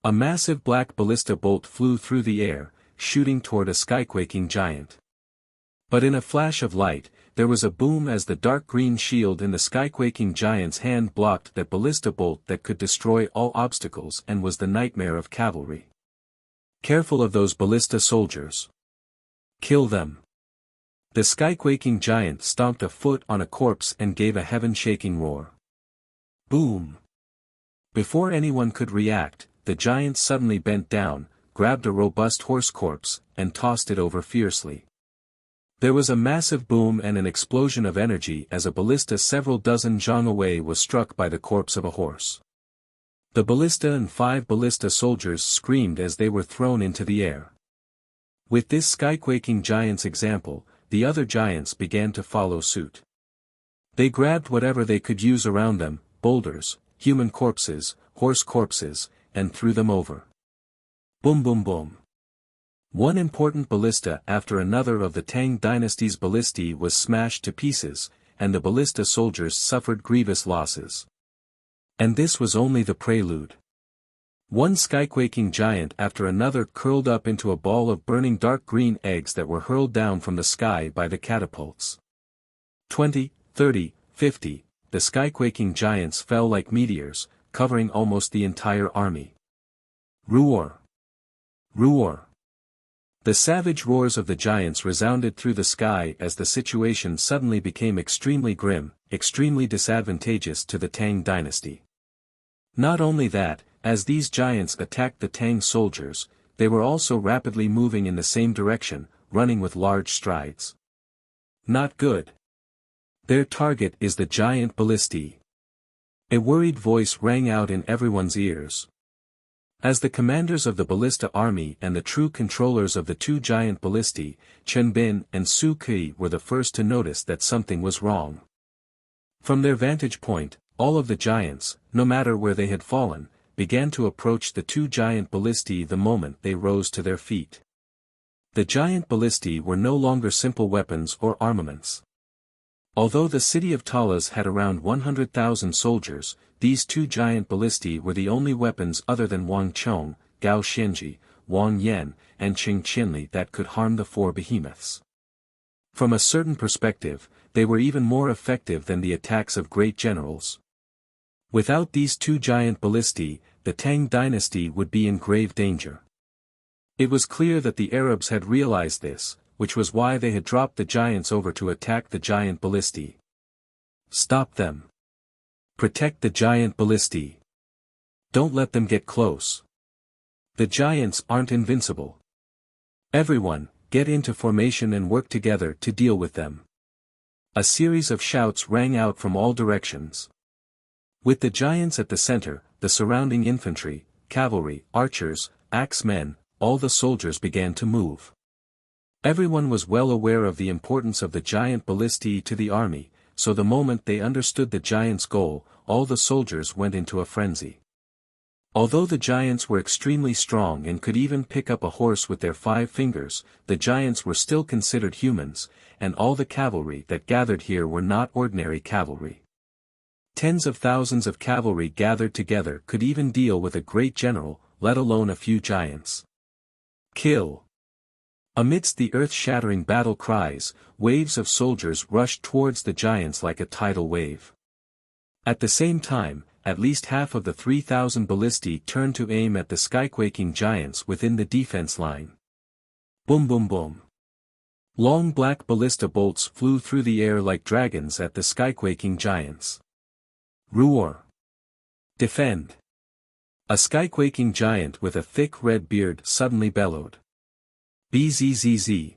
A massive black ballista bolt flew through the air, shooting toward a skyquaking giant. But in a flash of light, there was a boom as the dark green shield in the skyquaking giant's hand blocked that ballista bolt that could destroy all obstacles and was the nightmare of cavalry. Careful of those ballista soldiers. Kill them. The skyquaking giant stomped a foot on a corpse and gave a heaven-shaking roar. Boom! Before anyone could react, the giant suddenly bent down, grabbed a robust horse corpse, and tossed it over fiercely. There was a massive boom and an explosion of energy as a ballista several dozen zhang away was struck by the corpse of a horse. The ballista and 5 ballista soldiers screamed as they were thrown into the air. With this skyquaking giant's example, the other giants began to follow suit. They grabbed whatever they could use around them, boulders, human corpses, horse corpses, and threw them over. Boom boom boom. One important ballista after another of the Tang dynasty's ballistae was smashed to pieces, and the ballista soldiers suffered grievous losses. And this was only the prelude. One skyquaking giant after another curled up into a ball of burning dark green eggs that were hurled down from the sky by the catapults. 20, 30, 50, the skyquaking giants fell like meteors, covering almost the entire army. Roar! Roar! The savage roars of the giants resounded through the sky as the situation suddenly became extremely grim, extremely disadvantageous to the Tang dynasty. Not only that, as these giants attacked the Tang soldiers, they were also rapidly moving in the same direction, running with large strides. Not good. Their target is the giant ballistae. A worried voice rang out in everyone's ears. As the commanders of the ballista army and the true controllers of the two giant ballistae, Chen Bin and Su Ke were the first to notice that something was wrong. From their vantage point, all of the giants, no matter where they had fallen, began to approach the two giant ballistae the moment they rose to their feet. The giant ballistae were no longer simple weapons or armaments. Although the city of Talas had around 100,000 soldiers, these two giant ballistae were the only weapons other than Wang Chong, Gao Xianji, Wang Yan, and Qing Qinli that could harm the four behemoths. From a certain perspective, they were even more effective than the attacks of great generals. Without these two giant ballistae, the Tang dynasty would be in grave danger. It was clear that the Arabs had realized this, which was why they had dropped the giants over to attack the giant ballistae. Stop them. Protect the giant ballistae. Don't let them get close. The giants aren't invincible. Everyone, get into formation and work together to deal with them. A series of shouts rang out from all directions. With the giants at the center, the surrounding infantry, cavalry, archers, axemen, all the soldiers began to move. Everyone was well aware of the importance of the giant ballistae to the army, so the moment they understood the giants' goal, all the soldiers went into a frenzy. Although the giants were extremely strong and could even pick up a horse with their 5 fingers, the giants were still considered humans, and all the cavalry that gathered here were not ordinary cavalry. Tens of thousands of cavalry gathered together could even deal with a great general, let alone a few giants. Kill! Amidst the earth-shattering battle cries, waves of soldiers rushed towards the giants like a tidal wave. At the same time, at least half of the 3,000 ballistae turned to aim at the skyquaking giants within the defense line. Boom boom boom. Long black ballista bolts flew through the air like dragons at the skyquaking giants. Roar! Defend! A skyquaking giant with a thick red beard suddenly bellowed. Bzzz.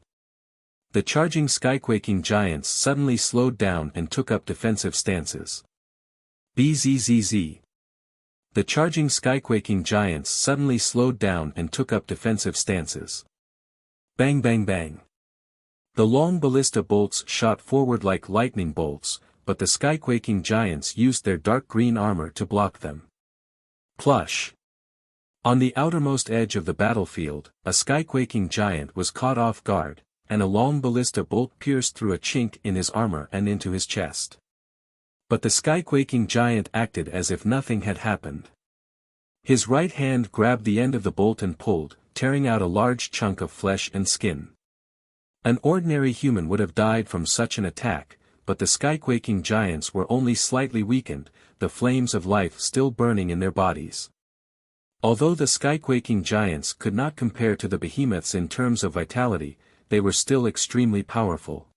The charging skyquaking giants suddenly slowed down and took up defensive stances. Bzzz. The charging skyquaking giants suddenly slowed down and took up defensive stances. Bang bang bang. The long ballista bolts shot forward like lightning bolts, but the skyquaking giants used their dark green armor to block them. Plush! On the outermost edge of the battlefield, a skyquaking giant was caught off guard, and a long ballista bolt pierced through a chink in his armor and into his chest. But the skyquaking giant acted as if nothing had happened. His right hand grabbed the end of the bolt and pulled, tearing out a large chunk of flesh and skin. An ordinary human would have died from such an attack, but the skyquaking giants were only slightly weakened, the flames of life still burning in their bodies. Although the skyquaking giants could not compare to the behemoths in terms of vitality, they were still extremely powerful.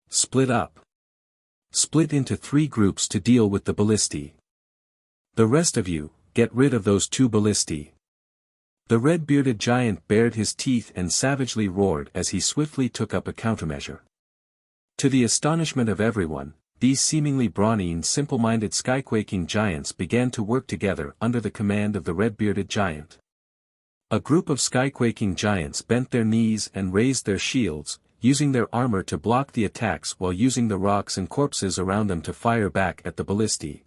Split up. Split into 3 groups to deal with the ballistae. The rest of you, get rid of those 2 ballistae. The red-bearded giant bared his teeth and savagely roared as he swiftly took up a countermeasure. To the astonishment of everyone, these seemingly brawny and simple-minded skyquaking giants began to work together under the command of the red-bearded giant. A group of skyquaking giants bent their knees and raised their shields, using their armor to block the attacks while using the rocks and corpses around them to fire back at the ballistae.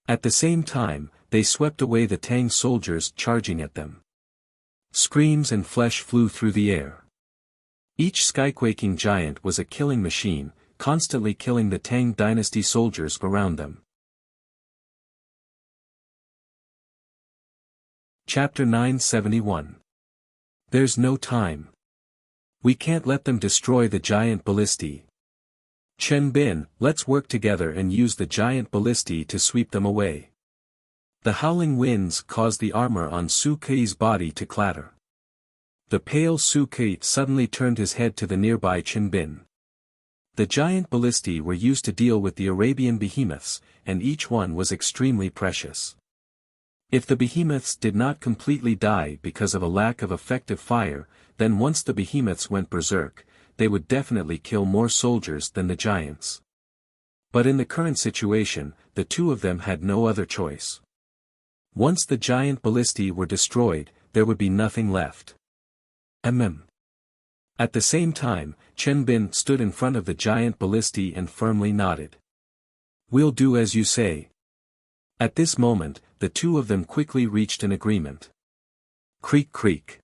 At the same time, they swept away the Tang soldiers charging at them. Screams and flesh flew through the air. Each skyquaking giant was a killing machine, constantly killing the Tang dynasty soldiers around them. Chapter 971. There's no time. We can't let them destroy the giant ballistae. Chen Bin, let's work together and use the giant ballistae to sweep them away. The howling winds caused the armor on Su Ke's body to clatter. The pale Su Ke suddenly turned his head to the nearby Chen Bin. The giant ballistae were used to deal with the Arabian behemoths, and each one was extremely precious. If the behemoths did not completely die because of a lack of effective fire, then once the behemoths went berserk, they would definitely kill more soldiers than the giants. But in the current situation, the 2 of them had no other choice. Once the giant ballistae were destroyed, there would be nothing left. At the same time, Chen Bin stood in front of the giant ballistae and firmly nodded. "We'll do as you say." At this moment, the two of them quickly reached an agreement. Creak creak.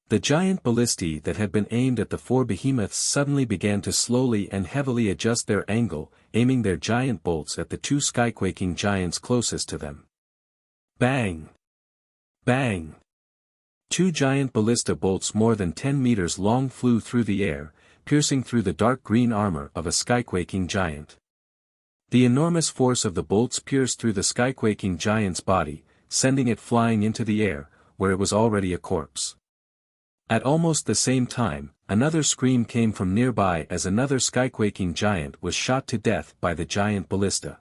The giant ballistae that had been aimed at the four behemoths suddenly began to slowly and heavily adjust their angle, aiming their giant bolts at the two skyquaking giants closest to them. Bang! Bang! Two giant ballista bolts more than 10 meters long flew through the air, piercing through the dark green armor of a skyquaking giant. The enormous force of the bolts pierced through the skyquaking giant's body, sending it flying into the air, where it was already a corpse. At almost the same time, another scream came from nearby as another skyquaking giant was shot to death by the giant ballista.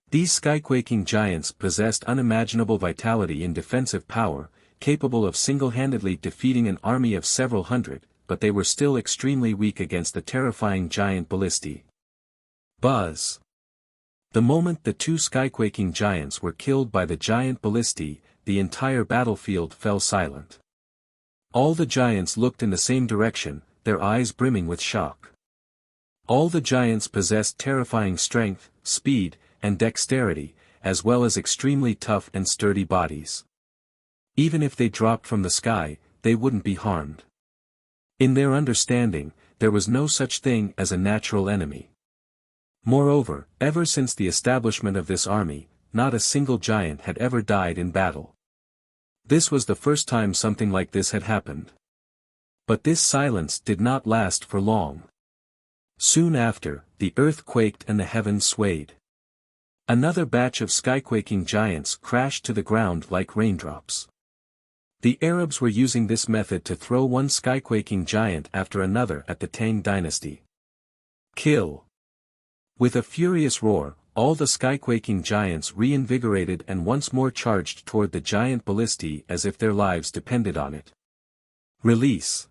These skyquaking giants possessed unimaginable vitality and defensive power, capable of single-handedly defeating an army of several hundred, but they were still extremely weak against the terrifying giant ballistae. Buzz! The moment the two skyquaking giants were killed by the giant ballistae, the entire battlefield fell silent. All the giants looked in the same direction, their eyes brimming with shock. All the giants possessed terrifying strength, speed, and dexterity, as well as extremely tough and sturdy bodies. Even if they dropped from the sky, they wouldn't be harmed. In their understanding, there was no such thing as a natural enemy. Moreover, ever since the establishment of this army, not a single giant had ever died in battle. This was the first time something like this had happened. But this silence did not last for long. Soon after, the earth quaked and the heavens swayed. Another batch of skyquaking giants crashed to the ground like raindrops. The Arabs were using this method to throw one skyquaking giant after another at the Tang dynasty. Kill! With a furious roar, all the skyquaking giants reinvigorated and once more charged toward the giant ballistae as if their lives depended on it. Release!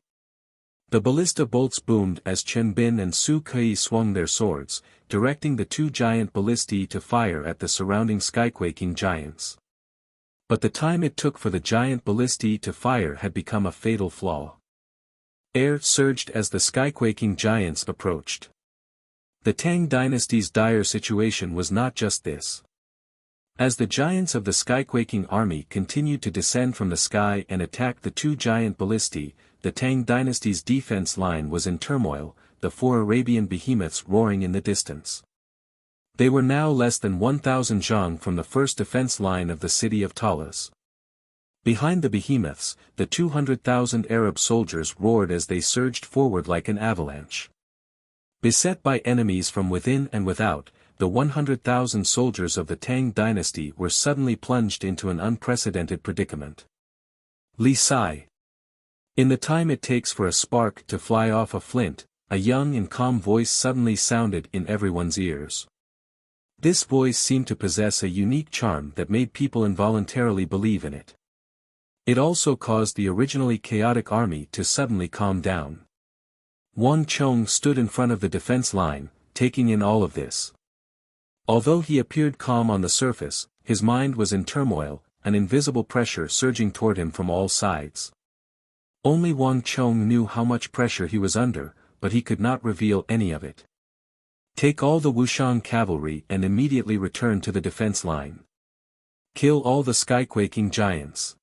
The ballista bolts boomed as Chen Bin and Su Kai swung their swords, directing the two giant ballistae to fire at the surrounding skyquaking giants. But the time it took for the giant ballistae to fire had become a fatal flaw. Air surged as the skyquaking giants approached. The Tang dynasty's dire situation was not just this. As the giants of the skyquaking army continued to descend from the sky and attack the two giant ballistae, the Tang dynasty's defense line was in turmoil, the four Arabian behemoths roaring in the distance. They were now less than 1,000 zhang from the first defense line of the city of Talas. Behind the behemoths, the 200,000 Arab soldiers roared as they surged forward like an avalanche. Beset by enemies from within and without, the 100,000 soldiers of the Tang dynasty were suddenly plunged into an unprecedented predicament. Li Sai. In the time it takes for a spark to fly off a flint, a young and calm voice suddenly sounded in everyone's ears. This voice seemed to possess a unique charm that made people involuntarily believe in it. It also caused the originally chaotic army to suddenly calm down. Wang Chong stood in front of the defense line, taking in all of this. Although he appeared calm on the surface, his mind was in turmoil, an invisible pressure surging toward him from all sides. Only Wang Chong knew how much pressure he was under, but he could not reveal any of it. Take all the Wuxian cavalry and immediately return to the defense line. Kill all the skyquaking giants.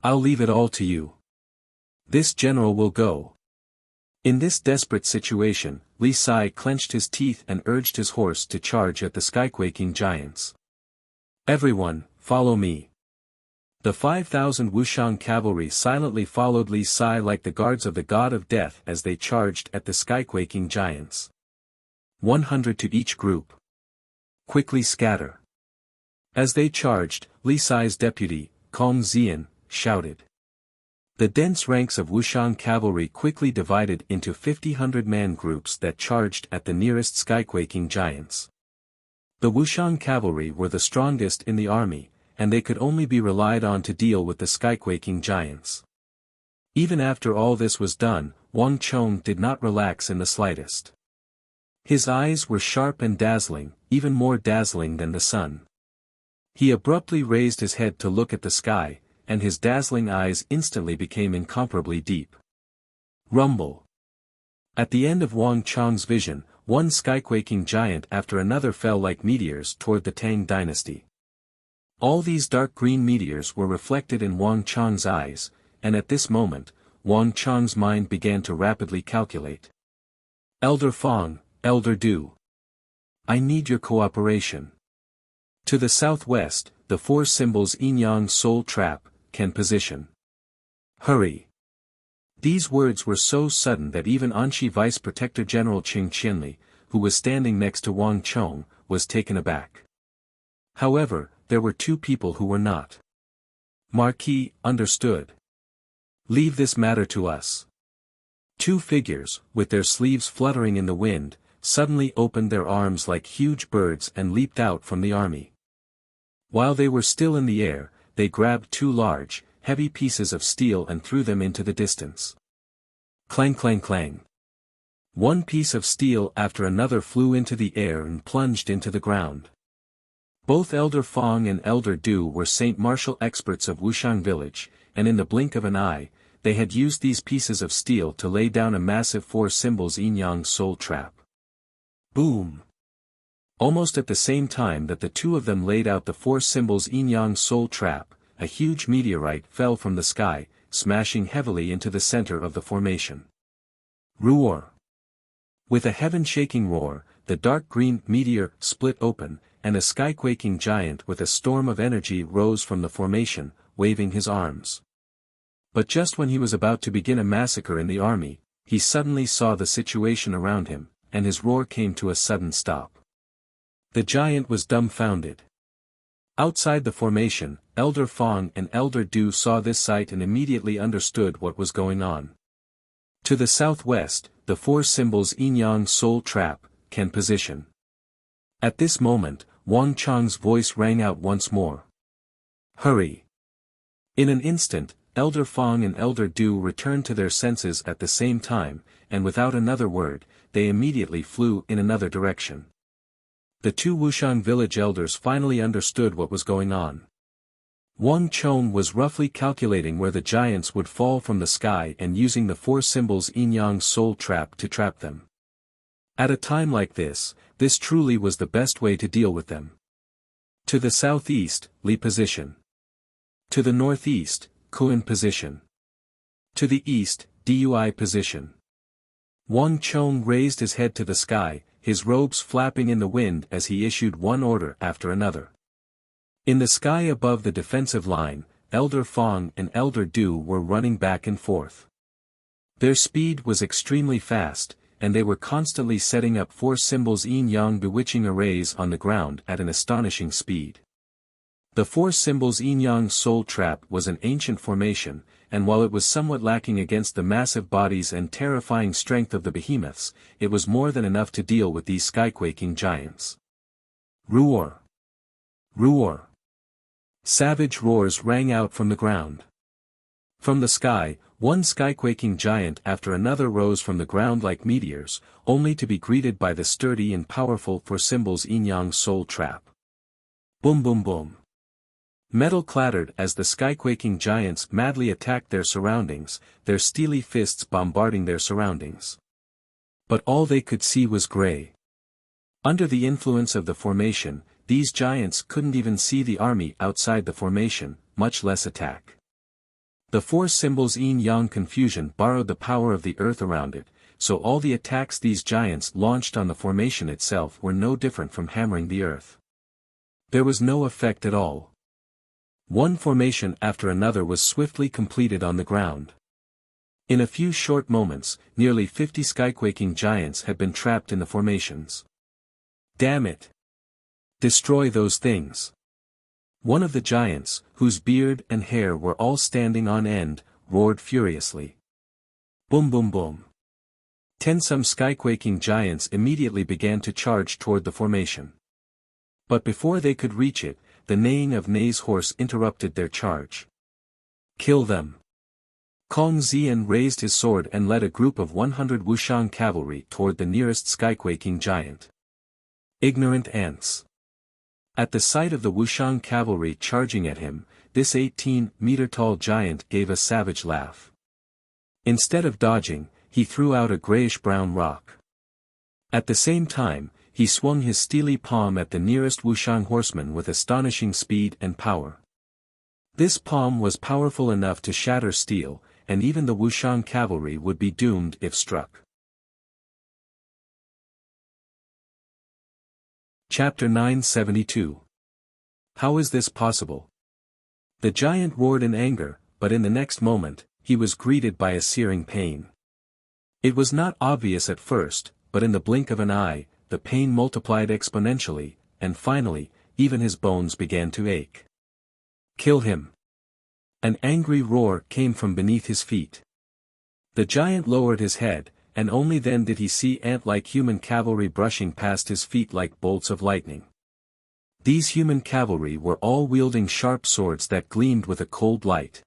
I'll leave it all to you. This general will go. In this desperate situation, Li Sai clenched his teeth and urged his horse to charge at the skyquaking giants. Everyone, follow me. The 5,000 Wuxian cavalry silently followed Li Sai like the guards of the god of death as they charged at the skyquaking giants. 100 to each group. Quickly scatter. As they charged, Li Sai's deputy, Kong Xian, shouted. The dense ranks of Wuxian cavalry quickly divided into 50 100-man groups that charged at the nearest skyquaking giants. The Wuxian cavalry were the strongest in the army, and they could only be relied on to deal with the skyquaking giants. Even after all this was done, Wang Chong did not relax in the slightest. His eyes were sharp and dazzling, even more dazzling than the sun. He abruptly raised his head to look at the sky, and his dazzling eyes instantly became incomparably deep. Rumble. At the end of Wang Chang's vision, one skyquaking giant after another fell like meteors toward the Tang dynasty. All these dark green meteors were reflected in Wang Chang's eyes, and at this moment, Wang Chang's mind began to rapidly calculate. Elder Fong, Elder Du. I need your cooperation. To the southwest, the four symbols Yin-Yang Soul Trap can position. Hurry. These words were so sudden that even Anshi Vice Protector General Qing Qianli, who was standing next to Wang Chong, was taken aback. However, there were two people who were not. Marquis understood. Leave this matter to us. Two figures, with their sleeves fluttering in the wind, suddenly opened their arms like huge birds and leaped out from the army. While they were still in the air, they grabbed two large, heavy pieces of steel and threw them into the distance. Clang clang clang. One piece of steel after another flew into the air and plunged into the ground. Both Elder Fong and Elder Du were Saint Martial experts of Wuxiang village, and in the blink of an eye, they had used these pieces of steel to lay down a massive four symbols Yin-Yang Soul Trap. Boom! Almost at the same time that the two of them laid out the four symbols Yin-Yang Soul Trap, a huge meteorite fell from the sky, smashing heavily into the center of the formation. Roar! With a heaven-shaking roar, the dark green meteor split open, and a sky-quaking giant with a storm of energy rose from the formation, waving his arms. But just when he was about to begin a massacre in the army, he suddenly saw the situation around him, and his roar came to a sudden stop. The giant was dumbfounded. Outside the formation, Elder Fong and Elder Du saw this sight and immediately understood what was going on. To the southwest, the four symbols Yin-Yang Soul Trap can position. At this moment, Wang Chang's voice rang out once more. Hurry! In an instant, Elder Fong and Elder Du returned to their senses at the same time, and without another word, they immediately flew in another direction. The two Wuxiang village elders finally understood what was going on. Wang Chong was roughly calculating where the giants would fall from the sky and using the four symbols Yin-Yang Soul Trap to trap them. At a time like this truly was the best way to deal with them. To the southeast, Li position. To the northeast, Kuan position. To the east, Dui position. Wang Chong raised his head to the sky, his robes flapping in the wind as he issued one order after another. In the sky above the defensive line, Elder Fong and Elder Du were running back and forth. Their speed was extremely fast, and they were constantly setting up four symbols Yin-Yang bewitching arrays on the ground at an astonishing speed. The four symbols Yin-Yang Soul Trap was an ancient formation, and while it was somewhat lacking against the massive bodies and terrifying strength of the behemoths, it was more than enough to deal with these skyquaking giants. Roar! Roar! Savage roars rang out from the ground. From the sky, one skyquaking giant after another rose from the ground like meteors, only to be greeted by the sturdy and powerful four symbols Yin-Yang Soul Trap. Boom boom boom. Metal clattered as the skyquaking giants madly attacked their surroundings, their steely fists bombarding their surroundings. But all they could see was gray. Under the influence of the formation, these giants couldn't even see the army outside the formation, much less attack. The four symbols Yin-Yang confusion borrowed the power of the earth around it, so all the attacks these giants launched on the formation itself were no different from hammering the earth. There was no effect at all. One formation after another was swiftly completed on the ground. In a few short moments, nearly 50 skyquaking giants had been trapped in the formations. Damn it! Destroy those things! One of the giants, whose beard and hair were all standing on end, roared furiously. Boom boom boom. 10 some skyquaking giants immediately began to charge toward the formation. But before they could reach it, the neighing of Nei's horse interrupted their charge. Kill them! Kong Xian raised his sword and led a group of 100 Wuxiang cavalry toward the nearest skyquaking giant. Ignorant ants! At the sight of the Wuxian cavalry charging at him, this 18-meter-tall giant gave a savage laugh. Instead of dodging, he threw out a grayish-brown rock. At the same time, he swung his steely palm at the nearest Wuxian horseman with astonishing speed and power. This palm was powerful enough to shatter steel, and even the Wuxian cavalry would be doomed if struck. Chapter 972. How is this possible? The giant roared in anger, but in the next moment, he was greeted by a searing pain. It was not obvious at first, but in the blink of an eye, the pain multiplied exponentially, and finally, even his bones began to ache. Kill him! An angry roar came from beneath his feet. The giant lowered his head, and only then did he see ant-like human cavalry brushing past his feet like bolts of lightning. These human cavalry were all wielding sharp swords that gleamed with a cold light.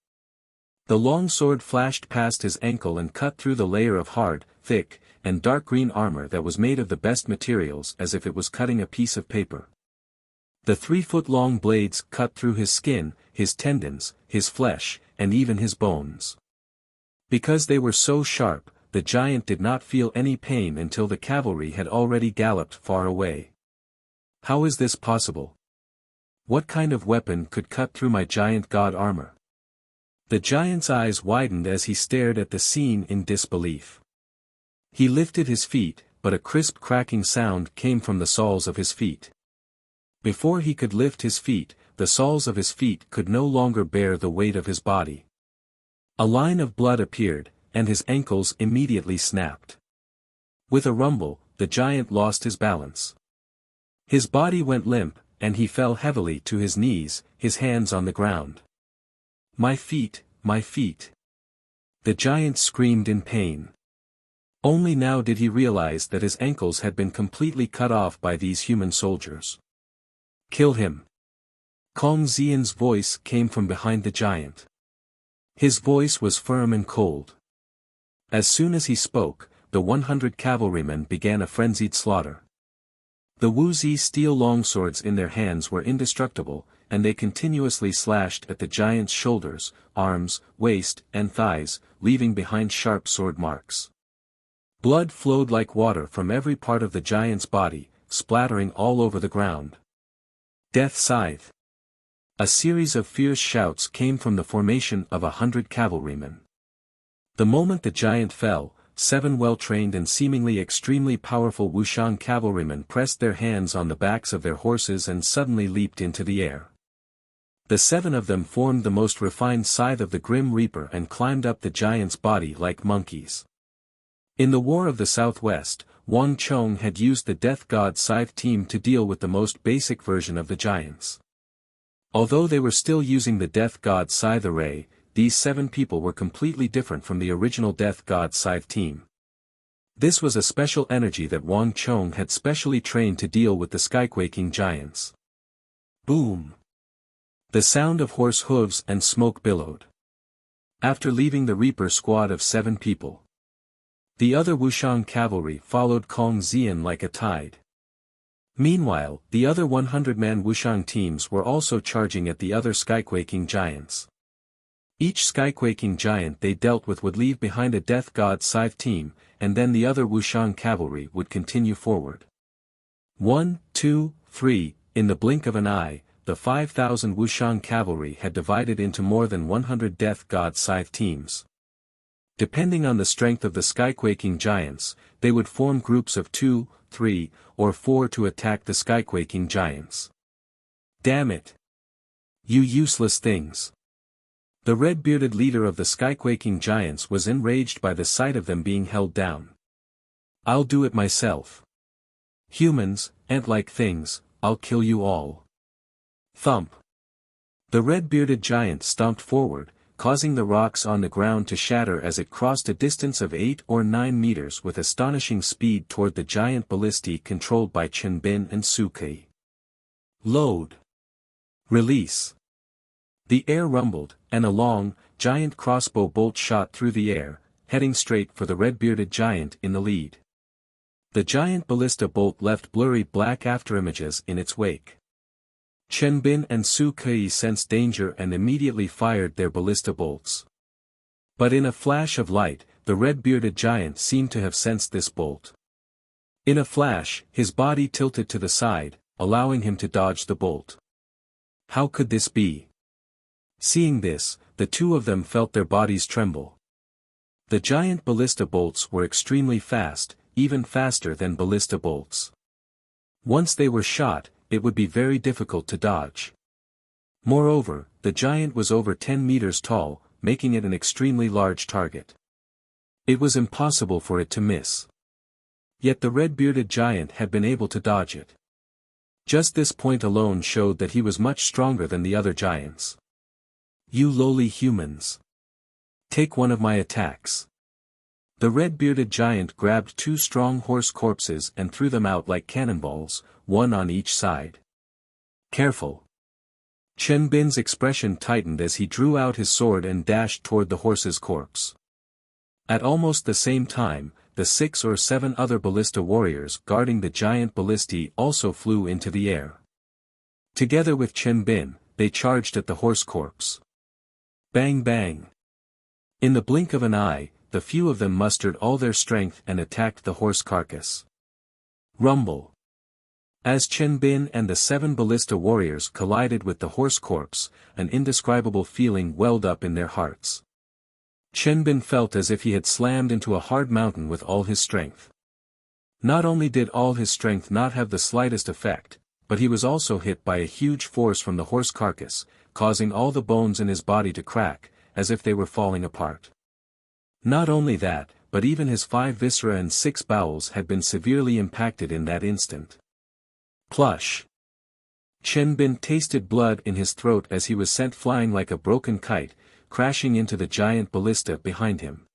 The long sword flashed past his ankle and cut through the layer of hard, thick, and dark green armor that was made of the best materials as if it was cutting a piece of paper. The 3-foot-long blades cut through his skin, his tendons, his flesh, and even his bones. Because they were so sharp, the giant did not feel any pain until the cavalry had already galloped far away. How is this possible? What kind of weapon could cut through my giant god armor? The giant's eyes widened as he stared at the scene in disbelief. He lifted his feet, but a crisp cracking sound came from the soles of his feet. Before he could lift his feet, the soles of his feet could no longer bear the weight of his body. A line of blood appeared, and his ankles immediately snapped. With a rumble, the giant lost his balance. His body went limp, and he fell heavily to his knees, his hands on the ground. My feet, my feet! The giant screamed in pain. Only now did he realize that his ankles had been completely cut off by these human soldiers. Kill him! Kong Xian's voice came from behind the giant. His voice was firm and cold. As soon as he spoke, the 100 cavalrymen began a frenzied slaughter. The Wuxia steel longswords in their hands were indestructible, and they continuously slashed at the giant's shoulders, arms, waist, and thighs, leaving behind sharp sword marks. Blood flowed like water from every part of the giant's body, splattering all over the ground. Death scythe! A series of fierce shouts came from the formation of 100 cavalrymen. The moment the giant fell, 7 well-trained and seemingly extremely powerful Wuxian cavalrymen pressed their hands on the backs of their horses and suddenly leaped into the air. The 7 of them formed the most refined scythe of the Grim Reaper and climbed up the giant's body like monkeys. In the War of the Southwest, Wang Chong had used the Death God Scythe team to deal with the most basic version of the giants. Although they were still using the Death God Scythe array, these 7 people were completely different from the original Death God Scythe team. This was a special energy that Wang Chong had specially trained to deal with the skyquaking giants. Boom! The sound of horse hooves and smoke billowed. After leaving the Reaper squad of 7 people, the other Wuxian cavalry followed Kong Xian like a tide. Meanwhile, the other 100-man Wuxian teams were also charging at the other skyquaking giants. Each skyquaking giant they dealt with would leave behind a Death God Scythe team, and then the other Wuxian cavalry would continue forward. 1, 2, 3, in the blink of an eye, the 5,000 Wuxian cavalry had divided into more than 100 Death God Scythe teams. Depending on the strength of the skyquaking giants, they would form groups of 2, 3, or 4 to attack the skyquaking giants. Damn it! You useless things! The red-bearded leader of the skyquaking giants was enraged by the sight of them being held down. I'll do it myself. Humans, ant-like things, I'll kill you all. Thump! The red-bearded giant stomped forward, causing the rocks on the ground to shatter as it crossed a distance of 8 or 9 meters with astonishing speed toward the giant ballistae controlled by Chen Bin and Su Ke. Load! Release! The air rumbled, and a long, giant crossbow bolt shot through the air, heading straight for the red-bearded giant in the lead. The giant ballista bolt left blurry black afterimages in its wake. Chen Bin and Su Kai sensed danger and immediately fired their ballista bolts. But in a flash of light, the red-bearded giant seemed to have sensed this bolt. In a flash, his body tilted to the side, allowing him to dodge the bolt. How could this be? Seeing this, the two of them felt their bodies tremble. The giant ballista bolts were extremely fast, even faster than ballista bolts. Once they were shot, it would be very difficult to dodge. Moreover, the giant was over 10 meters tall, making it an extremely large target. It was impossible for it to miss. Yet the red-bearded giant had been able to dodge it. Just this point alone showed that he was much stronger than the other giants. You lowly humans. Take one of my attacks. The red-bearded giant grabbed two strong horse corpses and threw them out like cannonballs, one on each side. Careful. Chen Bin's expression tightened as he drew out his sword and dashed toward the horse's corpse. At almost the same time, the 6 or 7 other ballista warriors guarding the giant ballistae also flew into the air. Together with Chen Bin, they charged at the horse corpse. Bang bang. In the blink of an eye, the few of them mustered all their strength and attacked the horse carcass. Rumble. As Chen Bin and the 7 ballista warriors collided with the horse corpse, an indescribable feeling welled up in their hearts. Chen Bin felt as if he had slammed into a hard mountain with all his strength. Not only did all his strength not have the slightest effect, but he was also hit by a huge force from the horse carcass, causing all the bones in his body to crack, as if they were falling apart. Not only that, but even his 5 viscera and 6 bowels had been severely impacted in that instant. Plush. Chen Bin tasted blood in his throat as he was sent flying like a broken kite, crashing into the giant ballista behind him.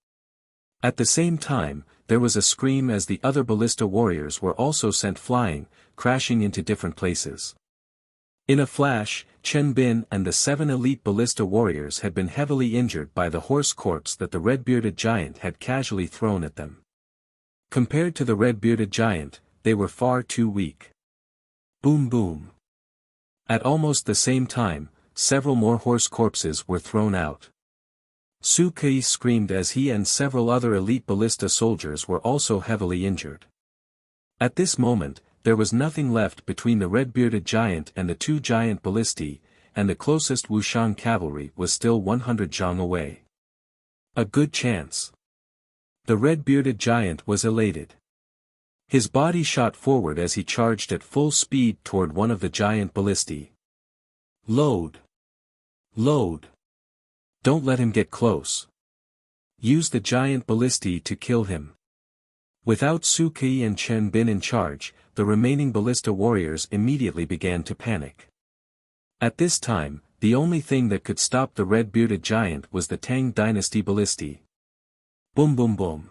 At the same time, there was a scream as the other ballista warriors were also sent flying, crashing into different places. In a flash, Chen Bin and the 7 elite ballista warriors had been heavily injured by the horse corpse that the red-bearded giant had casually thrown at them. Compared to the red-bearded giant, they were far too weak. Boom boom. At almost the same time, several more horse corpses were thrown out. Su Kai screamed as he and several other elite ballista soldiers were also heavily injured. At this moment, there was nothing left between the red-bearded giant and the 2 giant ballistae, and the closest Wuxian cavalry was still 100 zhang away. A good chance. The red-bearded giant was elated. His body shot forward as he charged at full speed toward one of the giant ballistae. Load. Load. Don't let him get close. Use the giant ballistae to kill him. Without Su Kai and Chen Bin in charge, the remaining ballista warriors immediately began to panic. At this time, the only thing that could stop the red-bearded giant was the Tang dynasty ballistae. Boom boom boom.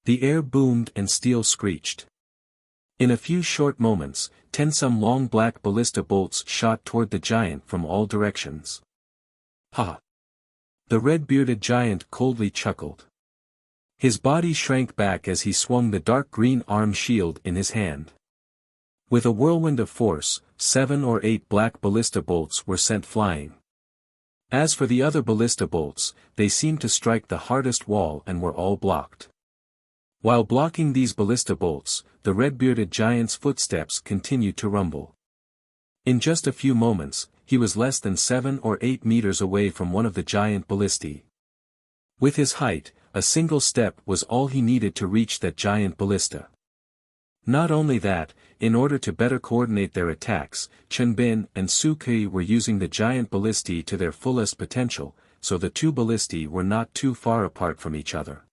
The air boomed and steel screeched. In a few short moments, 10 some long black ballista bolts shot toward the giant from all directions. Ha! The red-bearded giant coldly chuckled. His body shrank back as he swung the dark green arm shield in his hand. With a whirlwind of force, 7 or 8 black ballista bolts were sent flying. As for the other ballista bolts, they seemed to strike the hardest wall and were all blocked. While blocking these ballista bolts, the red-bearded giant's footsteps continued to rumble. In just a few moments, he was less than 7 or 8 meters away from one of the giant ballistae. With his height, a single step was all he needed to reach that giant ballista. Not only that, in order to better coordinate their attacks, Chen Bin and Su Kai were using the giant ballistae to their fullest potential, so the 2 ballistae were not too far apart from each other.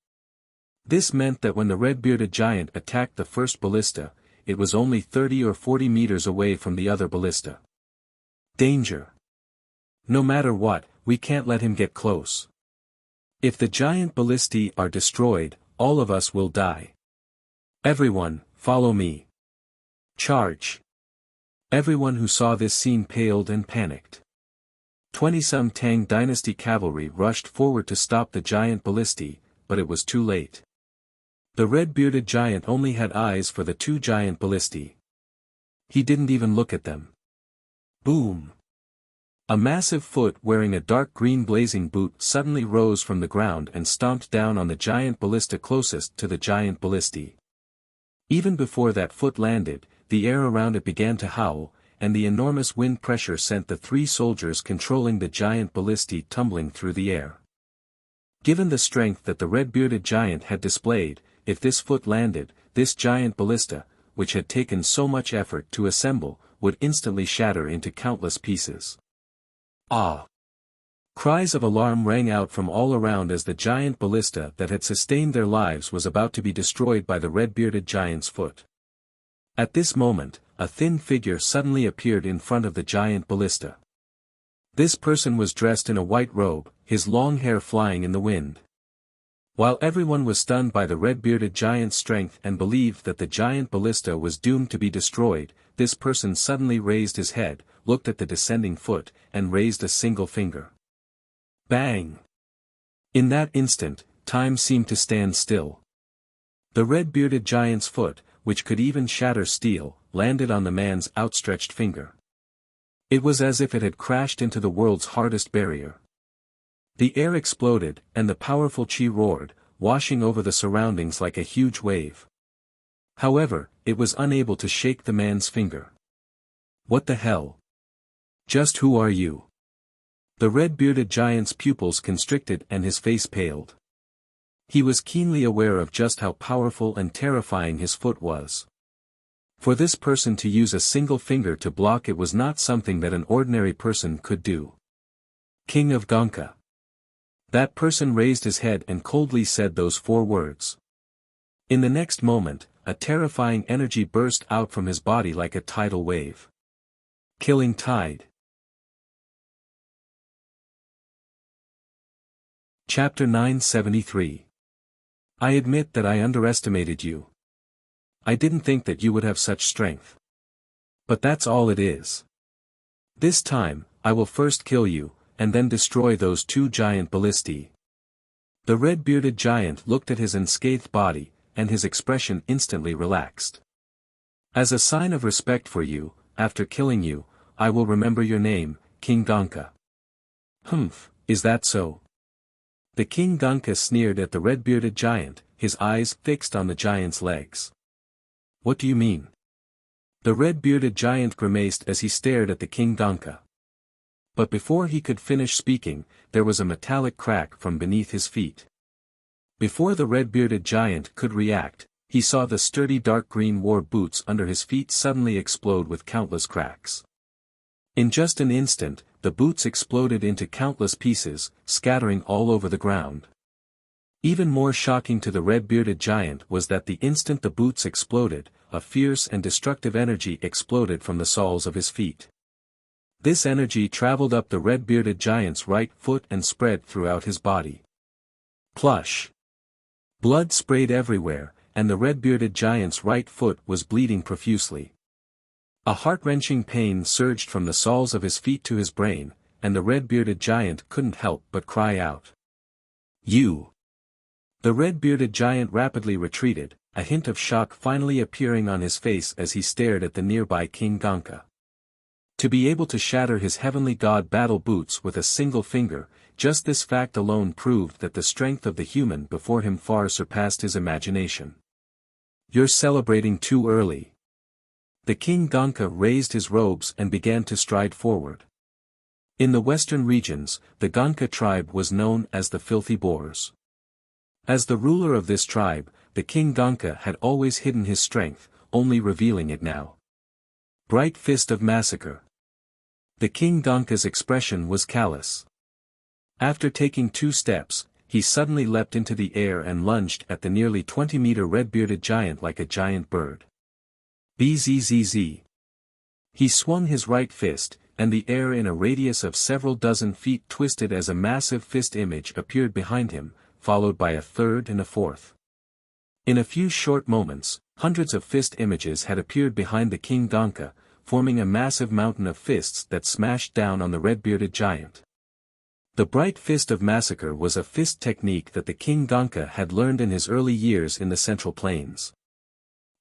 This meant that when the red-bearded giant attacked the first ballista, it was only 30 or 40 meters away from the other ballista. Danger. No matter what, we can't let him get close. If the giant ballistae are destroyed, all of us will die. Everyone, follow me. Charge. Everyone who saw this scene paled and panicked. 20-some Tang dynasty cavalry rushed forward to stop the giant ballistae, but it was too late. The red-bearded giant only had eyes for the 2 giant ballistae. He didn't even look at them. Boom! A massive foot wearing a dark green blazing boot suddenly rose from the ground and stomped down on the giant ballista closest to the giant ballistae. Even before that foot landed, the air around it began to howl, and the enormous wind pressure sent the three soldiers controlling the giant ballistae tumbling through the air. Given the strength that the red-bearded giant had displayed, if this foot landed, this giant ballista, which had taken so much effort to assemble, would instantly shatter into countless pieces. Ah! Cries of alarm rang out from all around as the giant ballista that had sustained their lives was about to be destroyed by the red-bearded giant's foot. At this moment, a thin figure suddenly appeared in front of the giant ballista. This person was dressed in a white robe, his long hair flying in the wind. While everyone was stunned by the red-bearded giant's strength and believed that the giant ballista was doomed to be destroyed, this person suddenly raised his head, looked at the descending foot, and raised a single finger. Bang! In that instant, time seemed to stand still. The red-bearded giant's foot, which could even shatter steel, landed on the man's outstretched finger. It was as if it had crashed into the world's hardest barrier. The air exploded, and the powerful chi roared, washing over the surroundings like a huge wave. However, it was unable to shake the man's finger. What the hell? Just who are you? The red-bearded giant's pupils constricted and his face paled. He was keenly aware of just how powerful and terrifying his foot was. For this person to use a single finger to block it was not something that an ordinary person could do. King of Gonka. That person raised his head and coldly said those 4 words. In the next moment, a terrifying energy burst out from his body like a tidal wave. Killing tide. Chapter 973. I admit that I underestimated you. I didn't think that you would have such strength. But that's all it is. This time, I will first kill you, and then destroy those 2 giant ballistae. The red-bearded giant looked at his unscathed body, and his expression instantly relaxed. As a sign of respect for you, after killing you, I will remember your name, King Gonka. Humph, is that so? The King Gonka sneered at the red-bearded giant, his eyes fixed on the giant's legs. What do you mean? The red-bearded giant grimaced as he stared at the King Gonka. But before he could finish speaking, there was a metallic crack from beneath his feet. Before the red-bearded giant could react, he saw the sturdy dark green war boots under his feet suddenly explode with countless cracks. In just an instant, the boots exploded into countless pieces, scattering all over the ground. Even more shocking to the red-bearded giant was that the instant the boots exploded, a fierce and destructive energy exploded from the soles of his feet. This energy traveled up the red-bearded giant's right foot and spread throughout his body. Plush! Blood sprayed everywhere, and the red-bearded giant's right foot was bleeding profusely. A heart-wrenching pain surged from the soles of his feet to his brain, and the red-bearded giant couldn't help but cry out. You! The red-bearded giant rapidly retreated, a hint of shock finally appearing on his face as he stared at the nearby King Gonka. To be able to shatter his heavenly god battle boots with a single finger, just this fact alone proved that the strength of the human before him far surpassed his imagination. You're celebrating too early. The King Gonka raised his robes and began to stride forward. In the western regions, the Gonka tribe was known as the Filthy Boars. As the ruler of this tribe, the King Gonka had always hidden his strength, only revealing it now. Bright Fist of Massacre. The King Gonka's expression was callous. After taking 2 steps, he suddenly leapt into the air and lunged at the nearly 20-meter red-bearded giant like a giant bird. Bzzz. He swung his right fist, and the air in a radius of several dozen feet twisted as a massive fist image appeared behind him, followed by a third and a fourth. In a few short moments, hundreds of fist images had appeared behind the King Gonka, forming a massive mountain of fists that smashed down on the red-bearded giant. The Bright Fist of Massacre was a fist technique that the King Gonka had learned in his early years in the Central Plains.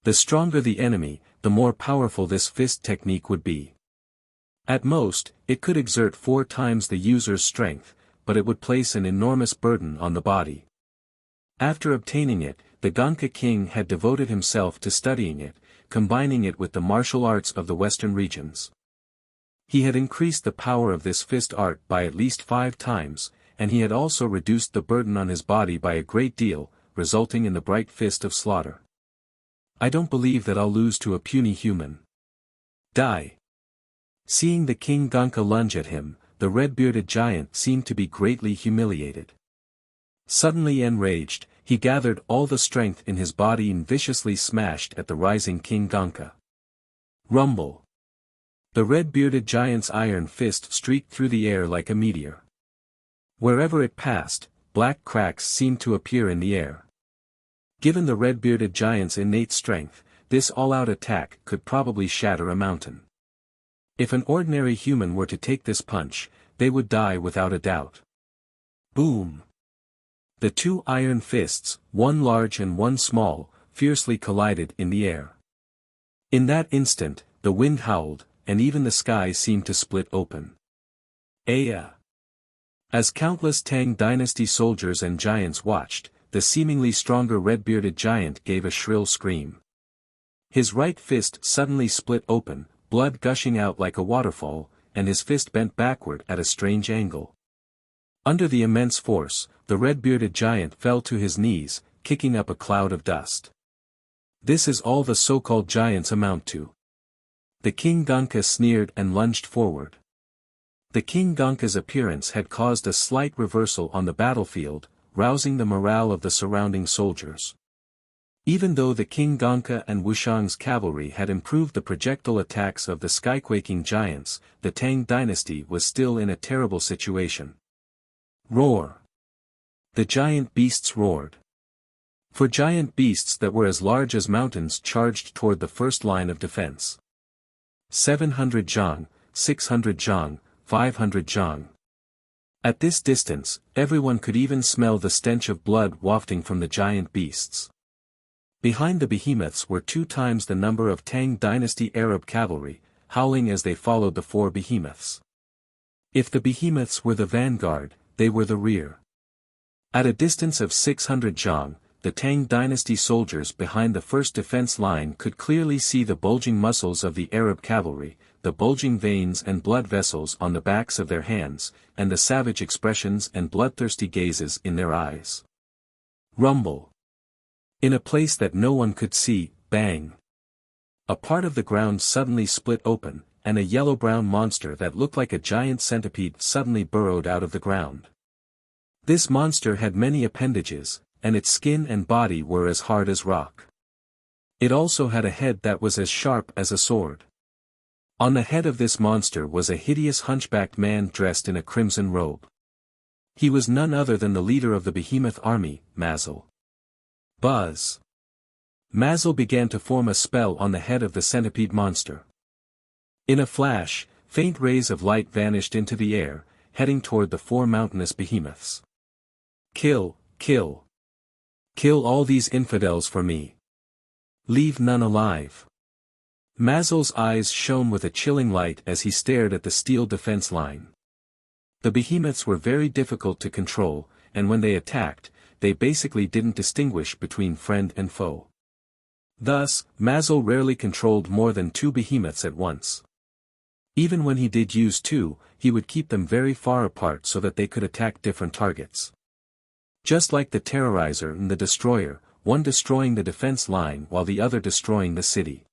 The stronger the enemy, the more powerful this fist technique would be. At most, it could exert 4 times the user's strength, but it would place an enormous burden on the body. After obtaining it, the Ganka king had devoted himself to studying it, combining it with the martial arts of the western regions. He had increased the power of this fist art by at least 5 times, and he had also reduced the burden on his body by a great deal, resulting in the bright fist of slaughter. I don't believe that I'll lose to a puny human. Die. Seeing the King Ganka lunge at him, the red-bearded giant seemed to be greatly humiliated. Suddenly enraged, he gathered all the strength in his body and viciously smashed at the rising King Ganka. Rumble. The red-bearded giant's iron fist streaked through the air like a meteor. Wherever it passed, black cracks seemed to appear in the air. Given the red-bearded giant's innate strength, this all-out attack could probably shatter a mountain. If an ordinary human were to take this punch, they would die without a doubt. Boom! The 2 iron fists, one large and one small, fiercely collided in the air. In that instant, the wind howled, and even the sky seemed to split open. Aya! As countless Tang dynasty soldiers and giants watched, the seemingly stronger red-bearded giant gave a shrill scream. His right fist suddenly split open, blood gushing out like a waterfall, and his fist bent backward at a strange angle. Under the immense force, the red-bearded giant fell to his knees, kicking up a cloud of dust. This is all the so-called giants amount to. The King Ganka sneered and lunged forward. The King Ganka's appearance had caused a slight reversal on the battlefield, rousing the morale of the surrounding soldiers. Even though the King Ganka and Wuxiang's cavalry had improved the projectile attacks of the sky-quaking giants, the Tang dynasty was still in a terrible situation. Roar! The giant beasts roared. For giant beasts that were as large as mountains charged toward the first line of defense. 700 zhang, 600 zhang, 500 zhang. At this distance, everyone could even smell the stench of blood wafting from the giant beasts. Behind the behemoths were 2 times the number of Tang dynasty Arab cavalry, howling as they followed the 4 behemoths. If the behemoths were the vanguard, they were the rear. At a distance of 600 zhang, the Tang dynasty soldiers behind the first defense line could clearly see the bulging muscles of the Arab cavalry, the bulging veins and blood vessels on the backs of their hands, and the savage expressions and bloodthirsty gazes in their eyes. Rumble. In a place that no one could see, bang! A part of the ground suddenly split open, and a yellow-brown monster that looked like a giant centipede suddenly burrowed out of the ground. This monster had many appendages, and its skin and body were as hard as rock. It also had a head that was as sharp as a sword. On the head of this monster was a hideous hunchbacked man dressed in a crimson robe. He was none other than the leader of the behemoth army, Mazel. Buzz! Mazel began to form a spell on the head of the centipede monster. In a flash, faint rays of light vanished into the air, heading toward the 4 mountainous behemoths. Kill, kill. Kill all these infidels for me. Leave none alive. Mazel's eyes shone with a chilling light as he stared at the steel defense line. The behemoths were very difficult to control, and when they attacked, they basically didn't distinguish between friend and foe. Thus, Mazel rarely controlled more than 2 behemoths at once. Even when he did use 2, he would keep them very far apart so that they could attack different targets. Just like the Terrorizer and the Destroyer, one destroying the defense line while the other destroying the city.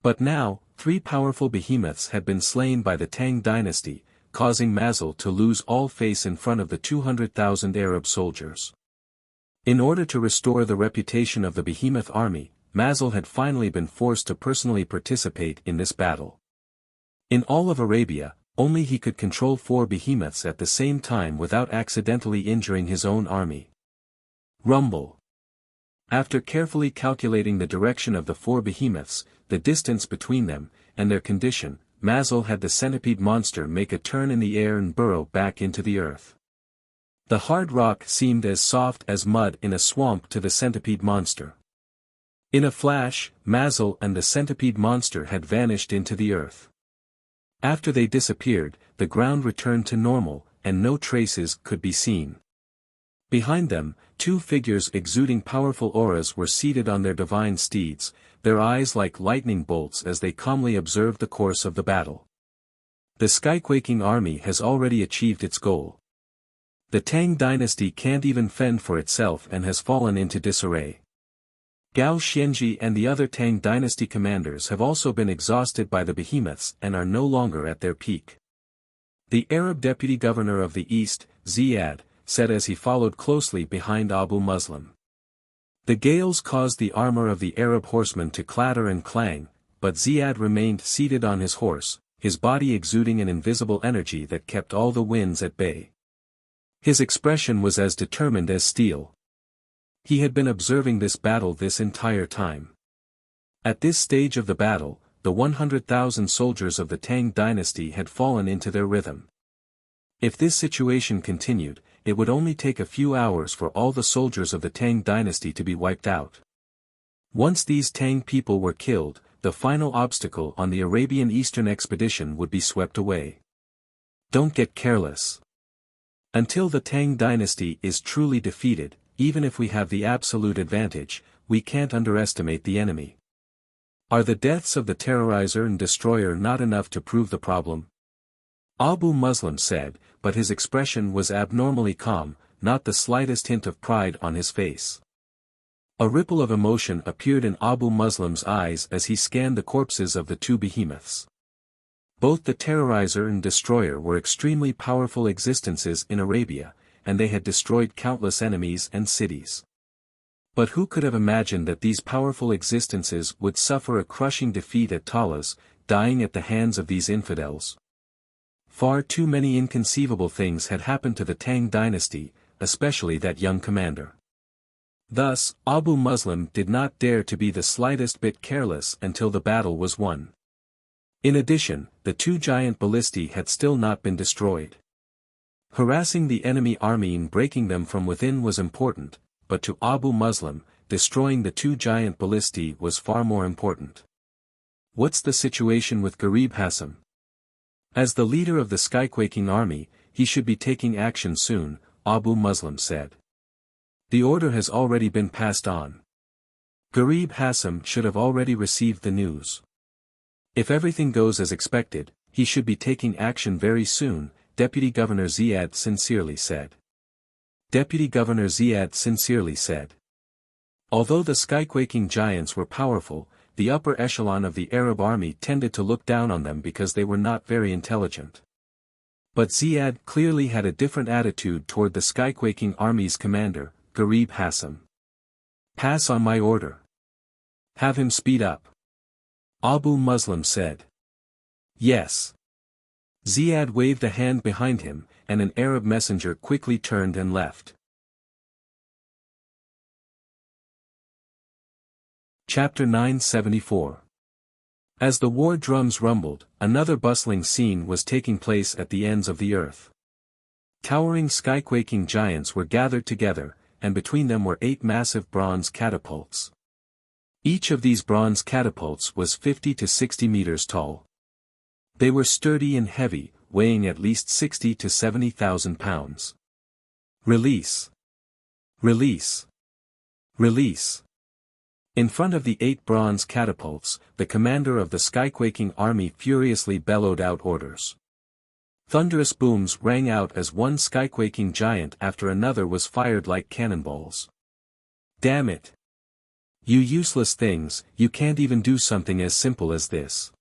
But now, 3 powerful behemoths had been slain by the Tang dynasty, causing Mazel to lose all face in front of the 200,000 Arab soldiers. In order to restore the reputation of the behemoth army, Mazel had finally been forced to personally participate in this battle. In all of Arabia, only he could control 4 behemoths at the same time without accidentally injuring his own army. Rumble. After carefully calculating the direction of the 4 behemoths, the distance between them, and their condition, Mazel had the centipede monster make a turn in the air and burrow back into the earth. The hard rock seemed as soft as mud in a swamp to the centipede monster. In a flash, Mazel and the centipede monster had vanished into the earth. After they disappeared, the ground returned to normal, and no traces could be seen. Behind them, two figures exuding powerful auras were seated on their divine steeds, their eyes like lightning bolts as they calmly observed the course of the battle. The skyquaking army has already achieved its goal. The Tang dynasty can't even fend for itself and has fallen into disarray. Gao Xianji and the other Tang dynasty commanders have also been exhausted by the behemoths and are no longer at their peak. The Arab deputy governor of the East, Ziyad, said as he followed closely behind Abu Muslim. The gales caused the armor of the Arab horsemen to clatter and clang, but Ziyad remained seated on his horse, his body exuding an invisible energy that kept all the winds at bay. His expression was as determined as steel. He had been observing this battle this entire time. At this stage of the battle, the 100,000 soldiers of the Tang dynasty had fallen into their rhythm. If this situation continued, it would only take a few hours for all the soldiers of the Tang dynasty to be wiped out. Once these Tang people were killed, the final obstacle on the Arabian Eastern expedition would be swept away. Don't get careless. Until the Tang dynasty is truly defeated, even if we have the absolute advantage, we can't underestimate the enemy. Are the deaths of the terrorizer and destroyer not enough to prove the problem? Abu Muslim said, but his expression was abnormally calm, not the slightest hint of pride on his face. A ripple of emotion appeared in Abu Muslim's eyes as he scanned the corpses of the two behemoths. Both the terrorizer and destroyer were extremely powerful existences in Arabia, and they had destroyed countless enemies and cities. But who could have imagined that these powerful existences would suffer a crushing defeat at Talas, dying at the hands of these infidels? Far too many inconceivable things had happened to the Tang dynasty, especially that young commander. Thus, Abu Muslim did not dare to be the slightest bit careless until the battle was won. In addition, the two giant ballistae had still not been destroyed. Harassing the enemy army and breaking them from within was important, but to Abu Muslim, destroying the two giant ballistae was far more important. What's the situation with Gharib Hassam? As the leader of the skyquaking army, he should be taking action soon, Abu Muslim said. The order has already been passed on. Gharib Hassam should have already received the news. If everything goes as expected, he should be taking action very soon, Deputy Governor Ziyad sincerely said. Deputy Governor Ziyad sincerely said. Although the skyquaking giants were powerful, the upper echelon of the Arab army tended to look down on them because they were not very intelligent. But Ziyad clearly had a different attitude toward the skyquaking army's commander, Gharib Hassam. Pass on my order. Have him speed up. Abu Muslim said. Yes. Ziyad waved a hand behind him, and an Arab messenger quickly turned and left. Chapter 974. As the war drums rumbled, another bustling scene was taking place at the ends of the earth. Towering skyquaking giants were gathered together, and between them were 8 massive bronze catapults. Each of these bronze catapults was 50 to 60 meters tall. They were sturdy and heavy, weighing at least 60 to 70,000 pounds. Release! Release! Release! In front of the 8 bronze catapults, the commander of the skyquaking army furiously bellowed out orders. Thunderous booms rang out as one skyquaking giant after another was fired like cannonballs. Damn it! You useless things, you can't even do something as simple as this.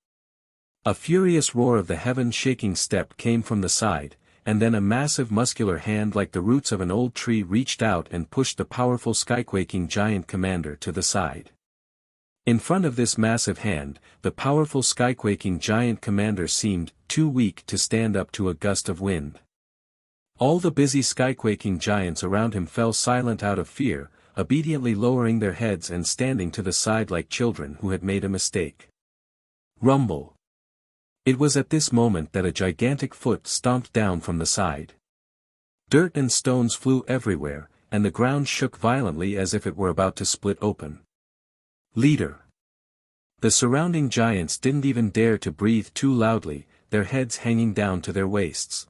A furious roar of the heaven-shaking step came from the side, and then a massive muscular hand like the roots of an old tree reached out and pushed the powerful skyquaking giant commander to the side. In front of this massive hand, the powerful skyquaking giant commander seemed too weak to stand up to a gust of wind. All the busy skyquaking giants around him fell silent out of fear, obediently lowering their heads and standing to the side like children who had made a mistake. Rumble. It was at this moment that a gigantic foot stomped down from the side. Dirt and stones flew everywhere, and the ground shook violently as if it were about to split open. Leader. The surrounding giants didn't even dare to breathe too loudly, their heads hanging down to their waists.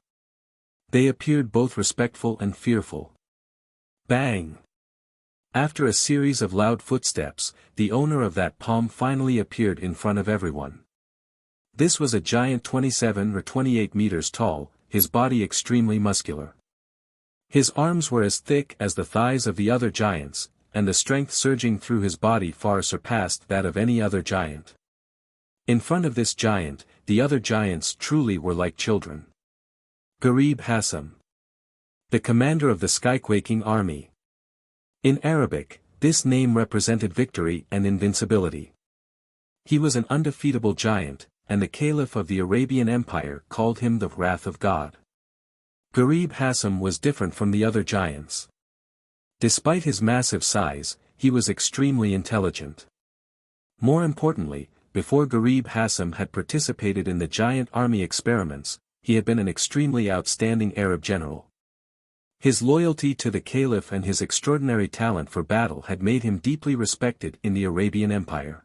They appeared both respectful and fearful. Bang! After a series of loud footsteps, the owner of that palm finally appeared in front of everyone. This was a giant 27 or 28 meters tall, his body extremely muscular. His arms were as thick as the thighs of the other giants, and the strength surging through his body far surpassed that of any other giant. In front of this giant, the other giants truly were like children. Gharib Hassam, the commander of the sky-quaking army. In Arabic, this name represented victory and invincibility. He was an undefeatable giant, and the Caliph of the Arabian Empire called him the Wrath of God. Gharib Hassam was different from the other giants. Despite his massive size, he was extremely intelligent. More importantly, before Gharib Hassam had participated in the giant army experiments, he had been an extremely outstanding Arab general. His loyalty to the Caliph and his extraordinary talent for battle had made him deeply respected in the Arabian Empire.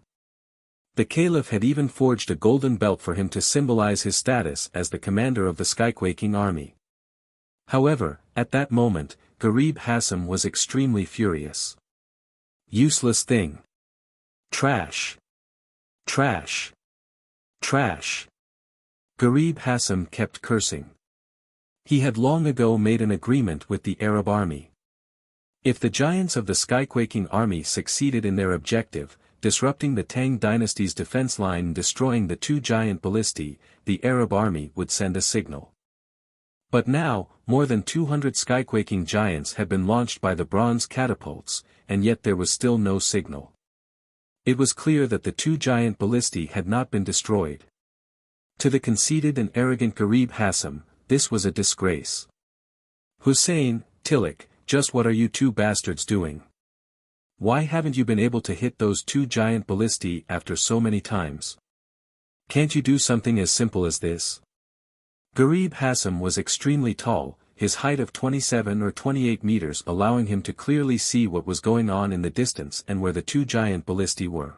The Caliph had even forged a golden belt for him to symbolize his status as the commander of the sky-quaking army. However, at that moment, Gharib Hassam was extremely furious. Useless thing. Trash. Trash. Trash. Gharib Hassam kept cursing. He had long ago made an agreement with the Arab army. If the giants of the sky-quaking army succeeded in their objective, disrupting the Tang dynasty's defense line and destroying the two giant ballistae, the Arab army would send a signal. But now, more than 200 sky-quaking giants had been launched by the bronze catapults, and yet there was still no signal. It was clear that the two giant ballistae had not been destroyed. To the conceited and arrogant Gharib Hassam, this was a disgrace. Hussein, Tilak, just what are you two bastards doing? Why haven't you been able to hit those two giant ballistae after so many times? Can't you do something as simple as this? Gharib Hassam was extremely tall, his height of 27 or 28 meters allowing him to clearly see what was going on in the distance and where the two giant ballistae were.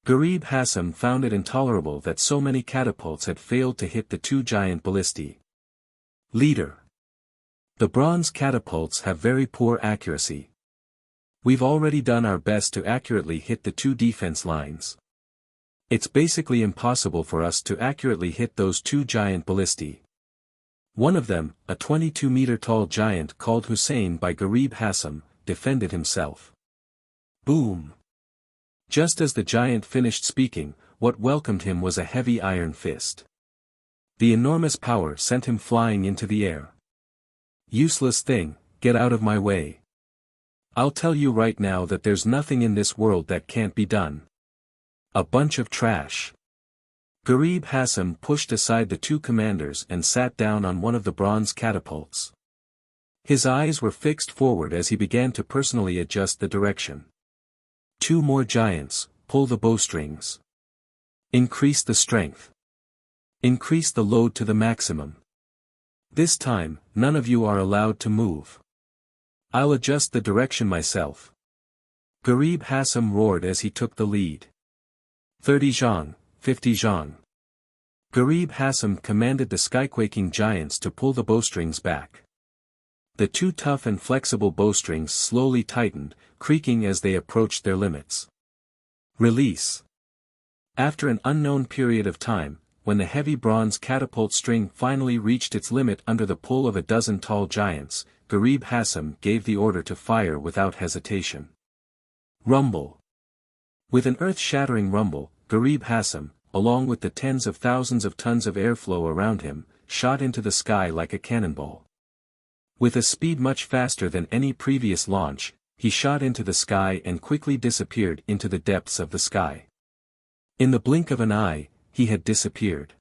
Gharib Hassam found it intolerable that so many catapults had failed to hit the two giant ballistae. Leader. The bronze catapults have very poor accuracy. We've already done our best to accurately hit the two defense lines. It's basically impossible for us to accurately hit those two giant ballistae. One of them, a 22-meter-tall giant called Hussein by Gharib Hassam, defended himself. Boom! Just as the giant finished speaking, what welcomed him was a heavy iron fist. The enormous power sent him flying into the air. Useless thing, get out of my way. I'll tell you right now that there's nothing in this world that can't be done. A bunch of trash. Gharib Hassam pushed aside the two commanders and sat down on one of the bronze catapults. His eyes were fixed forward as he began to personally adjust the direction. Two more giants, pull the bowstrings. Increase the strength. Increase the load to the maximum. This time, none of you are allowed to move. I'll adjust the direction myself. Gharib Hassam roared as he took the lead. 30 zhang, 50 zhang. Gharib Hassam commanded the sky-quaking giants to pull the bowstrings back. The two tough and flexible bowstrings slowly tightened, creaking as they approached their limits. Release. After an unknown period of time, when the heavy bronze catapult string finally reached its limit under the pull of a dozen tall giants, Gharib Hassam gave the order to fire without hesitation. Rumble. With an earth-shattering rumble, Gharib Hassam, along with the tens of thousands of tons of airflow around him, shot into the sky like a cannonball. With a speed much faster than any previous launch, he shot into the sky and quickly disappeared into the depths of the sky. In the blink of an eye, he had disappeared.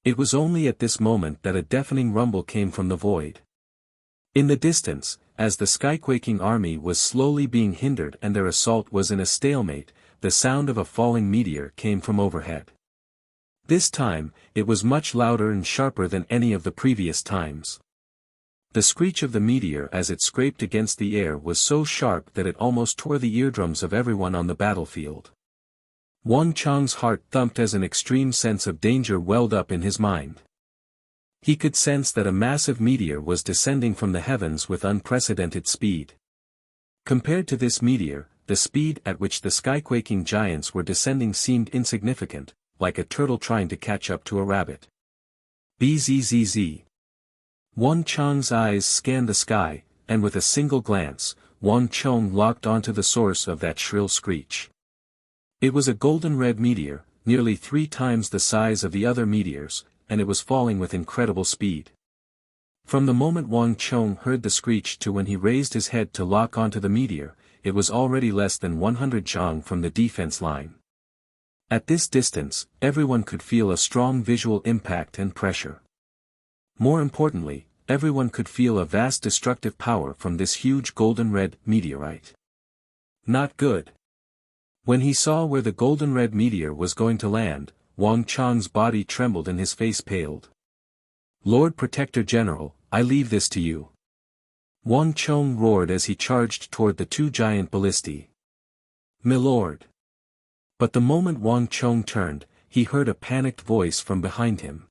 It was only at this moment that a deafening rumble came from the void. In the distance, as the sky-quaking army was slowly being hindered and their assault was in a stalemate, the sound of a falling meteor came from overhead. This time, it was much louder and sharper than any of the previous times. The screech of the meteor as it scraped against the air was so sharp that it almost tore the eardrums of everyone on the battlefield. Wang Chang's heart thumped as an extreme sense of danger welled up in his mind. He could sense that a massive meteor was descending from the heavens with unprecedented speed. Compared to this meteor, the speed at which the skyquaking giants were descending seemed insignificant, like a turtle trying to catch up to a rabbit. Bzzz. Wang Chang's eyes scanned the sky, and with a single glance, Wang Chong locked onto the source of that shrill screech. It was a golden red meteor, nearly 3 times the size of the other meteors, and it was falling with incredible speed. From the moment Wang Chong heard the screech to when he raised his head to lock onto the meteor, it was already less than 100 zhang from the defense line. At this distance, everyone could feel a strong visual impact and pressure. More importantly, everyone could feel a vast destructive power from this huge golden red meteorite. Not good. When he saw where the golden red meteor was going to land, Wang Chang's body trembled and his face paled. Lord Protector General, I leave this to you. Wang Chong roared as he charged toward the 2 giant ballistae. Milord. But the moment Wang Chong turned, he heard a panicked voice from behind him.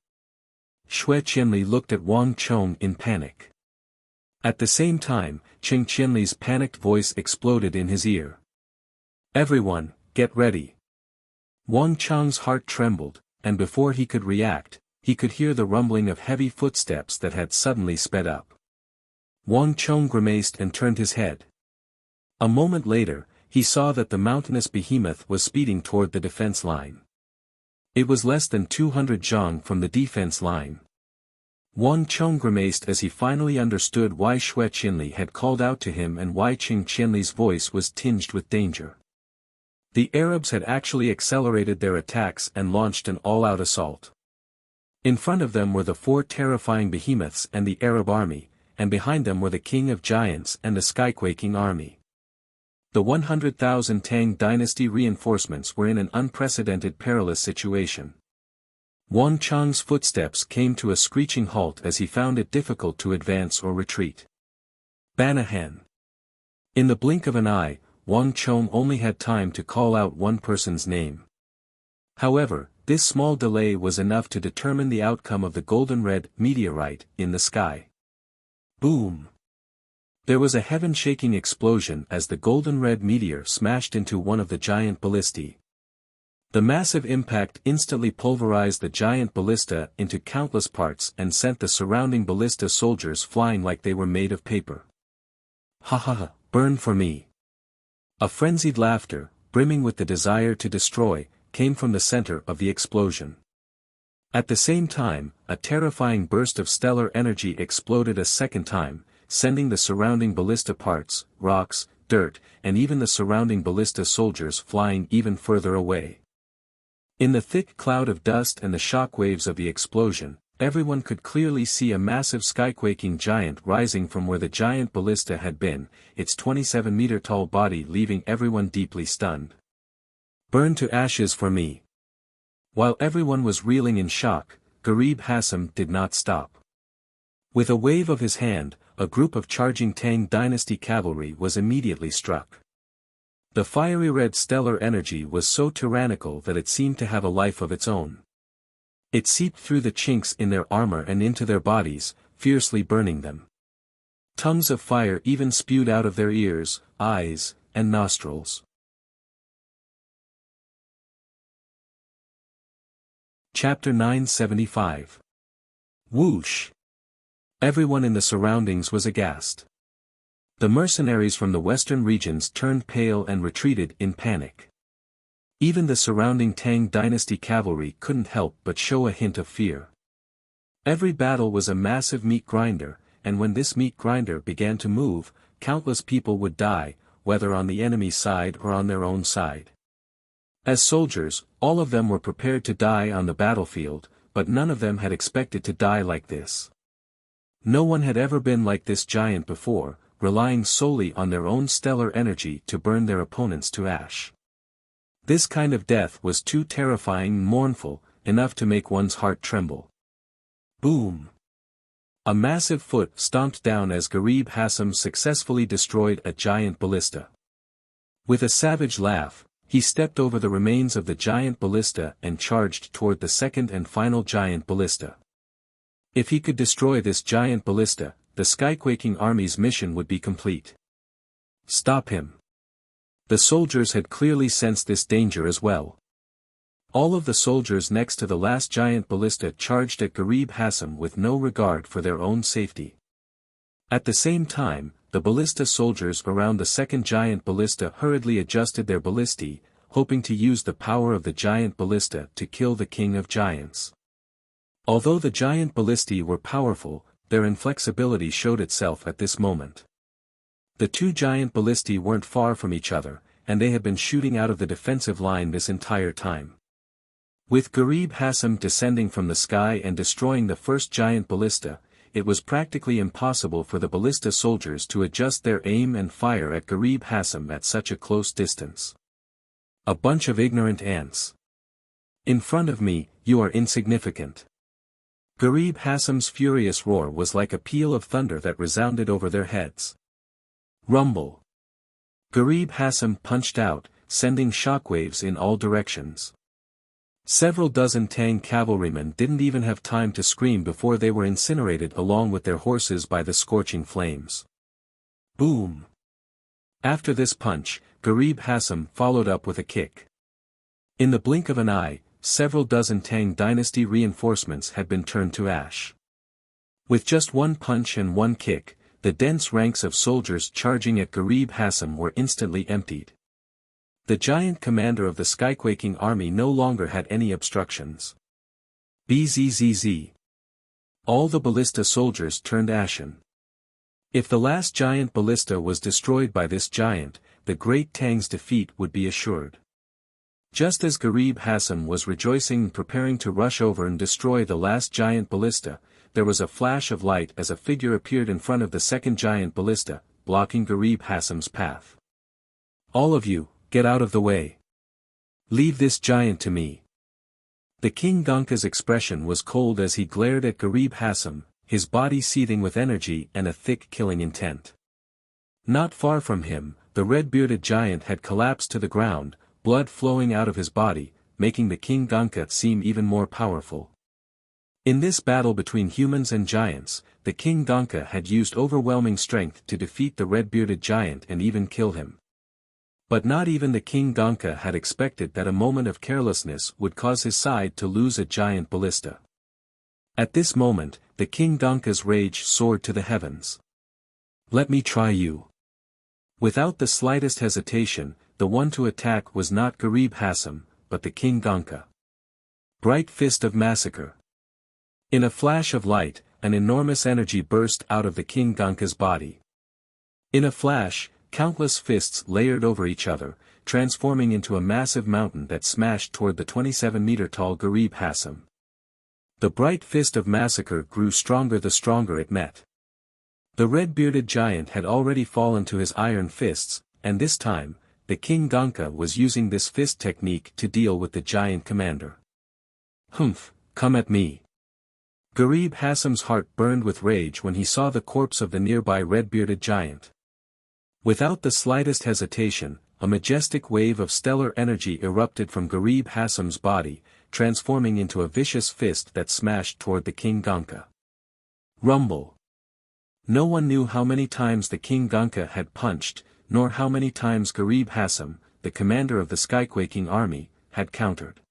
Xue Qianli looked at Wang Chong in panic. At the same time, Qing Qianli's panicked voice exploded in his ear. Everyone, get ready. Wang Chong's heart trembled, and before he could react, he could hear the rumbling of heavy footsteps that had suddenly sped up. Wang Chong grimaced and turned his head. A moment later, he saw that the mountainous behemoth was speeding toward the defense line. It was less than 200 zhang from the defense line. Wang Chong grimaced as he finally understood why Xue Qianli had called out to him and why Qing Qianli's voice was tinged with danger. The Arabs had actually accelerated their attacks and launched an all-out assault. In front of them were the 4 terrifying behemoths and the Arab army, and behind them were the King of Giants and the Skyquaking army. The 100,000 Tang dynasty reinforcements were in an unprecedented perilous situation. Wang Chang's footsteps came to a screeching halt as he found it difficult to advance or retreat. Banahan. In the blink of an eye, Wang Chong only had time to call out one person's name. However, this small delay was enough to determine the outcome of the golden red meteorite in the sky. Boom! There was a heaven-shaking explosion as the golden red meteor smashed into one of the giant ballistae. The massive impact instantly pulverized the giant ballista into countless parts and sent the surrounding ballista soldiers flying like they were made of paper. Ha ha ha, burn for me! A frenzied laughter, brimming with the desire to destroy, came from the center of the explosion. At the same time, a terrifying burst of stellar energy exploded a second time, sending the surrounding ballista parts, rocks, dirt, and even the surrounding ballista soldiers flying even further away. In the thick cloud of dust and the shock waves of the explosion, everyone could clearly see a massive skyquaking giant rising from where the giant ballista had been, its 27-meter-tall body leaving everyone deeply stunned. Burn to ashes for me. While everyone was reeling in shock, Gharib Hassam did not stop. With a wave of his hand, a group of charging Tang dynasty cavalry was immediately struck. The fiery red stellar energy was so tyrannical that it seemed to have a life of its own. It seeped through the chinks in their armor and into their bodies, fiercely burning them. Tongues of fire even spewed out of their ears, eyes, and nostrils. Chapter 975. Whoosh! Everyone in the surroundings was aghast. The mercenaries from the western regions turned pale and retreated in panic. Even the surrounding Tang dynasty cavalry couldn't help but show a hint of fear. Every battle was a massive meat grinder, and when this meat grinder began to move, countless people would die, whether on the enemy's side or on their own side. As soldiers, all of them were prepared to die on the battlefield, but none of them had expected to die like this. No one had ever been like this giant before, relying solely on their own stellar energy to burn their opponents to ash. This kind of death was too terrifying and mournful, enough to make one's heart tremble. Boom! A massive foot stomped down as Gharib Hassam successfully destroyed a giant ballista. With a savage laugh, He stepped over the remains of the giant ballista and charged toward the second and final giant ballista. If he could destroy this giant ballista, the Skyquaking army's mission would be complete. Stop him. The soldiers had clearly sensed this danger as well. All of the soldiers next to the last giant ballista charged at Garib Hassam with no regard for their own safety. At the same time, the ballista soldiers around the second giant ballista hurriedly adjusted their ballistae, hoping to use the power of the giant ballista to kill the king of giants. Although the giant ballistae were powerful, their inflexibility showed itself at this moment. The two giant ballistae weren't far from each other, and they had been shooting out of the defensive line this entire time. With Garib Hassam descending from the sky and destroying the first giant ballista, it was practically impossible for the ballista soldiers to adjust their aim and fire at Garib Hassam at such a close distance. A bunch of ignorant ants. In front of me, you are insignificant. Garib Hassam's furious roar was like a peal of thunder that resounded over their heads. Rumble. Garib Hassam punched out, sending shockwaves in all directions. Several dozen Tang cavalrymen didn't even have time to scream before they were incinerated along with their horses by the scorching flames. Boom! After this punch, Garib Hassam followed up with a kick. In the blink of an eye, several dozen Tang dynasty reinforcements had been turned to ash. With just one punch and one kick, the dense ranks of soldiers charging at Garib Hassam were instantly emptied. The giant commander of the Skyquaking army no longer had any obstructions. Bzzz. All the ballista soldiers turned ashen. If the last giant ballista was destroyed by this giant, the great Tang's defeat would be assured. Just as Garib Hassam was rejoicing and preparing to rush over and destroy the last giant ballista, there was a flash of light as a figure appeared in front of the second giant ballista, blocking Garib Hassam's path. All of you, get out of the way. Leave this giant to me. The King Gonka's expression was cold as he glared at Garib Hassam, his body seething with energy and a thick killing intent. Not far from him, the red-bearded giant had collapsed to the ground, blood flowing out of his body, making the King Gonka seem even more powerful. In this battle between humans and giants, the King Gonka had used overwhelming strength to defeat the red-bearded giant and even kill him. But not even the King Gonka had expected that a moment of carelessness would cause his side to lose a giant ballista. At this moment, the King Gonka's rage soared to the heavens. Let me try you. Without the slightest hesitation, the one to attack was not Garib Hassam, but the King Gonka. Bright Fist of Massacre. In a flash of light, an enormous energy burst out of the King Gonka's body. In a flash, countless fists layered over each other, transforming into a massive mountain that smashed toward the 27-meter-tall Garib Hassam. The bright fist of massacre grew stronger the stronger it met. The red-bearded giant had already fallen to his iron fists, and this time, the King Gonka was using this fist technique to deal with the giant commander. Humph, come at me. Garib Hassam's heart burned with rage when he saw the corpse of the nearby red-bearded giant. Without the slightest hesitation, a majestic wave of stellar energy erupted from Garib Hassam's body, transforming into a vicious fist that smashed toward the King Gonka. Rumble. No one knew how many times the King Gonka had punched, nor how many times Garib Hassam, the commander of the Skyquaking army, had countered.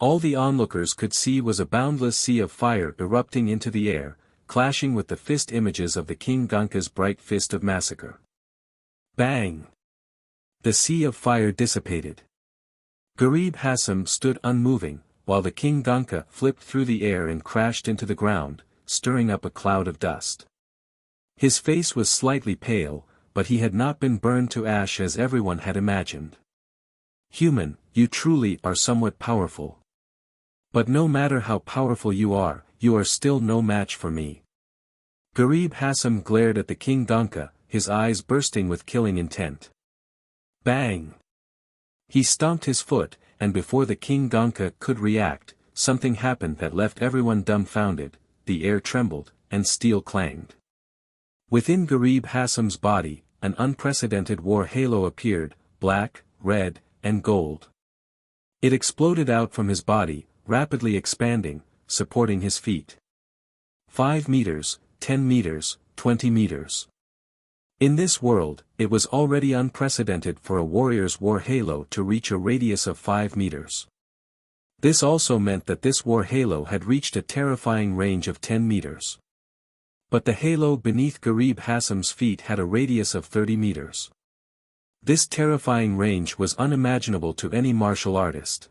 All the onlookers could see was a boundless sea of fire erupting into the air, clashing with the fist images of the King Gonka's bright fist of massacre. Bang! The sea of fire dissipated. Garib Hassam stood unmoving, while the King Gonka flipped through the air and crashed into the ground, stirring up a cloud of dust. His face was slightly pale, but he had not been burned to ash as everyone had imagined. Human, you truly are somewhat powerful. But no matter how powerful you are still no match for me. Garib Hassam glared at the King Gonka, his eyes bursting with killing intent. Bang! He stomped his foot, and before the King Gonka could react, something happened that left everyone dumbfounded. The air trembled, and steel clanged. Within Garib Hassam's body, an unprecedented war halo appeared, black, red, and gold. It exploded out from his body, rapidly expanding, supporting his feet. 5 meters, 10 meters, 20 meters. In this world, it was already unprecedented for a warrior's war halo to reach a radius of 5 meters. This also meant that this war halo had reached a terrifying range of 10 meters. But the halo beneath Garib Hassam's feet had a radius of 30 meters. This terrifying range was unimaginable to any martial artist.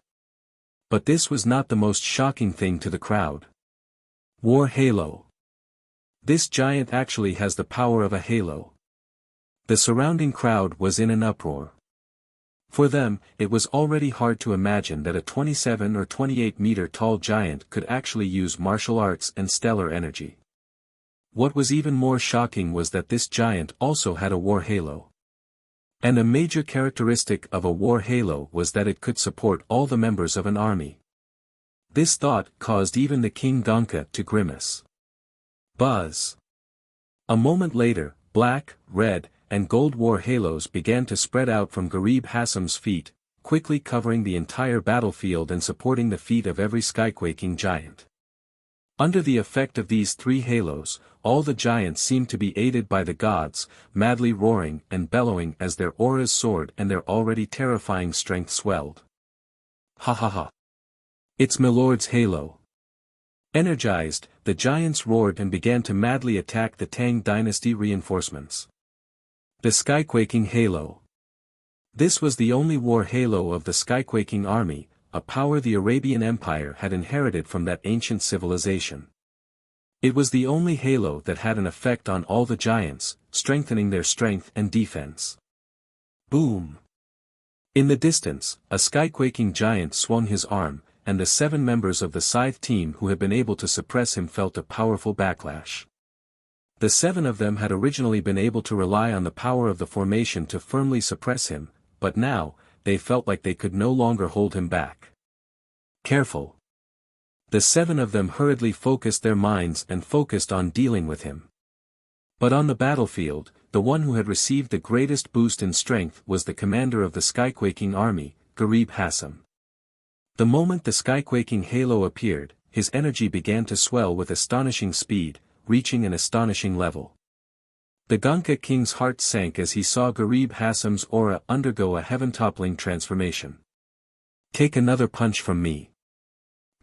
But this was not the most shocking thing to the crowd. War halo. This giant actually has the power of a halo. The surrounding crowd was in an uproar. For them, it was already hard to imagine that a 27 or 28 meter tall giant could actually use martial arts and stellar energy. What was even more shocking was that this giant also had a war halo. And a major characteristic of a war halo was that it could support all the members of an army. This thought caused even the King Gonka to grimace. Buzz. A moment later, black, red, and gold war halos began to spread out from Garib Hassam's feet, quickly covering the entire battlefield and supporting the feet of every skyquaking giant. Under the effect of these 3 halos, all the giants seemed to be aided by the gods, madly roaring and bellowing as their auras soared and their already terrifying strength swelled. Ha ha ha. It's Milord's halo. Energized, the giants roared and began to madly attack the Tang dynasty reinforcements. The Skyquaking Halo. This was the only war halo of the Skyquaking army, a power the Arabian Empire had inherited from that ancient civilization. It was the only halo that had an effect on all the giants, strengthening their strength and defense. Boom! In the distance, a Skyquaking giant swung his arm, and the 7 members of the Scythe team who had been able to suppress him felt a powerful backlash. The 7 of them had originally been able to rely on the power of the formation to firmly suppress him, but now, they felt like they could no longer hold him back. Careful. The 7 of them hurriedly focused their minds and focused on dealing with him. But on the battlefield, the one who had received the greatest boost in strength was the commander of the Skyquaking army, Garib Hassam. The moment the Skyquaking halo appeared, his energy began to swell with astonishing speed, reaching an astonishing level. The Gonka king's heart sank as he saw Garib Hassam's aura undergo a heaven-toppling transformation. Take another punch from me.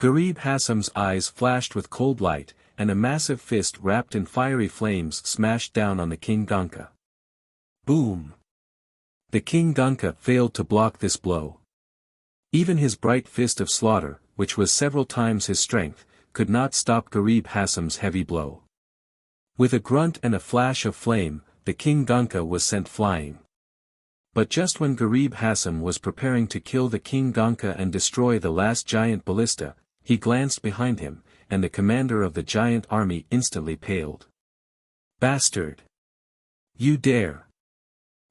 Garib Hassam's eyes flashed with cold light, and a massive fist wrapped in fiery flames smashed down on the King Gonka. Boom! The King Gonka failed to block this blow. Even his bright fist of slaughter, which was several times his strength, could not stop Garib Hassam's heavy blow. With a grunt and a flash of flame, the King Gonka was sent flying. But just when Garib Hassam was preparing to kill the King Gonka and destroy the last giant ballista, he glanced behind him, and the commander of the giant army instantly paled. Bastard! You dare!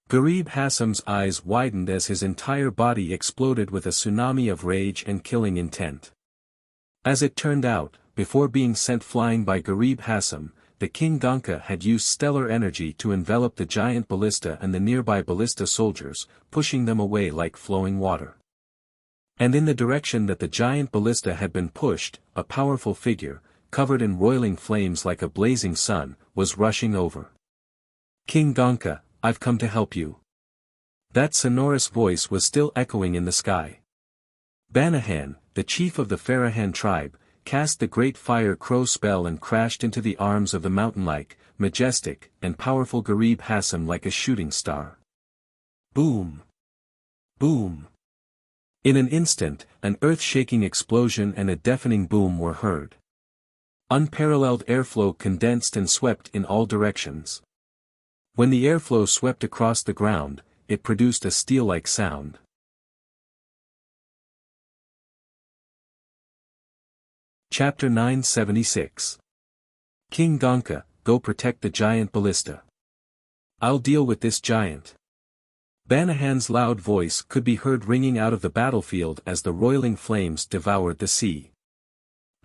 Garib Hassam's eyes widened as his entire body exploded with a tsunami of rage and killing intent. As it turned out, before being sent flying by Garib Hassam, the King Gonka had used stellar energy to envelop the giant ballista and the nearby ballista soldiers, pushing them away like flowing water. And in the direction that the giant ballista had been pushed, a powerful figure, covered in roiling flames like a blazing sun, was rushing over. King Gonka, I've come to help you. That sonorous voice was still echoing in the sky. Banahan, the chief of the Farahan tribe, cast the great fire crow spell and crashed into the arms of the mountain-like, majestic, and powerful Garib Hassam like a shooting star. Boom! Boom! In an instant, an earth-shaking explosion and a deafening boom were heard. Unparalleled airflow condensed and swept in all directions. When the airflow swept across the ground, it produced a steel-like sound. Chapter 976. King Gonka, go protect the giant ballista. I'll deal with this giant. Banahan's loud voice could be heard ringing out of the battlefield as the roiling flames devoured the sea.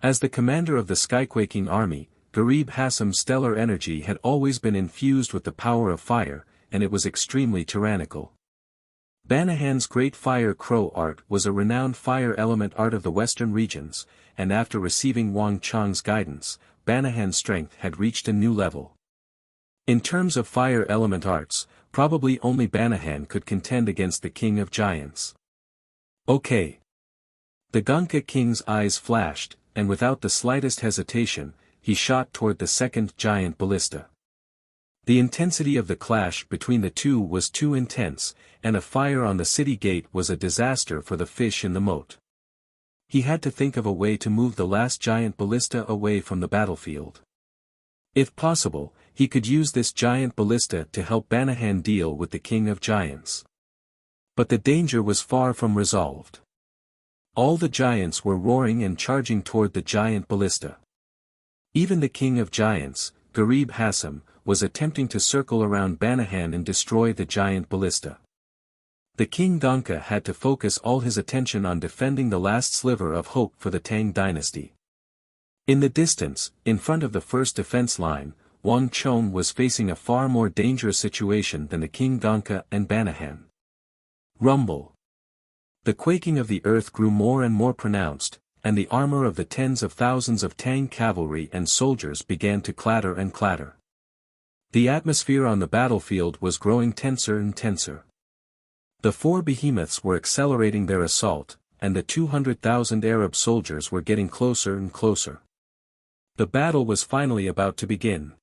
As the commander of the Skyquaking army, Garib Hassam's stellar energy had always been infused with the power of fire, and it was extremely tyrannical. Banahan's Great Fire Crow art was a renowned fire element art of the western regions, and after receiving Wang Chang's guidance, Banahan's strength had reached a new level. In terms of fire element arts, probably only Banahan could contend against the King of Giants. Okay. The Gonka King's eyes flashed, and without the slightest hesitation, he shot toward the second giant ballista. The intensity of the clash between the two was too intense, and a fire on the city gate was a disaster for the fish in the moat. He had to think of a way to move the last giant ballista away from the battlefield. If possible, he could use this giant ballista to help Banahan deal with the King of Giants. But the danger was far from resolved. All the giants were roaring and charging toward the giant ballista. Even the King of Giants, Garib Hassam, was attempting to circle around Banahan and destroy the giant ballista. The King Gonka had to focus all his attention on defending the last sliver of hope for the Tang dynasty. In the distance, in front of the first defense line, Wang Chong was facing a far more dangerous situation than the King Gonka and Banahan. Rumble. The quaking of the earth grew more and more pronounced, and the armor of the tens of thousands of Tang cavalry and soldiers began to clatter and clatter. The atmosphere on the battlefield was growing tenser and tenser. The four behemoths were accelerating their assault, and the 200,000 Arab soldiers were getting closer and closer. The battle was finally about to begin.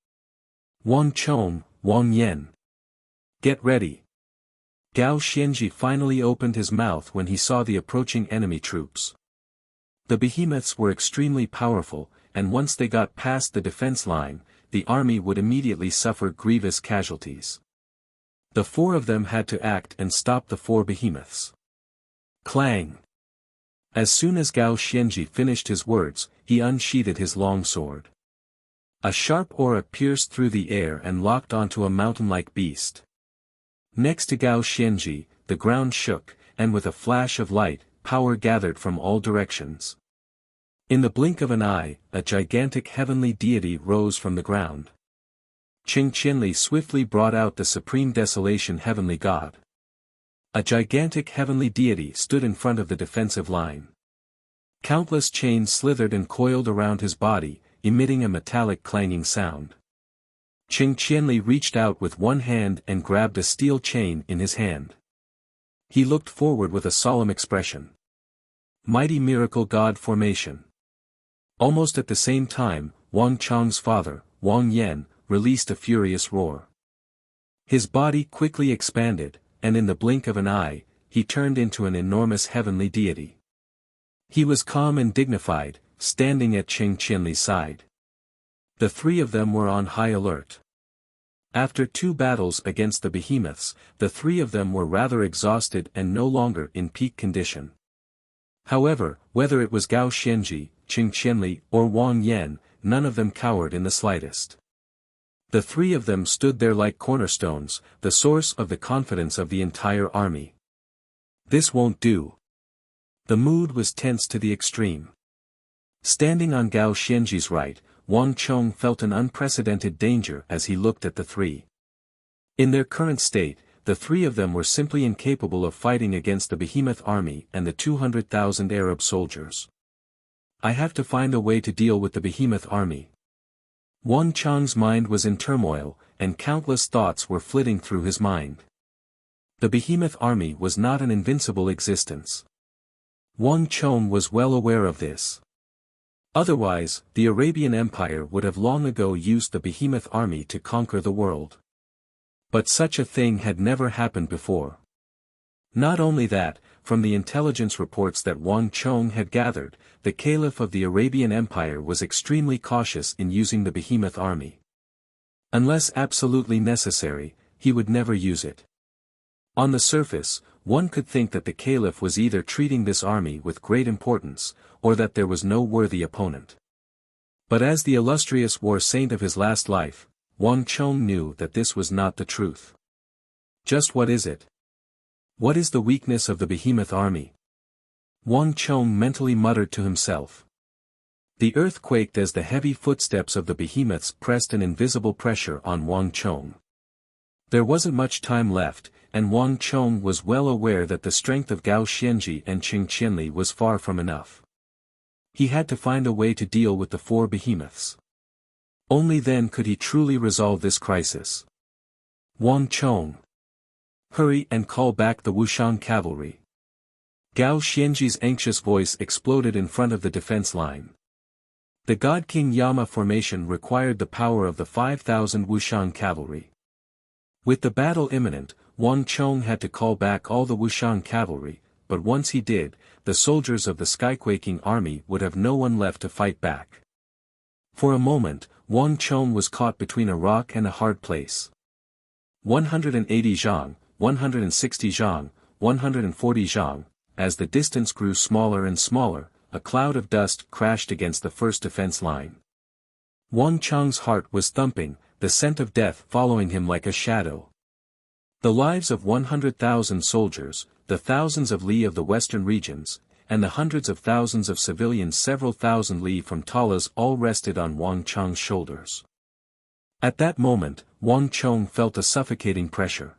Wang Chong, Wang Yan. Get ready. Gao Xianji finally opened his mouth when he saw the approaching enemy troops. The behemoths were extremely powerful, and once they got past the defense line, the army would immediately suffer grievous casualties. The four of them had to act and stop the four behemoths. Clang! As soon as Gao Xianji finished his words, he unsheathed his long sword. A sharp aura pierced through the air and locked onto a mountain-like beast. Next to Gao Xianji, the ground shook, and with a flash of light, power gathered from all directions. In the blink of an eye, a gigantic heavenly deity rose from the ground. Qing Qianli swiftly brought out the supreme desolation heavenly god. A gigantic heavenly deity stood in front of the defensive line. Countless chains slithered and coiled around his body, emitting a metallic clanging sound. Qing Qianli reached out with one hand and grabbed a steel chain in his hand. He looked forward with a solemn expression. Mighty miracle god formation. Almost at the same time, Wang Chang's father, Wang Yan, released a furious roar. His body quickly expanded, and in the blink of an eye, he turned into an enormous heavenly deity. He was calm and dignified, standing at Qing Qianli's side. The three of them were on high alert. After two battles against the behemoths, the three of them were rather exhausted and no longer in peak condition. However, whether it was Gao Xianji, Qing Qianli, or Wang Yan, none of them cowered in the slightest. The three of them stood there like cornerstones, the source of the confidence of the entire army. This won't do. The mood was tense to the extreme. Standing on Gao Xianji's right, Wang Chong felt an unprecedented danger as he looked at the three. In their current state, the three of them were simply incapable of fighting against the behemoth army and the 200,000 Arab soldiers. I have to find a way to deal with the behemoth army. Wang Chong's mind was in turmoil, and countless thoughts were flitting through his mind. The behemoth army was not an invincible existence. Wang Chong was well aware of this. Otherwise, the Arabian Empire would have long ago used the behemoth army to conquer the world. But such a thing had never happened before. Not only that, from the intelligence reports that Wang Chong had gathered, the Caliph of the Arabian Empire was extremely cautious in using the behemoth army. Unless absolutely necessary, he would never use it. On the surface, one could think that the Caliph was either treating this army with great importance, or that there was no worthy opponent. But as the illustrious war saint of his last life, Wang Chong knew that this was not the truth. Just what is it? What is the weakness of the behemoth army? Wang Chong mentally muttered to himself. The earth quaked as the heavy footsteps of the behemoths pressed an invisible pressure on Wang Chong. There wasn't much time left, and Wang Chong was well aware that the strength of Gao Xianji and Qing Qianli was far from enough. He had to find a way to deal with the four behemoths. Only then could he truly resolve this crisis. Wang Chong, hurry and call back the Wuxian cavalry. Gao Xianji's anxious voice exploded in front of the defense line. The God King Yama formation required the power of the 5,000 Wuxian cavalry. With the battle imminent, Wang Chong had to call back all the Wuxian cavalry, but once he did, the soldiers of the Skyquaking army would have no one left to fight back. For a moment, Wang Chong was caught between a rock and a hard place. 180 zhang, 160 zhang, 140 zhang, as the distance grew smaller and smaller, a cloud of dust crashed against the first defense line. Wang Chong's heart was thumping, the scent of death following him like a shadow. The lives of 100,000 soldiers, the thousands of li of the western regions, and the hundreds of thousands of civilians several thousand li from Talas all rested on Wang Chong's shoulders. At that moment, Wang Chong felt a suffocating pressure.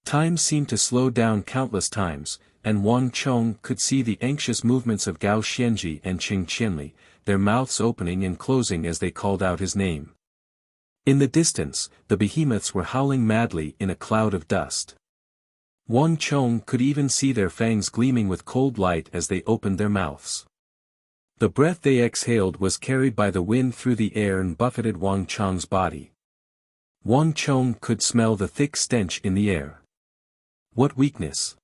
Time seemed to slow down countless times, and Wang Chong could see the anxious movements of Gao Xianji and Qing Qianli, their mouths opening and closing as they called out his name. In the distance, the behemoths were howling madly in a cloud of dust. Wang Chong could even see their fangs gleaming with cold light as they opened their mouths. The breath they exhaled was carried by the wind through the air and buffeted Wang Chong's body. Wang Chong could smell the thick stench in the air. What weakness?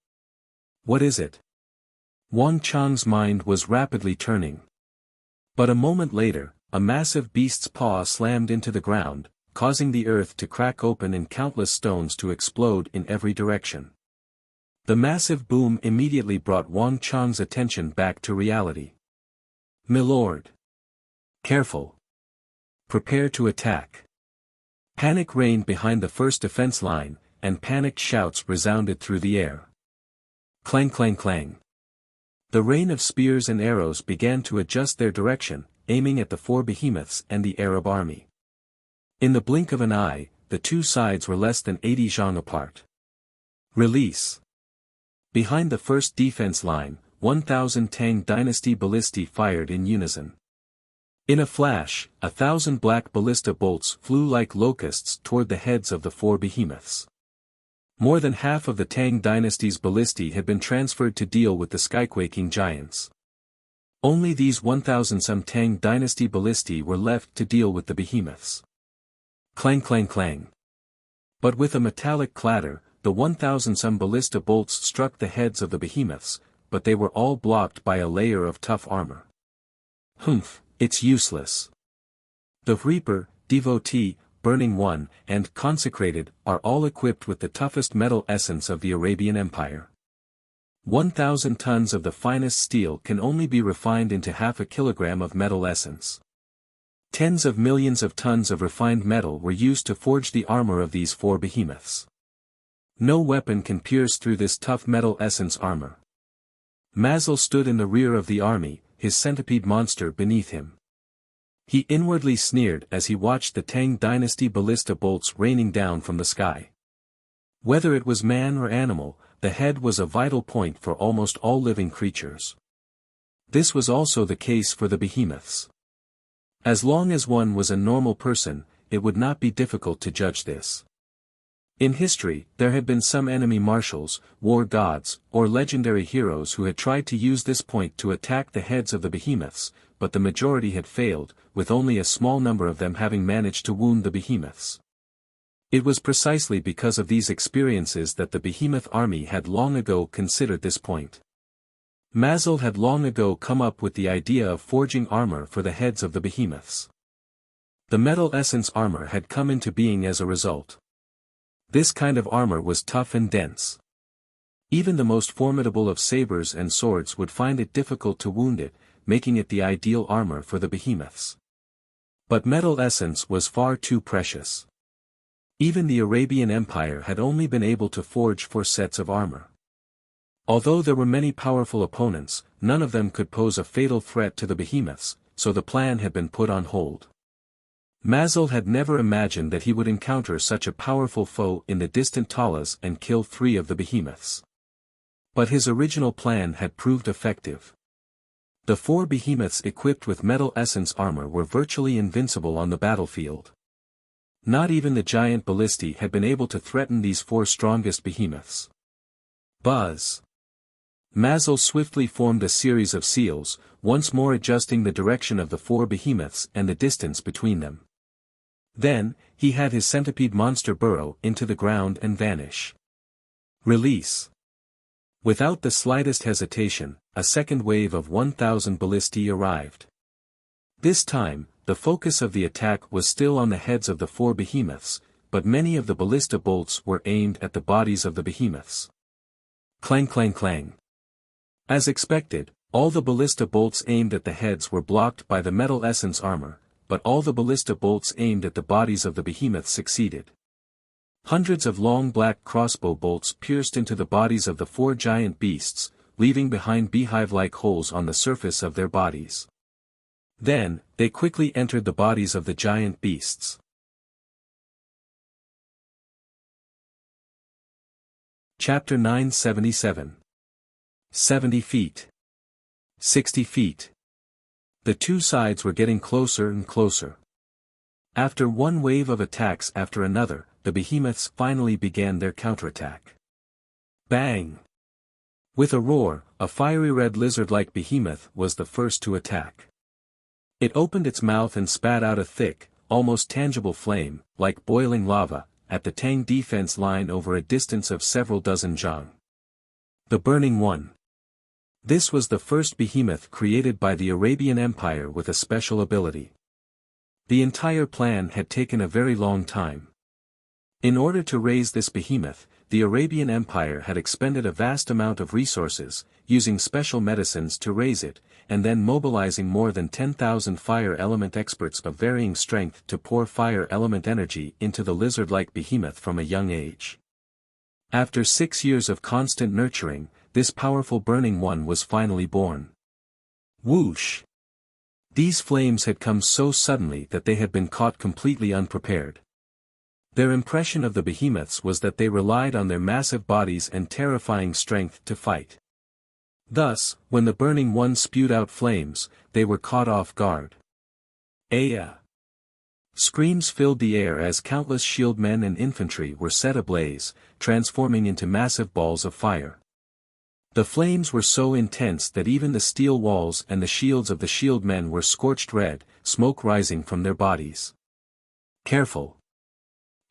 What is it? Wang Chong's mind was rapidly turning. But a moment later, a massive beast's paw slammed into the ground, causing the earth to crack open and countless stones to explode in every direction. The massive boom immediately brought Wang Chong's attention back to reality. "Milord! Careful! Prepare to attack!" Panic reigned behind the first defense line, and panicked shouts resounded through the air. Clang clang clang. The rain of spears and arrows began to adjust their direction, aiming at the four behemoths and the Arab army. In the blink of an eye, the two sides were less than 80 zhang apart. Release. Behind the first defense line, 1,000 Tang dynasty ballistae fired in unison. In a flash, 1,000 black ballista bolts flew like locusts toward the heads of the four behemoths. More than half of the Tang dynasty's ballistae had been transferred to deal with the Skyquaking giants. Only these 1,000 some Tang dynasty ballistae were left to deal with the behemoths. Clang clang clang. But with a metallic clatter, the 1,000 some ballista bolts struck the heads of the behemoths, but they were all blocked by a layer of tough armor. Humph, it's useless. The Reaper, Devotee, Burning One, and Consecrated are all equipped with the toughest metal essence of the Arabian Empire. 1,000 tons of the finest steel can only be refined into half a kilogram of metal essence. Tens of millions of tons of refined metal were used to forge the armor of these four behemoths. No weapon can pierce through this tough metal essence armor. Mazel stood in the rear of the army, his centipede monster beneath him. He inwardly sneered as he watched the Tang dynasty ballista bolts raining down from the sky. Whether it was man or animal, the head was a vital point for almost all living creatures. This was also the case for the behemoths. As long as one was a normal person, it would not be difficult to judge this. In history, there had been some enemy marshals, war gods, or legendary heroes who had tried to use this point to attack the heads of the behemoths, but the majority had failed, with only a small number of them having managed to wound the behemoths. It was precisely because of these experiences that the behemoth army had long ago considered this point. Mazel had long ago come up with the idea of forging armor for the heads of the behemoths. The metal essence armor had come into being as a result. This kind of armor was tough and dense. Even the most formidable of sabers and swords would find it difficult to wound it, making it the ideal armor for the behemoths. But metal essence was far too precious. Even the Arabian Empire had only been able to forge 4 sets of armor. Although there were many powerful opponents, none of them could pose a fatal threat to the behemoths, so the plan had been put on hold. Mazel had never imagined that he would encounter such a powerful foe in the distant Talas and kill 3 of the behemoths. But his original plan had proved effective. The 4 behemoths equipped with metal essence armor were virtually invincible on the battlefield. Not even the giant ballistae had been able to threaten these 4 strongest behemoths. Buzz! Mazel swiftly formed a series of seals, once more adjusting the direction of the 4 behemoths and the distance between them. Then, he had his centipede monster burrow into the ground and vanish. Release. Without the slightest hesitation, a second wave of 1,000 ballistae arrived. This time, the focus of the attack was still on the heads of the 4 behemoths, but many of the ballista bolts were aimed at the bodies of the behemoths. Clang clang clang. As expected, all the ballista bolts aimed at the heads were blocked by the metal essence armor, but all the ballista bolts aimed at the bodies of the behemoths succeeded. Hundreds of long black crossbow bolts pierced into the bodies of the 4 giant beasts, leaving behind beehive-like holes on the surface of their bodies. Then, they quickly entered the bodies of the giant beasts. Chapter 977. 70 feet. 60 feet. The 2 sides were getting closer and closer. After one wave of attacks after another, the behemoths finally began their counterattack. Bang! With a roar, a fiery red lizard-like behemoth was the first to attack. It opened its mouth and spat out a thick, almost tangible flame, like boiling lava, at the Tang defense line over a distance of several dozen zhang. The Burning One. This was the first behemoth created by the Arabian Empire with a special ability. The entire plan had taken a very long time. In order to raise this behemoth, the Arabian Empire had expended a vast amount of resources, using special medicines to raise it, and then mobilizing more than 10,000 fire element experts of varying strength to pour fire element energy into the lizard-like behemoth from a young age. After 6 years of constant nurturing, this powerful Burning One was finally born. Whoosh! These flames had come so suddenly that they had been caught completely unprepared. Their impression of the behemoths was that they relied on their massive bodies and terrifying strength to fight. Thus, when the Burning One spewed out flames, they were caught off guard. Aya! Screams filled the air as countless shield men and infantry were set ablaze, transforming into massive balls of fire. The flames were so intense that even the steel walls and the shields of the shield men were scorched red, smoke rising from their bodies. Careful!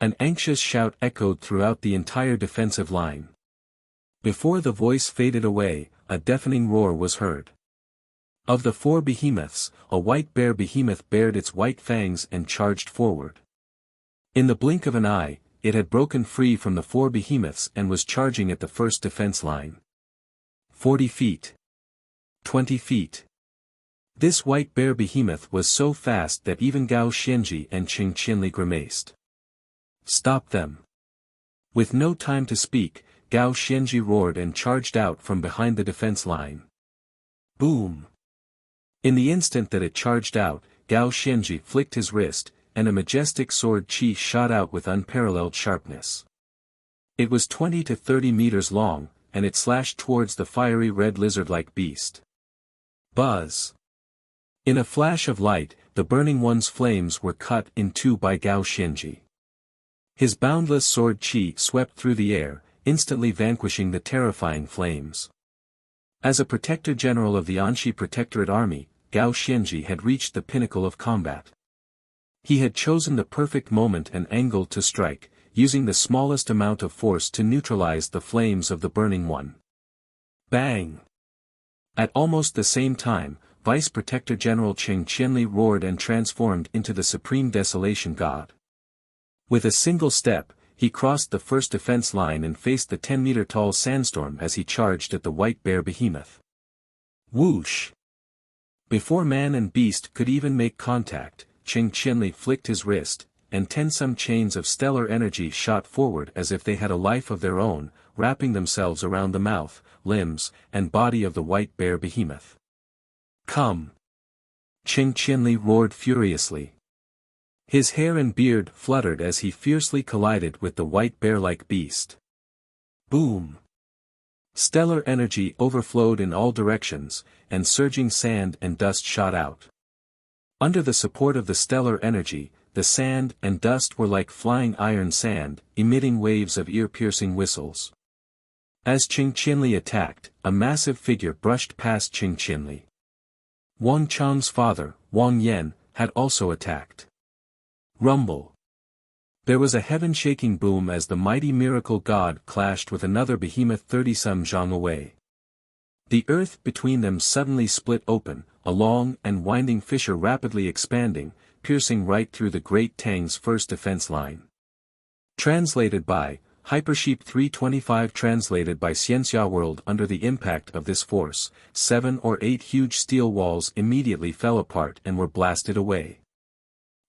An anxious shout echoed throughout the entire defensive line. Before the voice faded away, a deafening roar was heard. Of the 4 behemoths, a white bear behemoth bared its white fangs and charged forward. In the blink of an eye, it had broken free from the 4 behemoths and was charging at the first defense line. 40 feet. 20 feet. This white bear behemoth was so fast that even Gao Xianji and Qing Qianli grimaced. Stop them! With no time to speak, Gao Xianji roared and charged out from behind the defense line. Boom! In the instant that it charged out, Gao Xianji flicked his wrist, and a majestic sword qi shot out with unparalleled sharpness. It was 20 to 30 meters long, and it slashed towards the fiery red lizard-like beast. Buzz! In a flash of light, the Burning One's flames were cut in 2 by Gao Xianji. His boundless sword qi swept through the air, instantly vanquishing the terrifying flames. As a protector general of the Anxi Protectorate Army, Gao Xianji had reached the pinnacle of combat. He had chosen the perfect moment and angle to strike, using the smallest amount of force to neutralize the flames of the Burning One. Bang! At almost the same time, Vice Protector General Qing Qianli roared and transformed into the Supreme Desolation God. With a single step, he crossed the first defense line and faced the 10-meter-tall sandstorm as he charged at the white bear behemoth. Whoosh! Before man and beast could even make contact, Qing Qianli flicked his wrist, and 10-some chains of stellar energy shot forward as if they had a life of their own, wrapping themselves around the mouth, limbs, and body of the white bear behemoth. Come! Qing Qianli roared furiously. His hair and beard fluttered as he fiercely collided with the white bear-like beast. Boom! Stellar energy overflowed in all directions, and surging sand and dust shot out. Under the support of the stellar energy, the sand and dust were like flying iron sand, emitting waves of ear-piercing whistles. As Qing Qinli attacked, a massive figure brushed past Qing Qinli. Wang Chang's father, Wang Yan, had also attacked. Rumble. There was a heaven-shaking boom as the mighty miracle god clashed with another behemoth 30-some zhang away. The earth between them suddenly split open, a long and winding fissure rapidly expanding, piercing right through the Great Tang's first defense line. Translated by Hypersheep 325. Translated by Xianxia. World. Under the impact of this force, 7 or 8 huge steel walls immediately fell apart and were blasted away.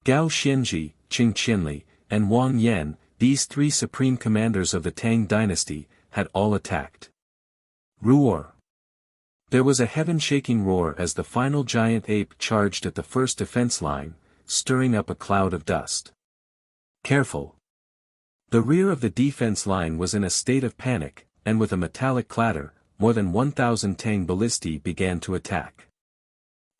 Gao Xianji, Qing Qinli, and Wang Yan, these 3 supreme commanders of the Tang dynasty, had all attacked. Roar! There was a heaven-shaking roar as the final giant ape charged at the first defense line, stirring up a cloud of dust. Careful! The rear of the defense line was in a state of panic, and with a metallic clatter, more than 1,000 Tang ballistae began to attack.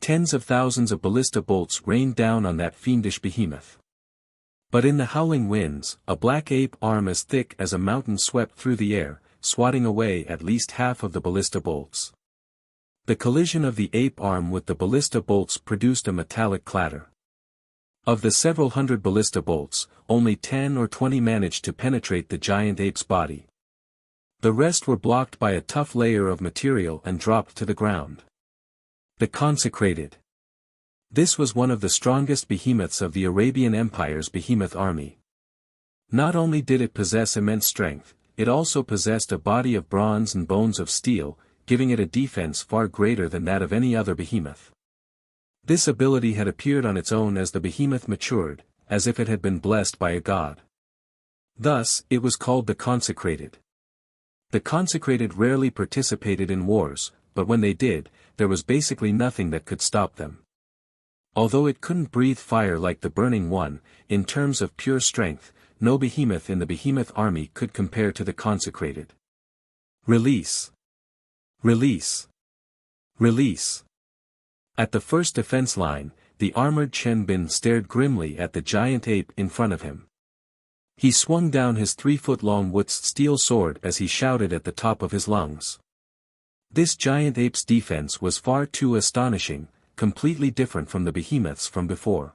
Tens of thousands of ballista bolts rained down on that fiendish behemoth. But in the howling winds, a black ape arm as thick as a mountain swept through the air, swatting away at least half of the ballista bolts. The collision of the ape arm with the ballista bolts produced a metallic clatter. Of the several hundred ballista bolts, only 10 or 20 managed to penetrate the giant ape's body. The rest were blocked by a tough layer of material and dropped to the ground. The Consecrated. This was one of the strongest behemoths of the Arabian Empire's behemoth army. Not only did it possess immense strength, it also possessed a body of bronze and bones of steel, giving it a defense far greater than that of any other behemoth. This ability had appeared on its own as the behemoth matured, as if it had been blessed by a god. Thus, it was called the Consecrated. The Consecrated rarely participated in wars, but when they did, there was basically nothing that could stop them. Although it couldn't breathe fire like the Burning One, in terms of pure strength, no behemoth in the behemoth army could compare to the Consecrated. Release! Release! Release! At the first defense line, the armored Chen Bin stared grimly at the giant ape in front of him. He swung down his 3-foot-long Wuxia steel sword as he shouted at the top of his lungs. This giant ape's defense was far too astonishing, completely different from the behemoths from before.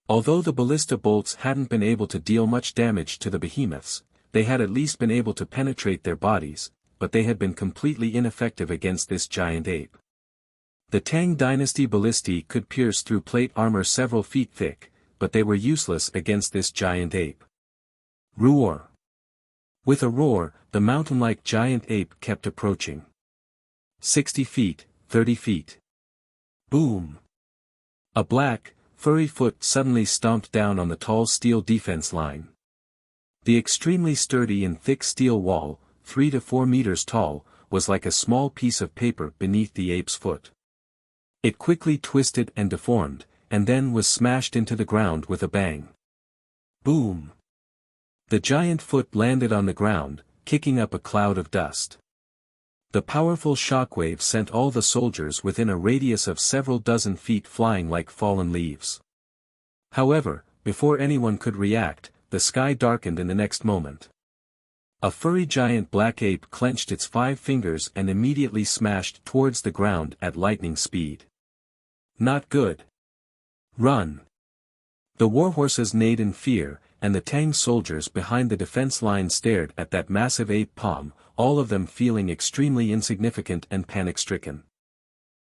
Although the ballista bolts hadn't been able to deal much damage to the behemoths, they had at least been able to penetrate their bodies, but they had been completely ineffective against this giant ape. The Tang dynasty ballistae could pierce through plate armor several feet thick, but they were useless against this giant ape. Roar! With a roar, the mountain-like giant ape kept approaching. 60 feet, 30 feet. Boom! A black, furry foot suddenly stomped down on the tall steel defense line. The extremely sturdy and thick steel wall, 3 to 4 meters tall, was like a small piece of paper beneath the ape's foot. It quickly twisted and deformed, and then was smashed into the ground with a bang. Boom! The giant foot landed on the ground, kicking up a cloud of dust. The powerful shockwave sent all the soldiers within a radius of several dozen feet flying like fallen leaves. However, before anyone could react, the sky darkened in the next moment. A furry giant black ape clenched its 5 fingers and immediately smashed towards the ground at lightning speed. Not good. Run! The warhorses neighed in fear, and the Tang soldiers behind the defense line stared at that massive ape palm, all of them feeling extremely insignificant and panic-stricken.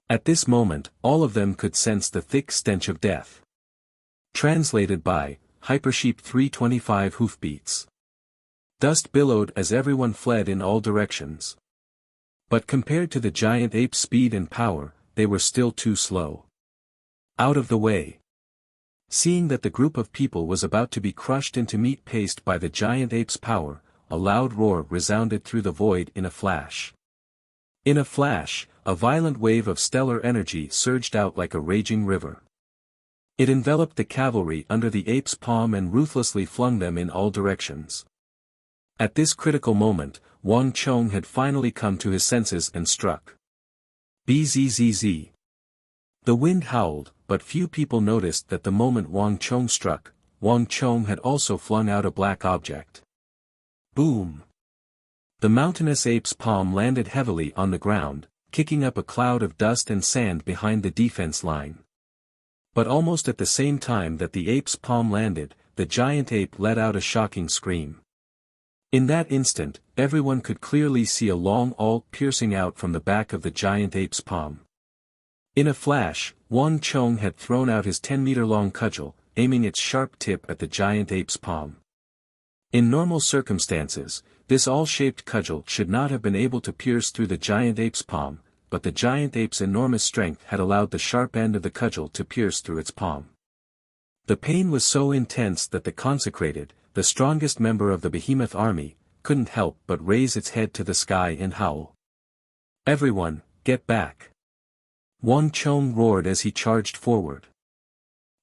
At this moment, all of them could sense the thick stench of death. Translated by Hypersheep 325. Hoofbeats. Dust billowed as everyone fled in all directions. But compared to the giant ape's speed and power, they were still too slow. Out of the way. Seeing that the group of people was about to be crushed into meat paste by the giant ape's power, a loud roar resounded through the void in a flash. In a flash, a violent wave of stellar energy surged out like a raging river. It enveloped the cavalry under the ape's palm and ruthlessly flung them in all directions. At this critical moment, Wang Chong had finally come to his senses and struck. Bzzz. The wind howled, but few people noticed that the moment Wang Chong struck, Wang Chong had also flung out a black object. Boom! The mountainous ape's palm landed heavily on the ground, kicking up a cloud of dust and sand behind the defense line. But almost at the same time that the ape's palm landed, the giant ape let out a shocking scream. In that instant, everyone could clearly see a long awl piercing out from the back of the giant ape's palm. In a flash, Wang Chong had thrown out his 10-meter-long cudgel, aiming its sharp tip at the giant ape's palm. In normal circumstances, this awl-shaped cudgel should not have been able to pierce through the giant ape's palm, but the giant ape's enormous strength had allowed the sharp end of the cudgel to pierce through its palm. The pain was so intense that the consecrated, the strongest member of the behemoth army, couldn't help but raise its head to the sky and howl. "Everyone, get back!" Wang Chong roared as he charged forward.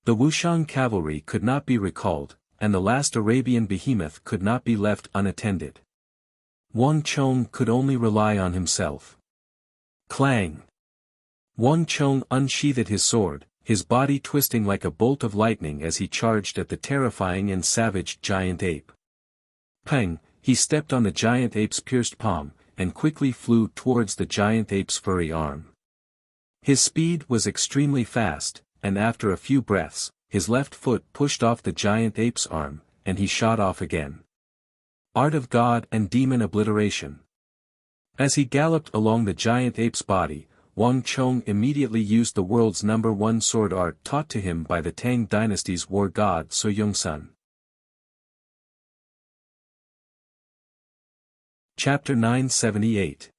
The Wuxian cavalry could not be recalled, and the last Arabian behemoth could not be left unattended. Wang Chong could only rely on himself. Clang! Wang Chong unsheathed his sword, his body twisting like a bolt of lightning as he charged at the terrifying and savage giant ape. Pang! He stepped on the giant ape's pierced palm, and quickly flew towards the giant ape's furry arm. His speed was extremely fast, and after a few breaths, his left foot pushed off the giant ape's arm, and he shot off again. Art of God and Demon Obliteration. As he galloped along the giant ape's body, Wang Chong immediately used the world's #1 sword art taught to him by the Tang dynasty's war god So Yong-sun. Chapter 978.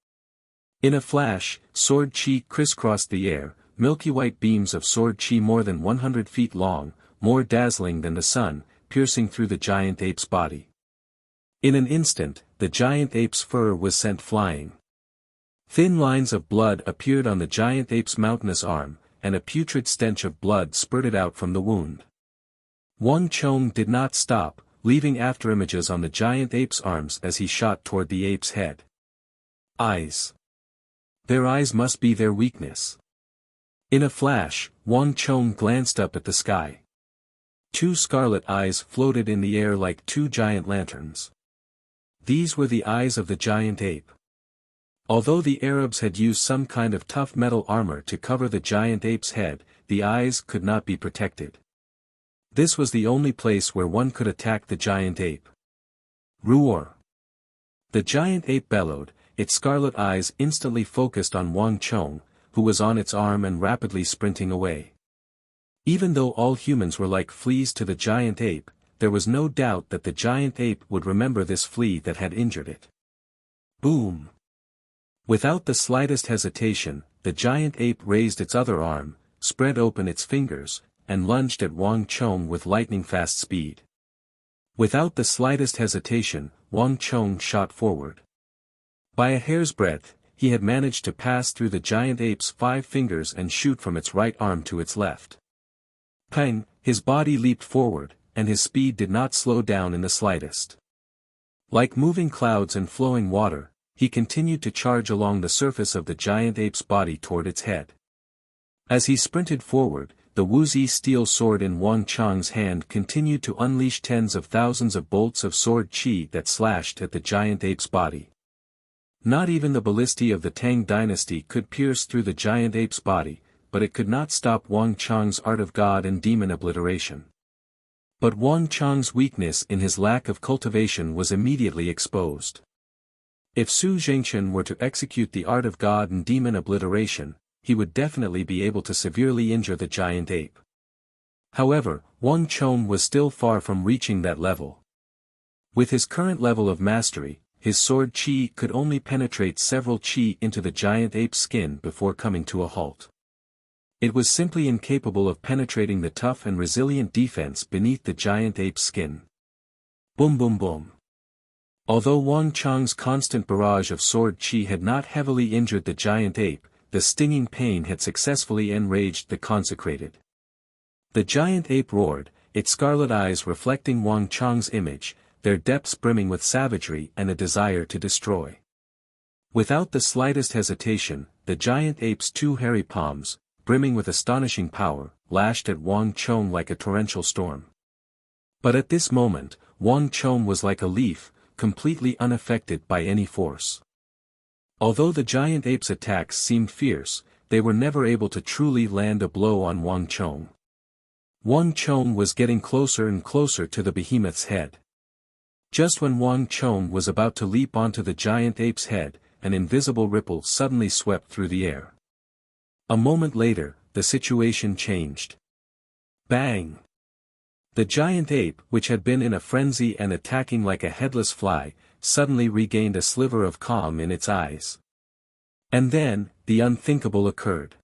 In a flash, sword chi crisscrossed the air, milky white beams of sword chi more than 100 feet long, more dazzling than the sun, piercing through the giant ape's body. In an instant, the giant ape's fur was sent flying. Thin lines of blood appeared on the giant ape's mountainous arm, and a putrid stench of blood spurted out from the wound. Wang Chong did not stop, leaving afterimages on the giant ape's arms as he shot toward the ape's head. Eyes. Their eyes must be their weakness. In a flash, Wang Chong glanced up at the sky. 2 scarlet eyes floated in the air like 2 giant lanterns. These were the eyes of the giant ape. Although the Arabs had used some kind of tough metal armor to cover the giant ape's head, the eyes could not be protected. This was the only place where one could attack the giant ape. Roar! The giant ape bellowed, its scarlet eyes instantly focused on Wang Chong, who was on its arm and rapidly sprinting away. Even though all humans were like fleas to the giant ape, there was no doubt that the giant ape would remember this flea that had injured it. Boom! Without the slightest hesitation, the giant ape raised its other arm, spread open its fingers, and lunged at Wang Chong with lightning-fast speed. Without the slightest hesitation, Wang Chong shot forward. By a hair's breadth, he had managed to pass through the giant ape's 5 fingers and shoot from its right arm to its left. Pang! His body leaped forward, and his speed did not slow down in the slightest. Like moving clouds and flowing water, he continued to charge along the surface of the giant ape's body toward its head. As he sprinted forward, the Wuxia steel sword in Wang Chong's hand continued to unleash tens of thousands of bolts of sword chi that slashed at the giant ape's body. Not even the ballistae of the Tang dynasty could pierce through the giant ape's body, but it could not stop Wang Chong's art of God and demon obliteration. But Wang Chong's weakness in his lack of cultivation was immediately exposed. If Su Zhengshan were to execute the art of God and demon obliteration, he would definitely be able to severely injure the giant ape. However, Wang Chong was still far from reaching that level. With his current level of mastery, his sword chi could only penetrate several chi into the giant ape's skin before coming to a halt. It was simply incapable of penetrating the tough and resilient defense beneath the giant ape's skin. Boom boom boom. Although Wang Chong's constant barrage of sword chi had not heavily injured the giant ape, the stinging pain had successfully enraged the consecrated. The giant ape roared, its scarlet eyes reflecting Wang Chang's image, their depths brimming with savagery and a desire to destroy. Without the slightest hesitation, the giant ape's two hairy palms, brimming with astonishing power, lashed at Wang Chong like a torrential storm. But at this moment, Wang Chong was like a leaf, completely unaffected by any force. Although the giant ape's attacks seemed fierce, they were never able to truly land a blow on Wang Chong. Wang Chong was getting closer and closer to the behemoth's head. Just when Wang Chong was about to leap onto the giant ape's head, an invisible ripple suddenly swept through the air. A moment later, the situation changed. Bang! The giant ape, which had been in a frenzy and attacking like a headless fly, suddenly regained a sliver of calm in its eyes. And then, the unthinkable occurred.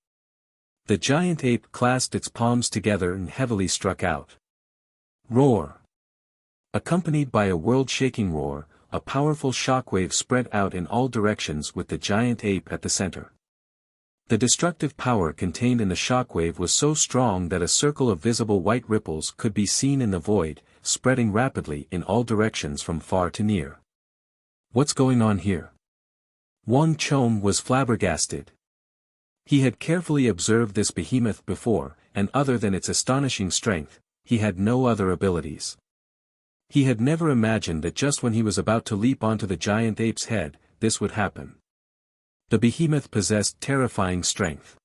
The giant ape clasped its palms together and heavily struck out. Roar! Accompanied by a world-shaking roar, a powerful shockwave spread out in all directions with the giant ape at the center. The destructive power contained in the shockwave was so strong that a circle of visible white ripples could be seen in the void, spreading rapidly in all directions from far to near. What's going on here? Wang Chong was flabbergasted. He had carefully observed this behemoth before, and other than its astonishing strength, he had no other abilities. He had never imagined that just when he was about to leap onto the giant ape's head, this would happen. The behemoth possessed terrifying strength.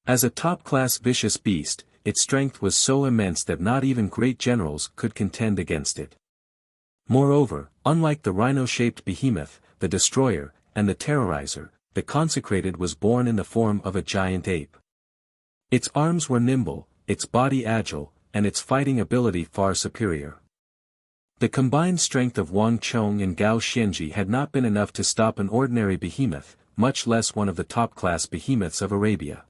As a top-class vicious beast, its strength was so immense that not even great generals could contend against it. Moreover, unlike the rhino-shaped behemoth, the destroyer, and the terrorizer, the consecrated was born in the form of a giant ape. Its arms were nimble, its body agile, and its fighting ability far superior. The combined strength of Wang Chong and Gao Xianji had not been enough to stop an ordinary behemoth, much less one of the top-class behemoths of Arabia.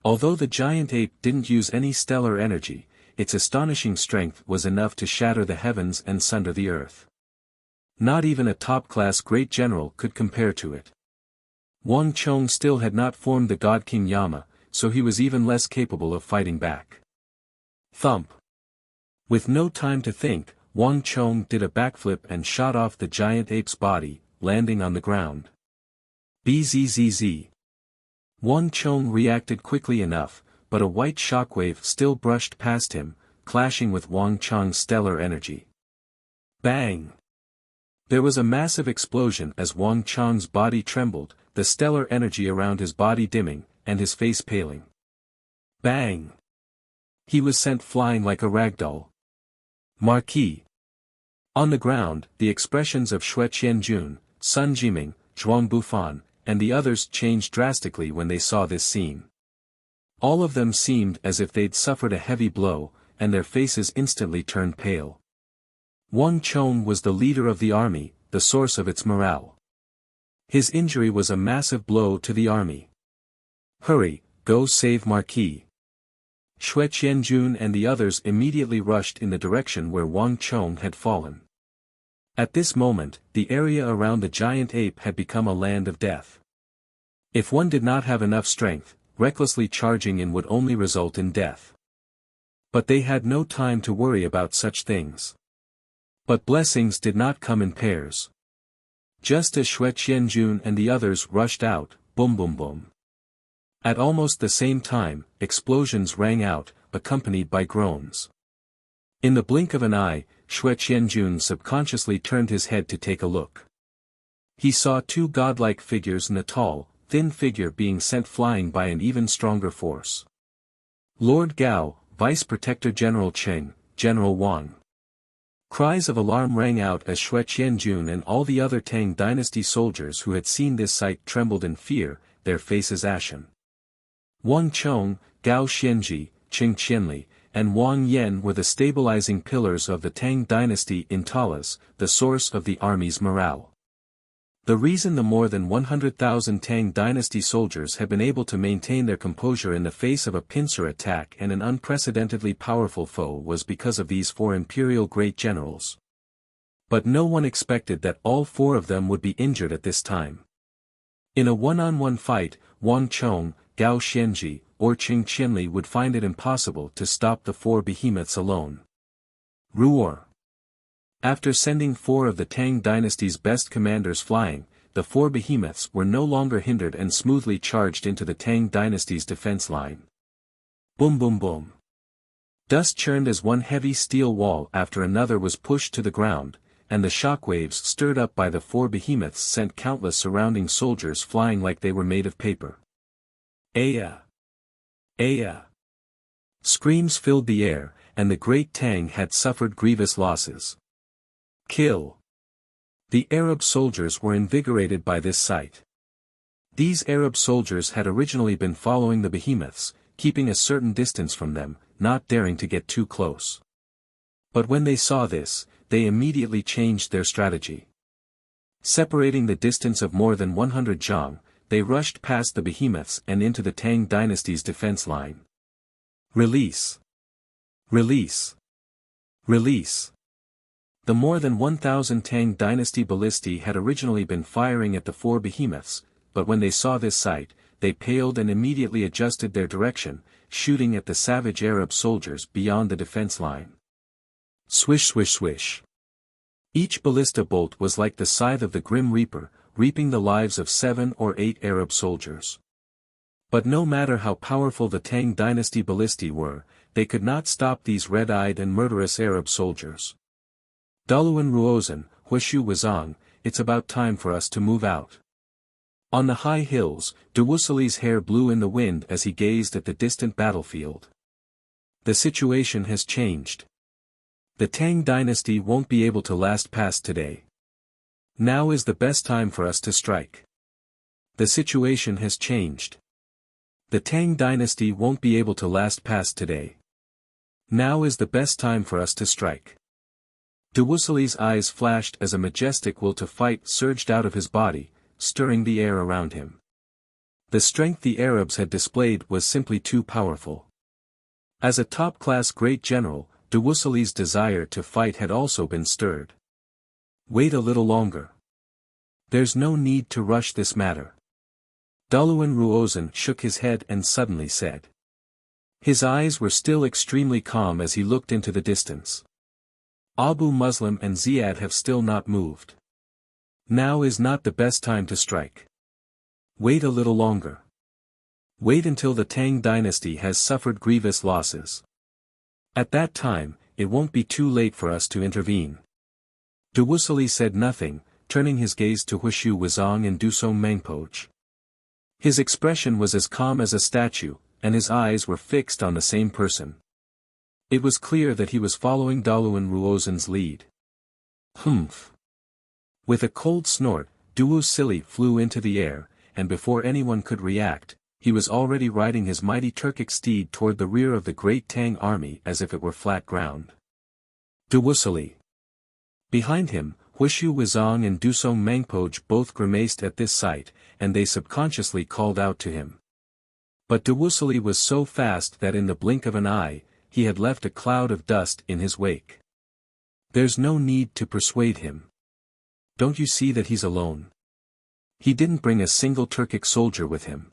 Although the giant ape didn't use any stellar energy, its astonishing strength was enough to shatter the heavens and sunder the earth. Not even a top-class great general could compare to it. Wang Chong still had not formed the God King Yama, so he was even less capable of fighting back. Thump! With no time to think, Wang Chong did a backflip and shot off the giant ape's body, landing on the ground. Bzzz. Wang Chong reacted quickly enough, but a white shockwave still brushed past him, clashing with Wang Chong's stellar energy. Bang! There was a massive explosion as Wang Chong's body trembled, the stellar energy around his body dimming, and his face paling. Bang! He was sent flying like a ragdoll. Marquis. On the ground, the expressions of Xue Qianjun, Sun Jiming, Zhuang Bufan, and the others changed drastically when they saw this scene. All of them seemed as if they'd suffered a heavy blow, and their faces instantly turned pale. Wang Chong was the leader of the army, the source of its morale. His injury was a massive blow to the army. Hurry, go save Marquis. Xue Qianjun and the others immediately rushed in the direction where Wang Chong had fallen. At this moment, the area around the giant ape had become a land of death. If one did not have enough strength, recklessly charging in would only result in death. But they had no time to worry about such things. But blessings did not come in pairs. Just as Xue Qianjun and the others rushed out, boom boom boom. At almost the same time, explosions rang out, accompanied by groans. In the blink of an eye, Xue Qianjun subconsciously turned his head to take a look. He saw two godlike figures and a tall, thin figure being sent flying by an even stronger force. Lord Gao, Vice Protector General Cheng, General Wang. Cries of alarm rang out as Xue Qianjun and all the other Tang dynasty soldiers who had seen this sight trembled in fear, their faces ashen. Wang Chong, Gao Xianji, Qing Qianli, and Wang Yan were the stabilizing pillars of the Tang dynasty in Talas, the source of the army's morale. The reason the more than 100,000 Tang dynasty soldiers had been able to maintain their composure in the face of a pincer attack and an unprecedentedly powerful foe was because of these four imperial great generals. But no one expected that all four of them would be injured at this time. In a one-on-one fight, Wang Chong, Gao Xianji, or Qing Qianli would find it impossible to stop the four behemoths alone. Roar! After sending 4 of the Tang dynasty's best commanders flying, the 4 behemoths were no longer hindered and smoothly charged into the Tang dynasty's defense line. Boom boom boom. Dust churned as one heavy steel wall after another was pushed to the ground, and the shockwaves stirred up by the 4 behemoths sent countless surrounding soldiers flying like they were made of paper. Aya! Aya! Screams filled the air, and the great Tang had suffered grievous losses. Kill! The Arab soldiers were invigorated by this sight. These Arab soldiers had originally been following the behemoths, keeping a certain distance from them, not daring to get too close. But when they saw this, they immediately changed their strategy. Separating the distance of more than 100 zhang, they rushed past the behemoths and into the Tang dynasty's defense line. Release! Release! Release! The more than 1,000 Tang dynasty ballistae had originally been firing at the 4 behemoths, but when they saw this sight, they paled and immediately adjusted their direction, shooting at the savage Arab soldiers beyond the defense line. Swish swish swish. Each ballista bolt was like the scythe of the Grim Reaper, reaping the lives of 7 or 8 Arab soldiers. But no matter how powerful the Tang dynasty ballistae were, they could not stop these red-eyed and murderous Arab soldiers. Daluan Ruozhen, Huishu Wuzong, it's about time for us to move out. On the high hills, Dewusali's hair blew in the wind as he gazed at the distant battlefield. The situation has changed. The Tang dynasty won't be able to last past today. Now is the best time for us to strike. The situation has changed. The Tang dynasty won't be able to last past today. Now is the best time for us to strike. Dewusali's eyes flashed as a majestic will to fight surged out of his body, stirring the air around him. The strength the Arabs had displayed was simply too powerful. As a top-class great general, Dewusali's desire to fight had also been stirred. Wait a little longer. There's no need to rush this matter. Daluan Ruozhen shook his head and suddenly said. His eyes were still extremely calm as he looked into the distance. Abu Muslim and Ziyad have still not moved. Now is not the best time to strike. Wait a little longer. Wait until the Tang dynasty has suffered grievous losses. At that time, it won't be too late for us to intervene. Dewusali said nothing, turning his gaze to Huishu Wuzong and Dusong Mengpoch. His expression was as calm as a statue, and his eyes were fixed on the same person. It was clear that he was following Daluan Ruozhen's lead. Humph! With a cold snort, Dewusili flew into the air, and before anyone could react, he was already riding his mighty Turkic steed toward the rear of the great Tang army as if it were flat ground. Dewusili! Behind him, Huishu Wuzong and Dusong Mengpoch both grimaced at this sight, and they subconsciously called out to him. But Dewusili was so fast that in the blink of an eye, he had left a cloud of dust in his wake. There's no need to persuade him. Don't you see that he's alone? He didn't bring a single Turkic soldier with him.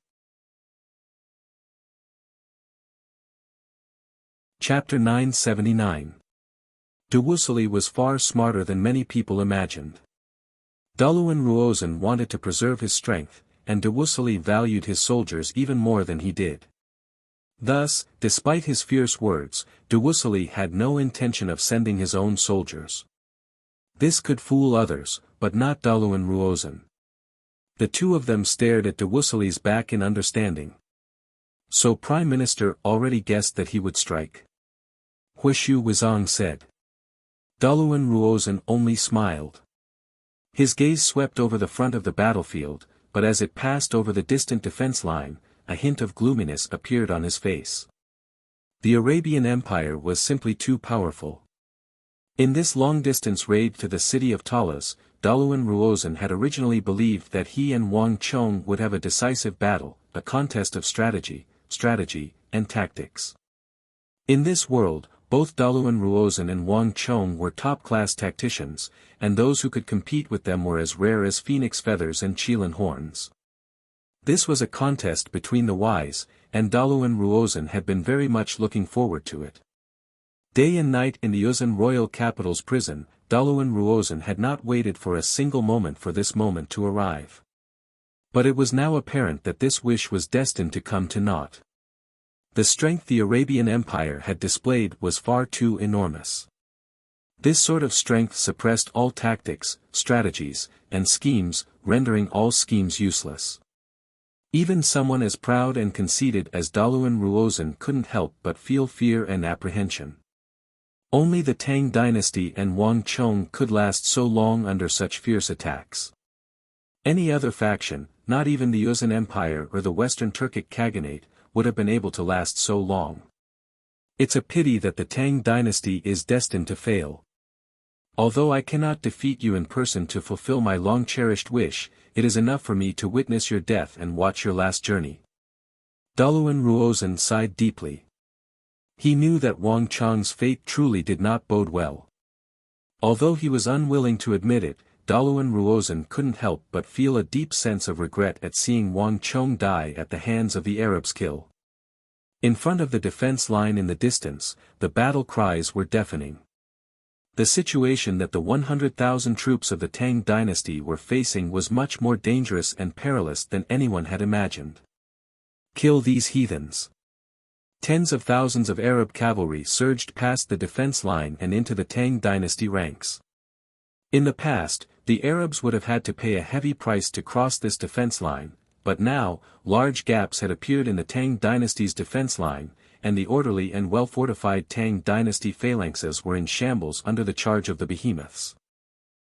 Chapter 979. Dewusili was far smarter than many people imagined. Daluan Ruozhen wanted to preserve his strength, and Dewusili valued his soldiers even more than he did. Thus, despite his fierce words, Dewusili had no intention of sending his own soldiers. This could fool others, but not Daluan Ruozhen. The two of them stared at Dewusili's back in understanding. So Prime Minister already guessed that he would strike? Huishu Wuzong said. Daluan Ruozhen only smiled. His gaze swept over the front of the battlefield, but as it passed over the distant defense line, a hint of gloominess appeared on his face. The Arabian Empire was simply too powerful. In this long-distance raid to the city of Talas, Daluan Ruozhen had originally believed that he and Wang Chong would have a decisive battle, a contest of strategy, and tactics. In this world, both Daluan Ruozhen and Wang Chong were top-class tacticians, and those who could compete with them were as rare as phoenix feathers and Qilin horns. This was a contest between the wise, and Daluan Ruozan had been very much looking forward to it. Day and night in the Uzan royal capital's prison, Daluan Ruozan had not waited for a single moment for this moment to arrive. But it was now apparent that this wish was destined to come to naught. The strength the Arabian Empire had displayed was far too enormous. This sort of strength suppressed all tactics, strategies, and schemes, rendering all schemes useless. Even someone as proud and conceited as Daluan Ruozan couldn't help but feel fear and apprehension. Only the Tang dynasty and Wang Chong could last so long under such fierce attacks. Any other faction, not even the Uzan Empire or the Western Turkic Khaganate, would have been able to last so long. It's a pity that the Tang dynasty is destined to fail. Although I cannot defeat you in person to fulfill my long-cherished wish, it is enough for me to witness your death and watch your last journey. Daluan Ruozan sighed deeply. He knew that Wang Chong's fate truly did not bode well. Although he was unwilling to admit it, Daluan Ruozan couldn't help but feel a deep sense of regret at seeing Wang Chong die at the hands of the Arabs. Kill. In front of the defense line in the distance, the battle cries were deafening. The situation that the 100,000 troops of the Tang dynasty were facing was much more dangerous and perilous than anyone had imagined. Kill these heathens. Tens of thousands of Arab cavalry surged past the defense line and into the Tang dynasty ranks. In the past, the Arabs would have had to pay a heavy price to cross this defense line, but now, large gaps had appeared in the Tang dynasty's defense line, and the orderly and well-fortified Tang dynasty phalanxes were in shambles under the charge of the behemoths.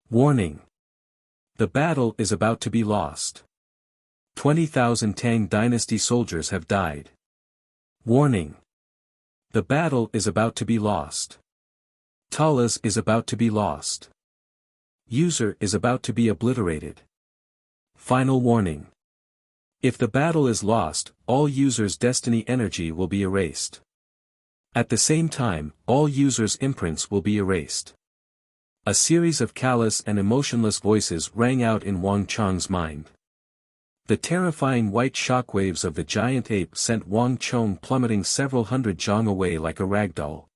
Warning! The battle is about to be lost. 20,000 Tang dynasty soldiers have died. Warning! The battle is about to be lost. Talas is about to be lost. User is about to be obliterated. Final warning. If the battle is lost, all users' destiny energy will be erased. At the same time, all users' imprints will be erased. A series of callous and emotionless voices rang out in Wang Chong's mind. The terrifying white shockwaves of the giant ape sent Wang Chong plummeting several hundred zhang away like a ragdoll.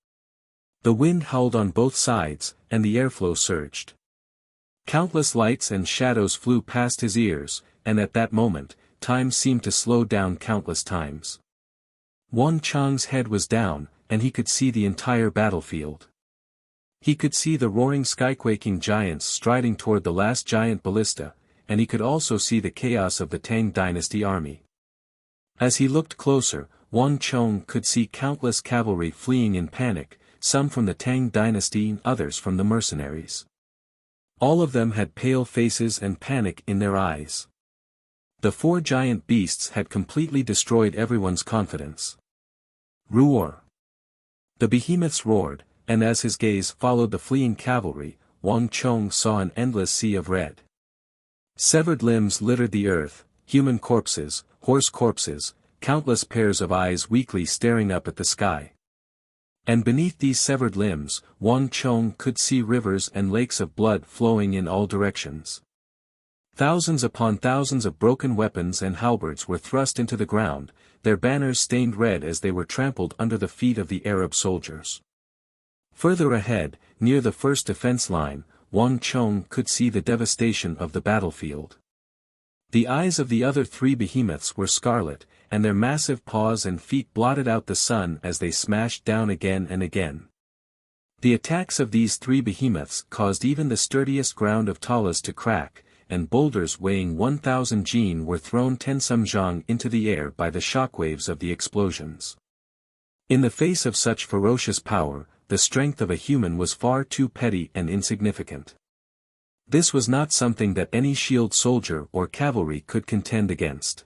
The wind howled on both sides, and the airflow surged. Countless lights and shadows flew past his ears, and at that moment, time seemed to slow down countless times. Wang Chong's head was down, and he could see the entire battlefield. He could see the roaring skyquaking giants striding toward the last giant ballista, and he could also see the chaos of the Tang dynasty army. As he looked closer, Wang Chong could see countless cavalry fleeing in panic, some from the Tang dynasty and others from the mercenaries. All of them had pale faces and panic in their eyes. The four giant beasts had completely destroyed everyone's confidence. Roar! The behemoths roared, and as his gaze followed the fleeing cavalry, Wang Chong saw an endless sea of red. Severed limbs littered the earth, human corpses, horse corpses, countless pairs of eyes weakly staring up at the sky. And beneath these severed limbs, Wang Chong could see rivers and lakes of blood flowing in all directions. Thousands upon thousands of broken weapons and halberds were thrust into the ground, their banners stained red as they were trampled under the feet of the Arab soldiers. Further ahead, near the first defense line, Wang Chong could see the devastation of the battlefield. The eyes of the other three behemoths were scarlet, and their massive paws and feet blotted out the sun as they smashed down again and again. The attacks of these three behemoths caused even the sturdiest ground of Talas to crack, and boulders weighing 1,000 jin were thrown 10 zhang into the air by the shockwaves of the explosions. In the face of such ferocious power, the strength of a human was far too petty and insignificant. This was not something that any shield soldier or cavalry could contend against.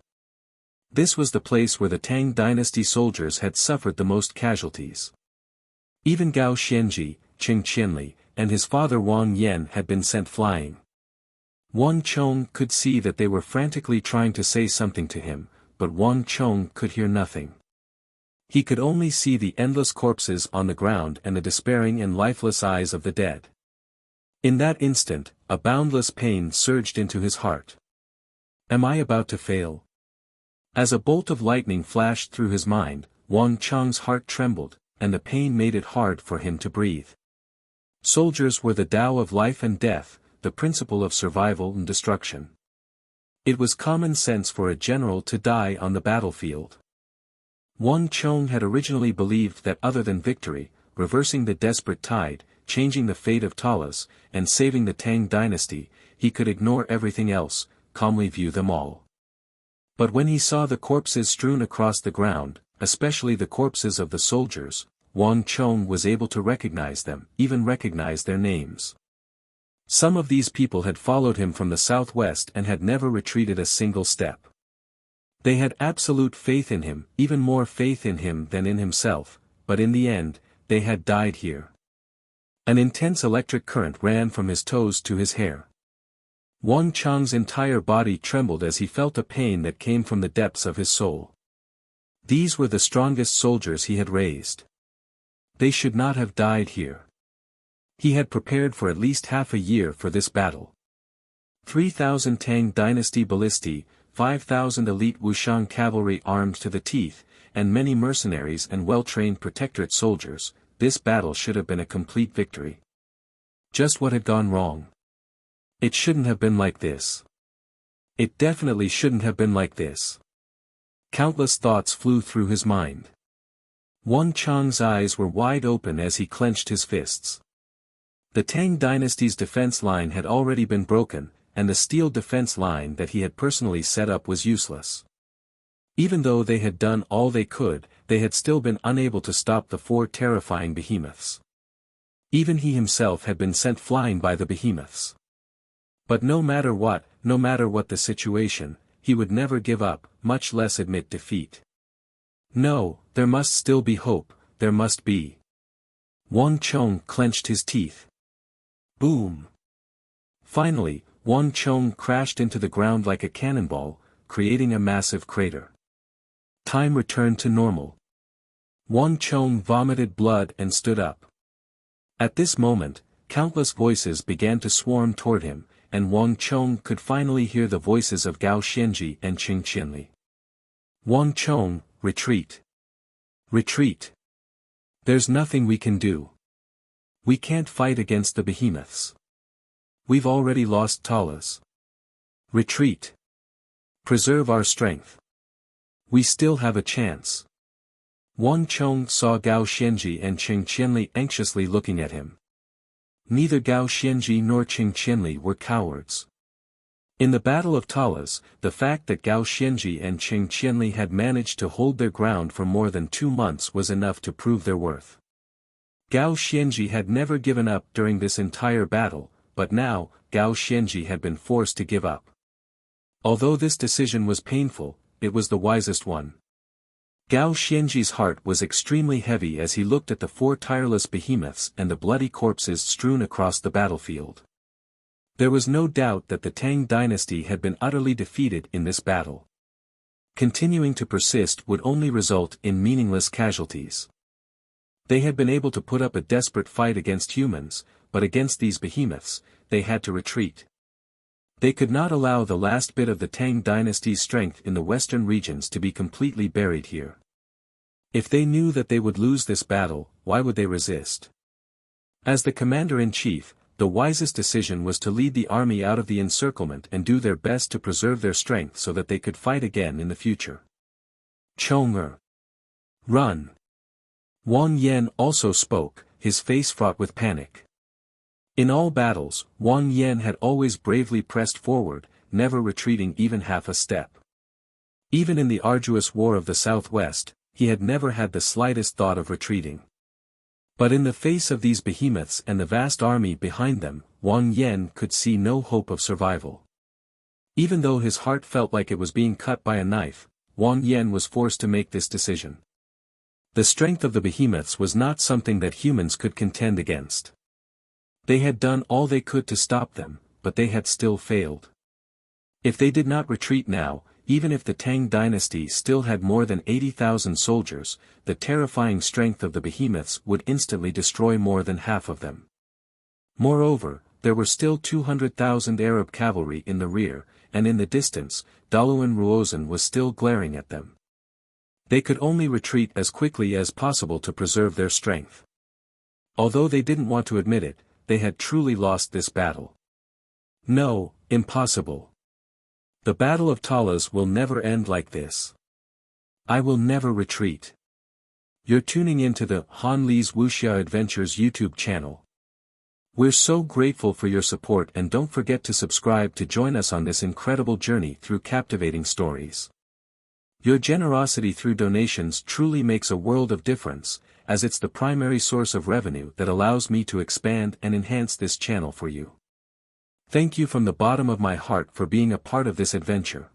This was the place where the Tang dynasty soldiers had suffered the most casualties. Even Gao Xianji, Qing Qianli, and his father Wang Yan had been sent flying. Wang Chong could see that they were frantically trying to say something to him, but Wang Chong could hear nothing. He could only see the endless corpses on the ground and the despairing and lifeless eyes of the dead. In that instant, a boundless pain surged into his heart. Am I about to fail? As a bolt of lightning flashed through his mind, Wang Cheng's heart trembled, and the pain made it hard for him to breathe. Soldiers were the Tao of life and death, the principle of survival and destruction. It was common sense for a general to die on the battlefield. Wang Cheng had originally believed that other than victory, reversing the desperate tide, changing the fate of Talas, and saving the Tang dynasty, he could ignore everything else, calmly view them all. But when he saw the corpses strewn across the ground, especially the corpses of the soldiers, Wang Cheng was able to recognize them, even recognize their names. Some of these people had followed him from the southwest and had never retreated a single step. They had absolute faith in him, even more faith in him than in himself, but in the end, they had died here. An intense electric current ran from his toes to his hair. Wang Cheng's entire body trembled as he felt a pain that came from the depths of his soul. These were the strongest soldiers he had raised. They should not have died here. He had prepared for at least half a year for this battle. 3,000 Tang dynasty ballistae, 5,000 elite Wuxian cavalry armed to the teeth, and many mercenaries and well-trained protectorate soldiers, this battle should have been a complete victory. Just what had gone wrong? It shouldn't have been like this. It definitely shouldn't have been like this. Countless thoughts flew through his mind. Wang Cheng's eyes were wide open as he clenched his fists. The Tang dynasty's defense line had already been broken, and the steel defense line that he had personally set up was useless. Even though they had done all they could, they had still been unable to stop the 4 terrifying behemoths. Even he himself had been sent flying by the behemoths. But no matter what the situation, he would never give up, much less admit defeat. No, there must still be hope, there must be. Wang Cheng clenched his teeth. Boom! Finally, Wang Cheng crashed into the ground like a cannonball, creating a massive crater. Time returned to normal. Wang Cheng vomited blood and stood up. At this moment, countless voices began to swarm toward him, and Wang Cheng could finally hear the voices of Gao Xianji and Qing Qianli. Wang Cheng, retreat. Retreat. There's nothing we can do. We can't fight against the behemoths. We've already lost Talas. Retreat. Preserve our strength. We still have a chance. Wang Cheng saw Gao Xianji and Qing Qianli anxiously looking at him. Neither Gao Xianji nor Qing Qianli were cowards. In the Battle of Talas, the fact that Gao Xianji and Qing Qianli had managed to hold their ground for more than 2 months was enough to prove their worth. Gao Xianji had never given up during this entire battle, but now, Gao Xianji had been forced to give up. Although this decision was painful, it was the wisest one. Gao Xianji's heart was extremely heavy as he looked at the 4 tireless behemoths and the bloody corpses strewn across the battlefield. There was no doubt that the Tang dynasty had been utterly defeated in this battle. Continuing to persist would only result in meaningless casualties. They had been able to put up a desperate fight against humans, but against these behemoths, they had to retreat. They could not allow the last bit of the Tang dynasty's strength in the western regions to be completely buried here. If they knew that they would lose this battle, why would they resist? As the commander-in-chief, the wisest decision was to lead the army out of the encirclement and do their best to preserve their strength so that they could fight again in the future. Chong'er. Run. Wang Yan also spoke, his face fraught with panic. In all battles, Wang Yan had always bravely pressed forward, never retreating even half a step. Even in the arduous war of the Southwest, he had never had the slightest thought of retreating. But in the face of these behemoths and the vast army behind them, Wang Yan could see no hope of survival. Even though his heart felt like it was being cut by a knife, Wang Yan was forced to make this decision. The strength of the behemoths was not something that humans could contend against. They had done all they could to stop them, but they had still failed. If they did not retreat now, even if the Tang dynasty still had more than 80,000 soldiers, the terrifying strength of the behemoths would instantly destroy more than half of them. Moreover, there were still 200,000 Arab cavalry in the rear, and in the distance, Daluan Ruozen was still glaring at them. They could only retreat as quickly as possible to preserve their strength. Although they didn't want to admit it, they had truly lost this battle. No, impossible. The Battle of Talas will never end like this. I will never retreat. You're tuning into the Han Li's Wuxia Adventures YouTube channel. We're so grateful for your support, and don't forget to subscribe to join us on this incredible journey through captivating stories. Your generosity through donations truly makes a world of difference, as it's the primary source of revenue that allows me to expand and enhance this channel for you. Thank you from the bottom of my heart for being a part of this adventure.